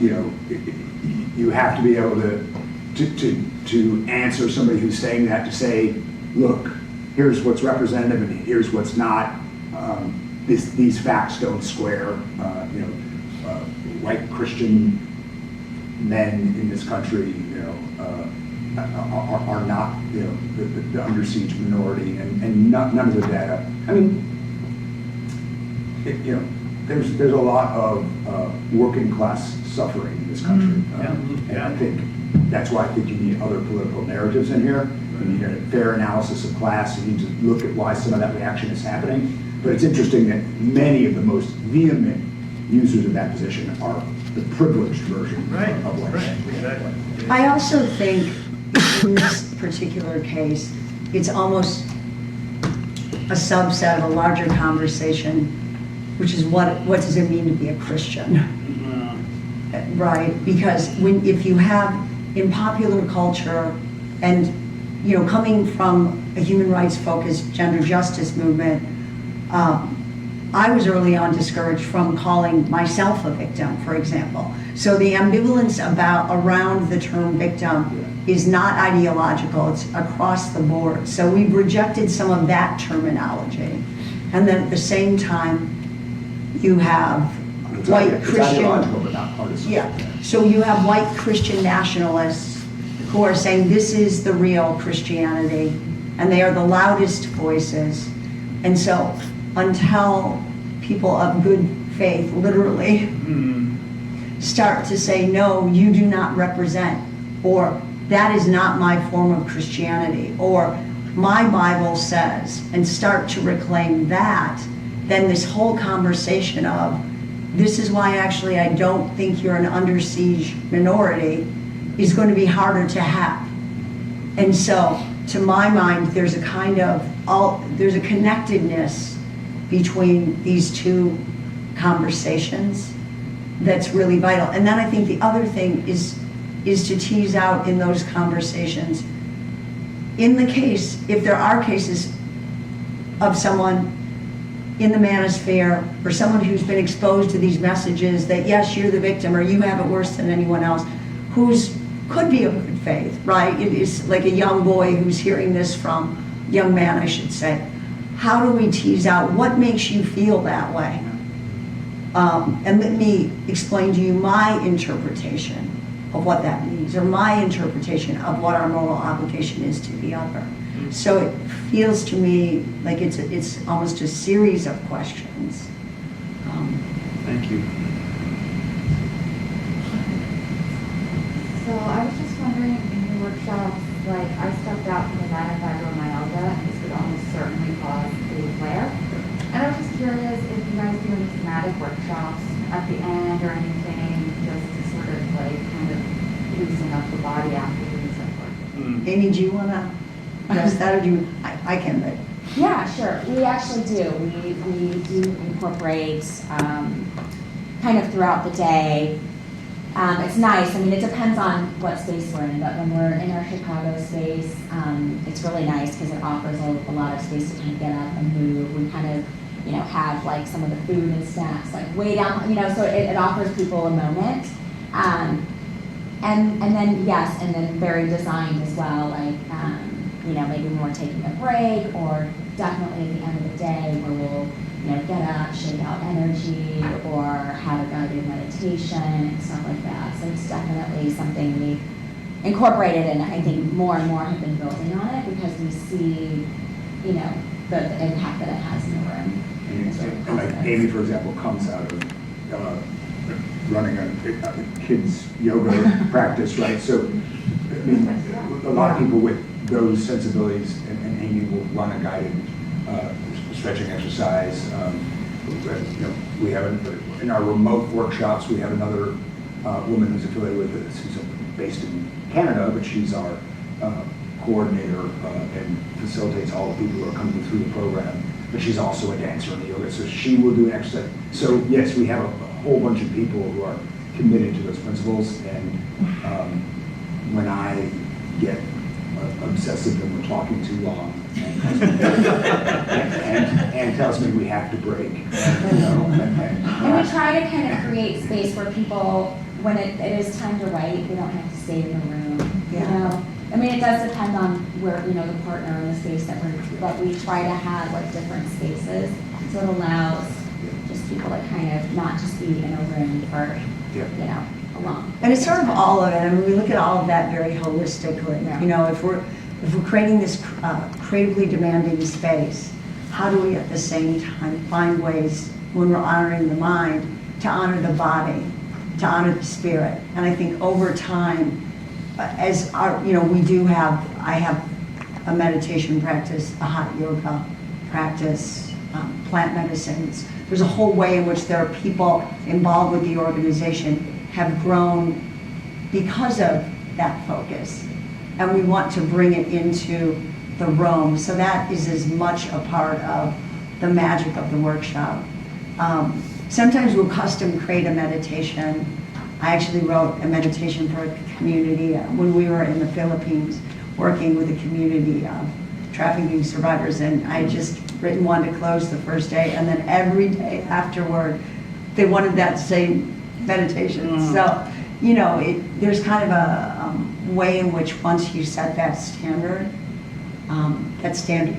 You have to be able to answer somebody who's saying that, to say, look, here's what's representative and here's what's not. These facts don't square. White Christian men in this country, are not, the under siege minority, and none of the data. I mean, there's a lot of working class suffering in this country, and I think that's why I think you need other political narratives in here. You need a fair analysis of class. You need to look at why some of that reaction is happening. But it's interesting that many of the most vehement users of that position are the privileged version of white.
Right, exactly.
I also think in this particular case, it's almost a subset of a larger conversation, which is what does it mean to be a Christian? Right? Because if you have in popular culture, and coming from a human rights focused gender justice movement, I was early on discouraged from calling myself a victim, for example. So the ambivalence around the term victim is not ideological, it's across the board. So we've rejected some of that terminology. And then at the same time, you have white Christian,
but not partisan.
yeah. So you have white Christian nationalists who are saying this is the real Christianity, and they are the loudest voices. And so until people of good faith, literally, start to say, no, you do not represent, or that is not my form of Christianity, or my Bible says, and start to reclaim that, then this whole conversation of, this is why actually I don't think you're an under siege minority, is going to be harder to have. And so, to my mind, there's a there's a connectedness between these two conversations that's really vital. And then I think the other thing is to tease out in those conversations, in the case, if there are cases of someone in the manosphere or someone who's been exposed to these messages that yes, you're the victim or you have it worse than anyone else, could be of good faith, right? It is like a young boy who's hearing this from, young man I should say. How do we tease out what makes you feel that way? And let me explain to you my interpretation of what that means, or my interpretation of what our moral obligation is to the other. So it feels to me like it's almost a series of questions.
Thank you.
So I was just wondering, in your workshops, like I stepped out from the line of fibromyalgia, and this would almost certainly cause a flare. And I was just curious if you guys do any somatic workshops at the end or anything, just to sort of like kind of loosen up the body afterwards and work.
Amy, do you want to address that, or do you? I can, but.
Yeah, sure. We actually do. We do incorporate kind of throughout the day. It's nice. I mean, it depends on what space we're in, but when we're in our Chicago space, it's really nice because it offers a lot of space to kind of get up and move. We kind of, have like some of the food and snacks like way down, so it offers people a moment. And then, yes, and then very designed as well, like, maybe when we're taking a break, or definitely at the end of the day where we'll get up, shake out energy, or have a guided meditation and stuff like that. So it's definitely something we incorporated, and I think more and more have been building on it because we see, the impact that it has in the room. It's really
And like
positive.
Amy, for example, comes out of running a kids yoga practice, right? So, I mean, a lot of people with those sensibilities, and Amy will run a guided stretching exercise. We have in our remote workshops, we have another woman who's affiliated with us, who's based in Canada, but she's our coordinator and facilitates all the people who are coming through the program. But she's also a dancer in the yoga, so she will do an exercise. So yes, we have a whole bunch of people who are committed to those principles, and when I get obsessive and we're talking too long, and tells me we have to break.
And we try to kind of create space where people, when it is time to write, they don't have to stay in the room.
Yeah.
I mean, it does depend on where, the partner and the space that but we try to have like different spaces. So it allows just people to kind of not just be in a room for, alone.
And it's sort of all of it. I mean, we look at all of that very holistically.
Yeah.
If we're creating this creatively demanding space, how do we at the same time find ways when we're honoring the mind to honor the body, to honor the spirit? And I think over time, as our, I have a meditation practice, a hot yoga practice, plant medicines. There's a whole way in which there are people involved with the organization have grown because of that focus. And we want to bring it into the room. So that is as much a part of the magic of the workshop. Sometimes we'll custom create a meditation. I actually wrote a meditation for a community when we were in the Philippines working with a community of trafficking survivors, and I had just written one to close the first day, and then every day afterward they wanted that same meditation. So, there's kind of a way in which once you set that standard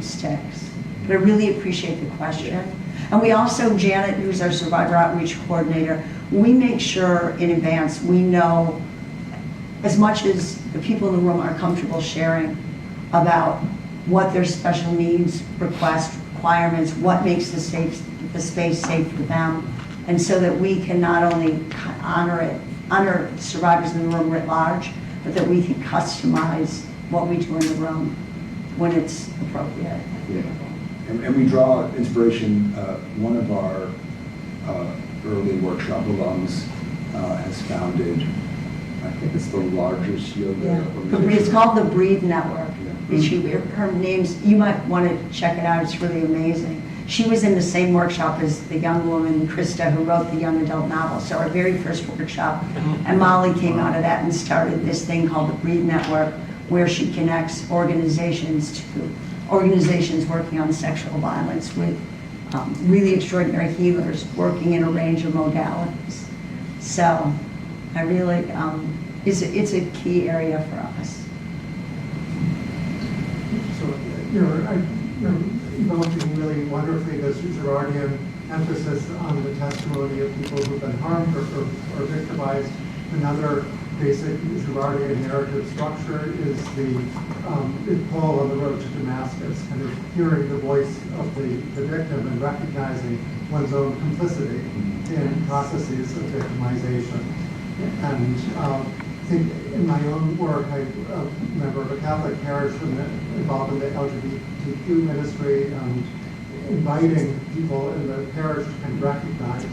sticks. But I really appreciate the question. And we also, Janet, who's our survivor outreach coordinator, we make sure in advance we know as much as the people in the room are comfortable sharing about what their special needs, requests, requirements, what makes the space safe for them. And so that we can not only honor survivors in the room writ large, but that we can customize what we do in the room when it's appropriate.
Yeah. And we draw inspiration. One of our early workshop alums has founded, I think it's the largest yoga organization.
It's called the Breathe Network.
Yeah.
Her name's, you might want to check it out, it's really amazing. She was in the same workshop as the young woman, Krista, who wrote the young adult novel. So our very first workshop, and Molly came out of that and started this thing called the Breathe Network, where she connects organizations working on sexual violence with really extraordinary healers working in a range of modalities. So I really, it's a key area for us.
So you're developing really wonderfully this Girardian emphasis on the testimony of people who've been harmed or victimized. Another basic Girardian narrative structure is the Paul on the road to Damascus, kind of hearing the voice of the victim and recognizing one's own complicity in processes of victimization. And I think in my own work, I'm a member of a Catholic parish involved in the LGBTQ ministry, inviting people in the parish to kind of recognize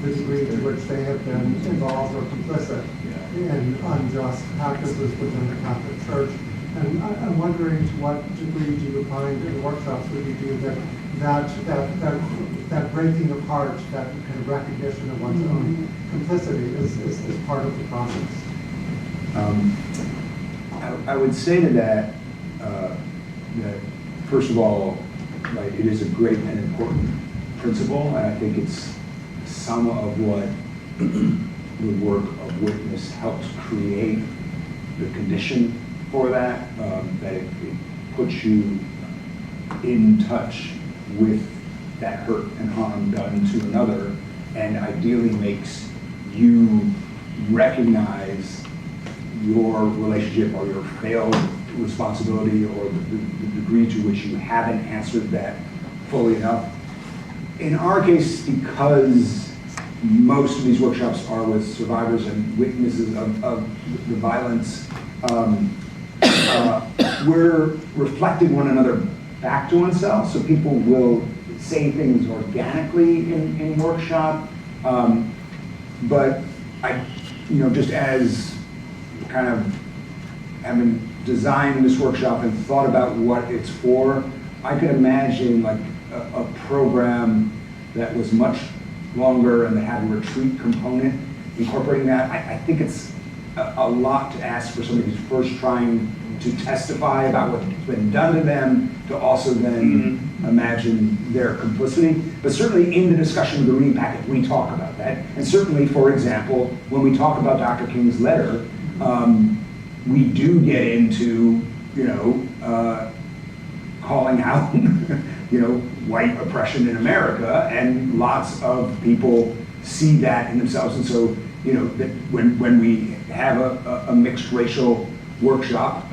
the degree to which they have been involved or complicit in unjust practices within the Catholic Church. And I'm wondering to what degree do you find in the workshops that you do that breaking apart, that kind of recognition of one's own complicity is part of the process?
I would say to that, that first of all, right, it is a great and important principle, and I think it's some of what the work of witness helps create the condition for that, that it puts you in touch with that hurt and harm done to another, and ideally makes you recognize your relationship or your failed responsibility or the degree to which you haven't answered that fully enough. In our case, because most of these workshops are with survivors and witnesses of the violence, we're reflecting one another back to oneself, so people will say things organically in workshop, but just as kind of having designed this workshop and thought about what it's for, I could imagine like a program that was much longer and that had a retreat component, incorporating that. I think it's a lot to ask for somebody who's first trying to testify about what's been done to them, to also then imagine their complicity. But certainly in the discussion of the reading packet, we talk about that. And certainly, for example, when we talk about Dr. King's letter, we do get into, calling out, white oppression in America, and lots of people see that in themselves. And so, that when we have a mixed racial workshop,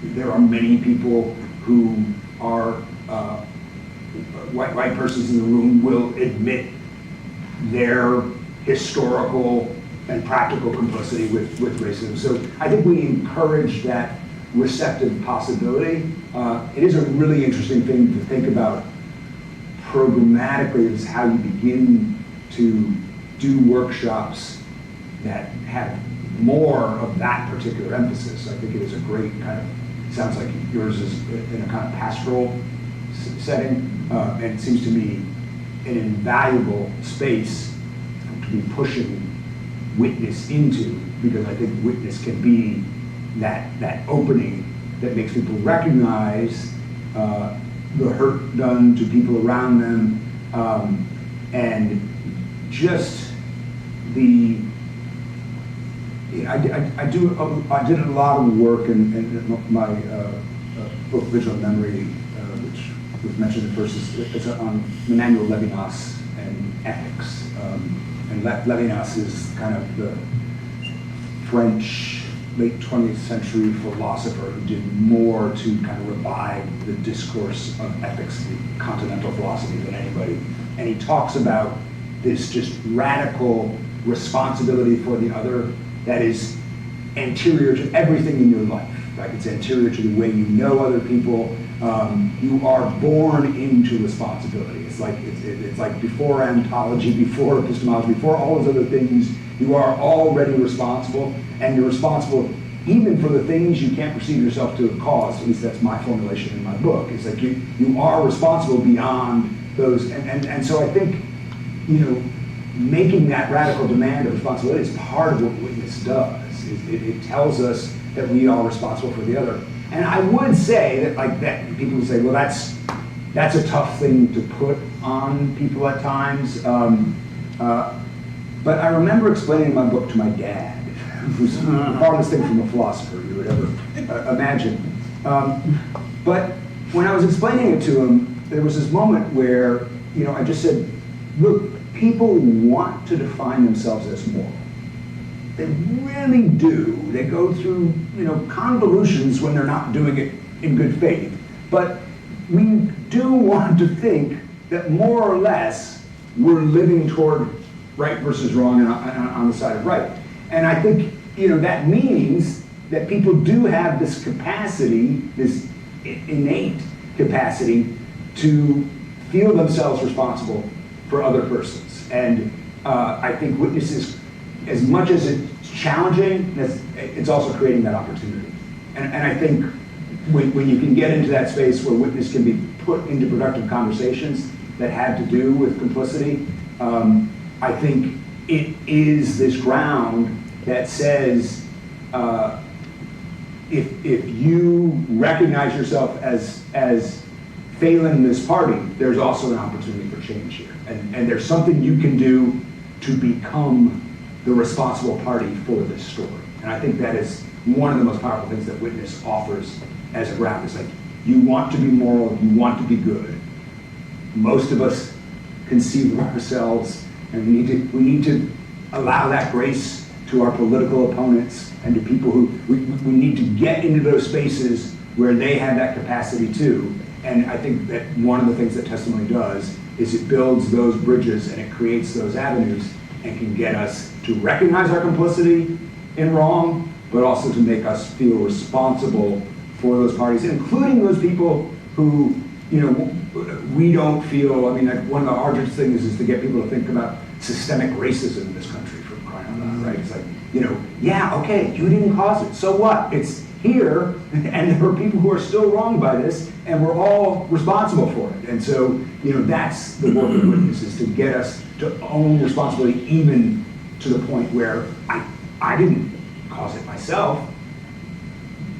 there are many people who are white persons in the room will admit their historical and practical complicity with racism. So I think we encourage that receptive possibility. It is a really interesting thing to think about programmatically, is how you begin to do workshops that have more of that particular emphasis. I think it is a great kind of, sounds like yours is in a kind of pastoral setting, and it seems to me an invaluable space to be pushing witness into, because I think witness can be that opening that makes people recognize the hurt done to people around them, and just I did a lot of work in my book, Visual Memory, which was mentioned at first. It's on Emmanuel Levinas and ethics. And Levinas is kind of the French late 20th century philosopher who did more to kind of revive the discourse of ethics, the continental philosophy, than anybody. And he talks about this just radical responsibility for the other that is anterior to everything in your life. Like, it's anterior to the way you know other people. You are born into responsibility. It's like before ontology, before epistemology, before all those other things, you are already responsible, and you're responsible even for the things you can't perceive yourself to have caused. At least that's my formulation in my book. It's like you are responsible beyond those, and so I think, making that radical demand of responsibility is part of what witness does. It tells us that we are responsible for the other. And I would say that people would say, well, that's a tough thing to put on people at times. But I remember explaining my book to my dad, who's the farthest thing from a philosopher you would ever imagine. But when I was explaining it to him, there was this moment where, I just said, look, people want to define themselves as moral. They really do. They go through, convolutions when they're not doing it in good faith. But we do want to think that more or less we're living toward right versus wrong and on the side of right. And I think, that means that people do have this capacity, this innate capacity to feel themselves responsible for other persons. And I think witnesses, as much as it's challenging, it's also creating that opportunity. And I think when you can get into that space where witness can be put into productive conversations that have to do with complicity, I think it is this ground that says, if you recognize yourself as failing in this party, there's also an opportunity for change here. And there's something you can do to become the responsible party for this story. And I think that is one of the most powerful things that witness offers as a ground. It's like, you want to be moral, you want to be good. Most of us conceive of ourselves, and we need to allow that grace to our political opponents and to people who, we need to get into those spaces where they have that capacity too. And I think that one of the things that testimony does is it builds those bridges and it creates those avenues and can get us to recognize our complicity in wrong, but also to make us feel responsible for those parties, including those people who, we don't feel, I mean, like one of the hardest things is to get people to think about systemic racism in this country, for crying out loud, right? It's like, yeah, okay, you didn't cause it, so what? It's here, and there are people who are still wronged by this, and we're all responsible for it. And so, that's the work of witness, is to get us to own responsibility, even to the point where I didn't cause it myself.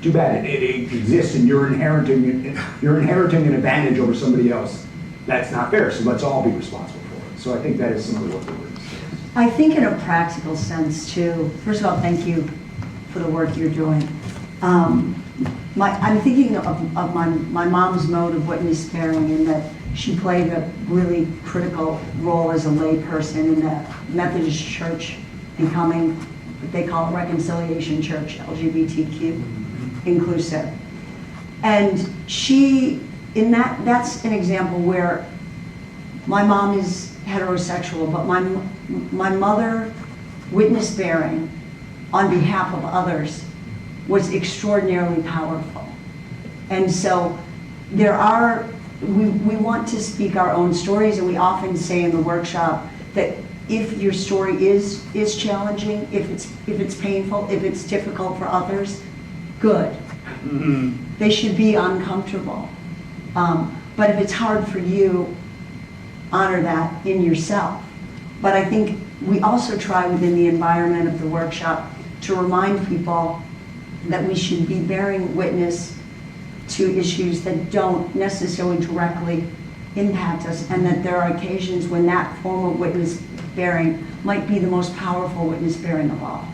Too bad it exists, and you're inheriting an advantage over somebody else. That's not fair, so let's all be responsible for it. So I think that is some of the work that we're doing.
I think in a practical sense too, first of all, thank you for the work you're doing. I'm thinking of my mom's mode of witness bearing, in that she played a really critical role as a layperson in the Methodist Church becoming what they call a reconciliation church, LGBTQ inclusive. And that's an example where my mom is heterosexual, but my mother, witness bearing on behalf of others, was extraordinarily powerful. And so we want to speak our own stories, and we often say in the workshop that if your story is challenging, if it's painful, if it's difficult for others, good. Mm-hmm. They should be uncomfortable. But if it's hard for you, honor that in yourself. But I think we also try within the environment of the workshop to remind people that we should be bearing witness to issues that don't necessarily directly impact us, and that there are occasions when that form of witness bearing might be the most powerful witness bearing of all.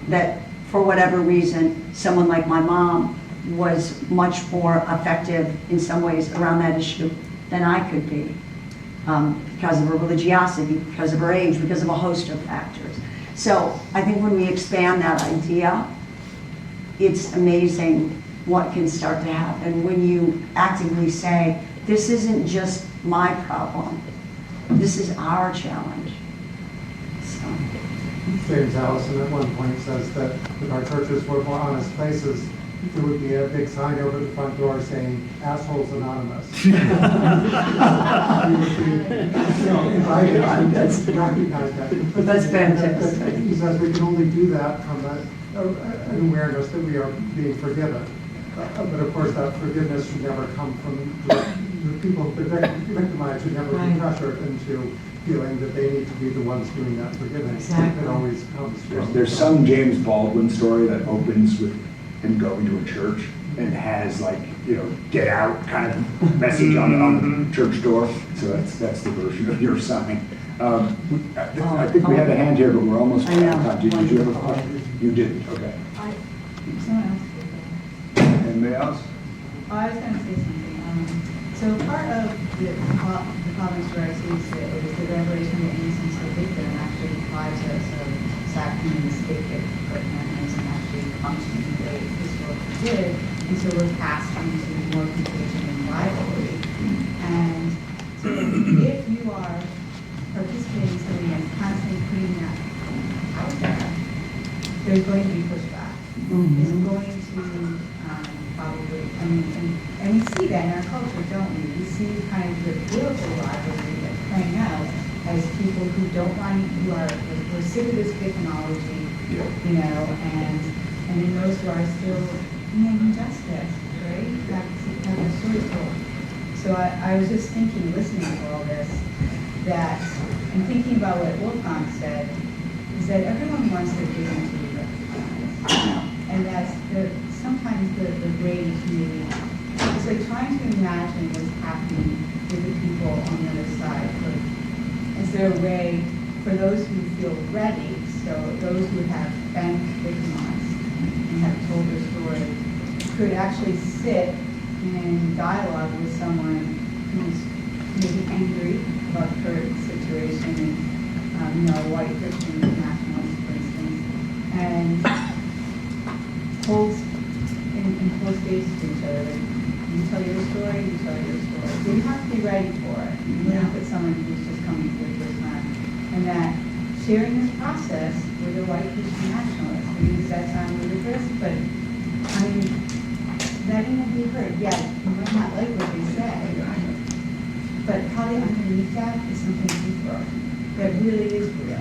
That for whatever reason, someone like my mom was much more effective in some ways around that issue than I could be, because of her religiosity, because of her age, because of a host of factors. So I think when we expand that idea, it's amazing what can start to happen when you actively say, this isn't just my problem, this is our challenge. So.
James Allison at one point says that if our churches were more honest places, there would be a big sign over the front door saying, "Assholes Anonymous." We would be, invited to recognize that. But
That's fantastic.
He says we can only do that from an awareness that we are being forgiven. But of course, that forgiveness should never come from the people who've been victimized, should never be pressured into feeling that they need to be the ones doing that forgiveness.
Exactly.
It always comes from.
There's some James Baldwin story that opens with him going to a church and has, like, get out kind of message on the church door. So that's the version of your sign. I think we had a hand here, but we're almost out of time. Did you have a question? You didn't. Okay.
Someone else.
Anybody else?
I was going to say something. So part of the common story I see is the revelation of the innocence of the victim actually applies to sort of sacking the state mechanism actually functioning the way it's historically did. And so we're passed into more contagion and rivalry. And so if you are participating in something and constantly putting that out there, there's going to be pushback.
Mm-hmm.
It's going to probably, and we see that in our culture, don't we? We see kind of the political rivalry that's playing out as people who don't want, we're sick of this technology, and then those who are still injustice, right? That's how the story's told. So I was just thinking, listening to all this, and thinking about what Wolfgang said, is that everyone wants their vision to be recognized. And that's sometimes the grading community. It's like trying to imagine what's happening with the people on the other side. Is there a way for those who feel ready, so those who have been victimized and have told their story, could actually sit in dialogue with someone who's maybe angry about the current situation and, white Christian nationalists, for instance, and holds in close space to each other. Like, you tell your story, you tell your story. So you have to be ready for it. You don't put someone who's just coming for the first time. And that sharing this process with a white Christian nationalist, I mean, does that sound ludicrous? But, I mean, letting them be heard. Yeah, you might not like what they say, but probably underneath that is something deeper that really is real.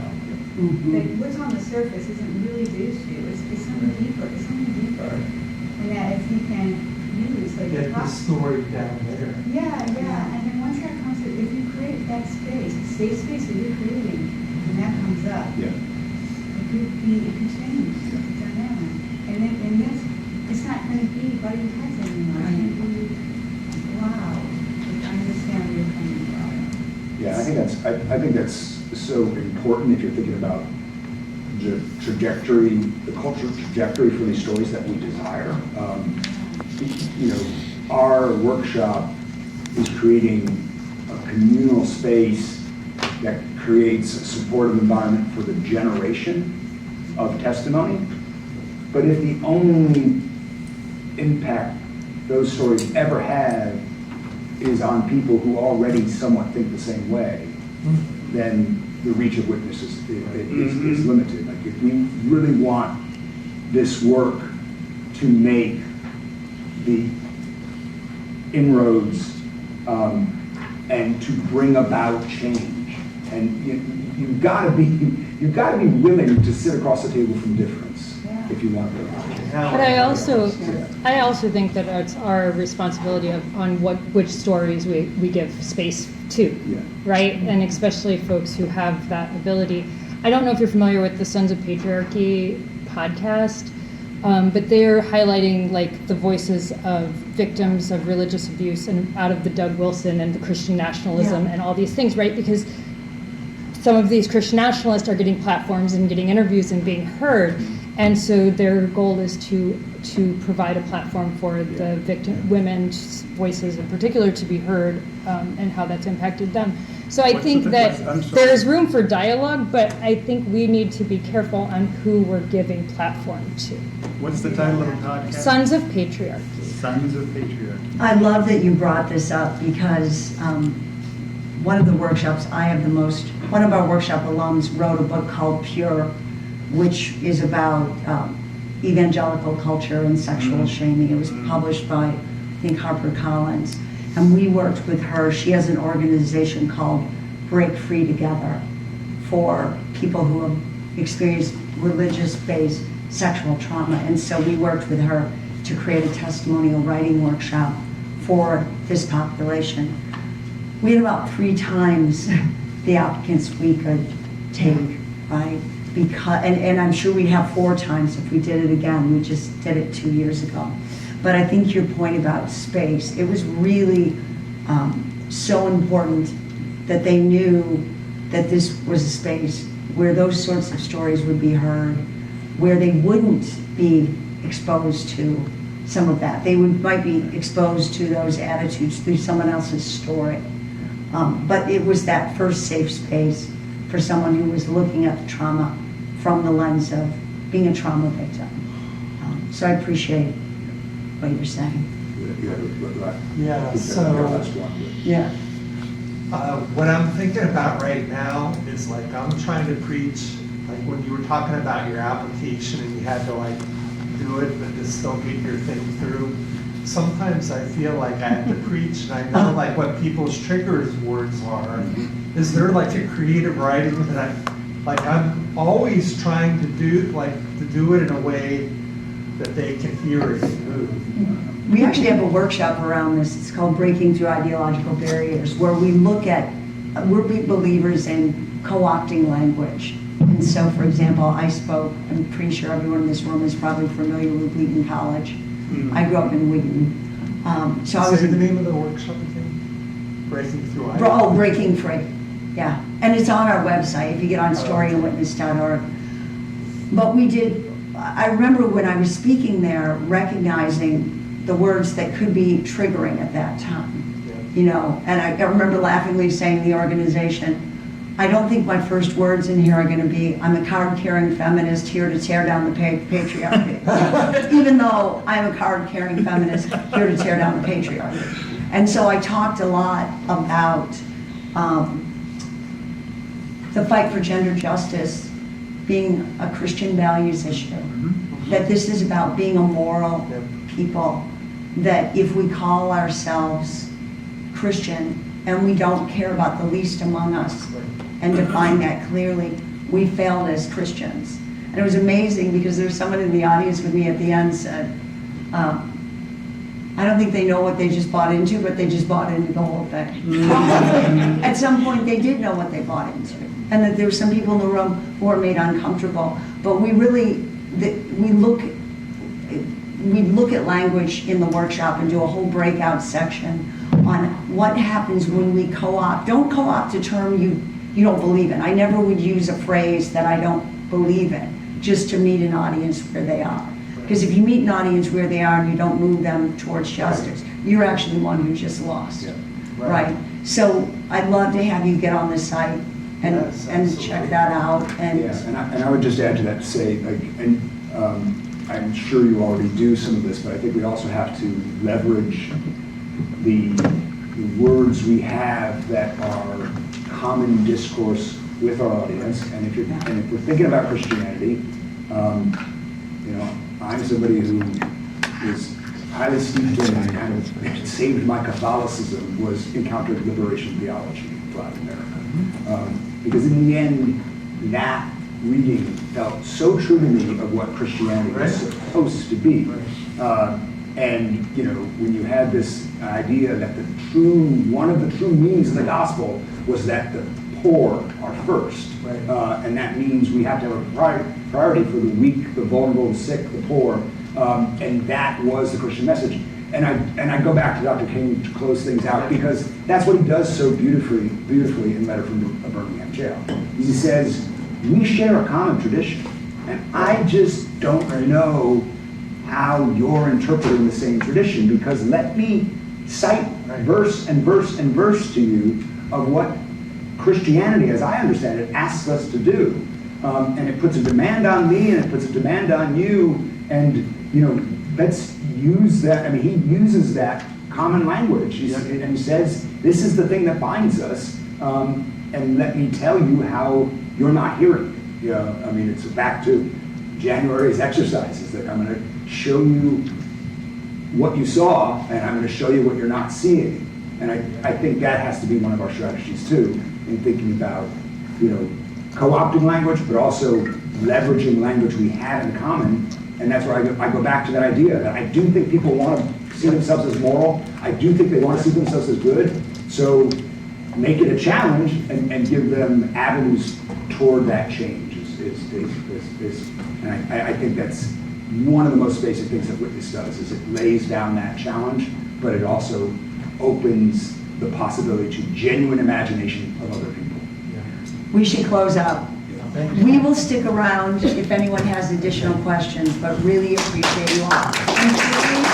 Mm-hmm.
That what's on the surface isn't really the issue. It's something deeper. It's something deeper. And that if you can use like
Get the story down there.
yeah. And then once that comes, if you create that space, the safe space that you're creating, and that comes up,
Yeah.
it could change the dynamic. And that's, it's not going to be butting heads anymore. It's going to be, wow, I understand where you're coming from.
Yeah, I think that's so important if you're thinking about the trajectory, the cultural trajectory for these stories that we desire. Our workshop is creating a communal space that creates a supportive environment for the generation of testimony. But if the only impact those stories ever have is on people who already somewhat think the same way, then the reach of witnesses is limited. Like, if we really want this work to make the inroads and to bring about change, and you've got to be willing to sit across the table from difference if you want to.
But I also think that it's our responsibility on which stories we give space to, right? And especially folks who have that ability. I don't know if you're familiar with the Sons of Patriarchy podcast, but they're highlighting like the voices of victims of religious abuse and out of the Doug Wilson and the Christian nationalism and all these things, right? Because some of these Christian nationalists are getting platforms and getting interviews and being heard. And so their goal is to provide a platform for the victim women's voices in particular to be heard, and how that's impacted them. So I think that there's room for dialogue, but I think we need to be careful on who we're giving platform to.
What's the title of the podcast?
Sons of Patriarchy.
Sons of Patriarchy.
I love that you brought this up because one of the workshops one of our workshop alums wrote a book called Pure, which is about evangelical culture and sexual shaming. It was published by, I think, HarperCollins. And we worked with her. She has an organization called Break Free Together for people who have experienced religious-based sexual trauma. And so we worked with her to create a testimonial writing workshop for this population. We had about 3 times the applicants we could take, right? Because, and I'm sure we'd have 4 times if we did it again. We just did it 2 years ago. But I think your point about space, it was really so important that they knew that this was a space where those sorts of stories would be heard, where they wouldn't be exposed to some of that. They might be exposed to those attitudes through someone else's story. But it was that first safe space for someone who was looking at the trauma from the lens of being a trauma victim. So I appreciate what you're saying.
Yeah, so, what I'm thinking about right now is like, I'm trying to preach, like when you were talking about your application and you had to like do it, but to still get your thing through. Sometimes I feel like I have to preach and I know like what people's triggers words are. Is there like a creative writing that I'm always trying to do it in a way that they can hear it and move.
We actually have a workshop around this. It's called Breaking Through Ideological Barriers, where we look at, we're big believers in co-opting language. And so, for example, I'm pretty sure everyone in this room is probably familiar with Wheaton College. I grew up in Wheaton.
So I was the name of the workshop again? Breaking Through Ideology.
Oh, Breaking Free. Yeah. And it's on our website if you get on storyandwitness.org. But I remember when I was speaking there, recognizing the words that could be triggering at that time. you know, and I remember laughingly saying to the organization, I don't think my first words in here are going to be, I'm a card-carrying feminist here to tear down the patriarchy. Even though I'm a card-carrying feminist here to tear down the patriarchy. And so I talked a lot about the fight for gender justice being a Christian values issue. That this is about being a moral people. That if we call ourselves Christian and we don't care about the least among us and define that clearly, we failed as Christians. And it was amazing because there was someone in the audience with me at the end said, I don't think they know what they just bought into, but they just bought into the whole thing. At some point they did know what they bought into. And that there were some people in the room who were made uncomfortable. But we really, we look at language in the workshop and do a whole breakout section on what happens when we co-opt. Don't co-opt a term you don't believe in. I never would use a phrase that I don't believe in just to meet an audience where they are. Because if you meet an audience where they are and you don't move them towards justice, you're actually the one who just lost. Yeah. Right? So I'd love to have you get on the site and check that out. And
and I would just add to that to say, like, and I'm sure you already do some of this, but I think we also have to leverage the words we have that are common discourse with our audience. And if we're thinking about Christianity, you know, I'm somebody who is highly steeped in and kind of saved my Catholicism was encountered liberation theology throughout America. Because in the end, that reading felt so true to me of what Christianity was supposed to be. And you know, when you had this idea that one of the true meanings of the gospel was that the poor are first, and that means we have to have a priority for the weak, the vulnerable, the sick, the poor, and that was the Christian message. And I go back to Dr. King to close things out because that's what he does so beautifully in Letter from a Birmingham Jail. He says, we share a common tradition, and I just don't know how you're interpreting the same tradition, because let me cite verse and verse and verse to you of what Christianity, as I understand it, asks us to do. And it puts a demand on me and it puts a demand on you, and you know, let's use that. I mean, he uses that common language and he says, this is the thing that binds us, and let me tell you how you're not hearing it. You know, I mean, it's back to January's exercises that I'm going to show you what you saw, and I'm going to show you what you're not seeing. And I think that has to be one of our strategies too, in thinking about, you know, co-opting language, but also leveraging language we have in common. And that's where I go back to that idea that I do think people want to see themselves as moral. I do think they want to see themselves as good. So make it a challenge and give them avenues toward that change. And I think that's one of the most basic things that Witness does, is it lays down that challenge, but it also opens the possibility to genuine imagination of other people.
we should close out. We will stick around if anyone has additional questions, but really appreciate you all. And please,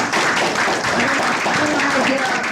I don't know how to get our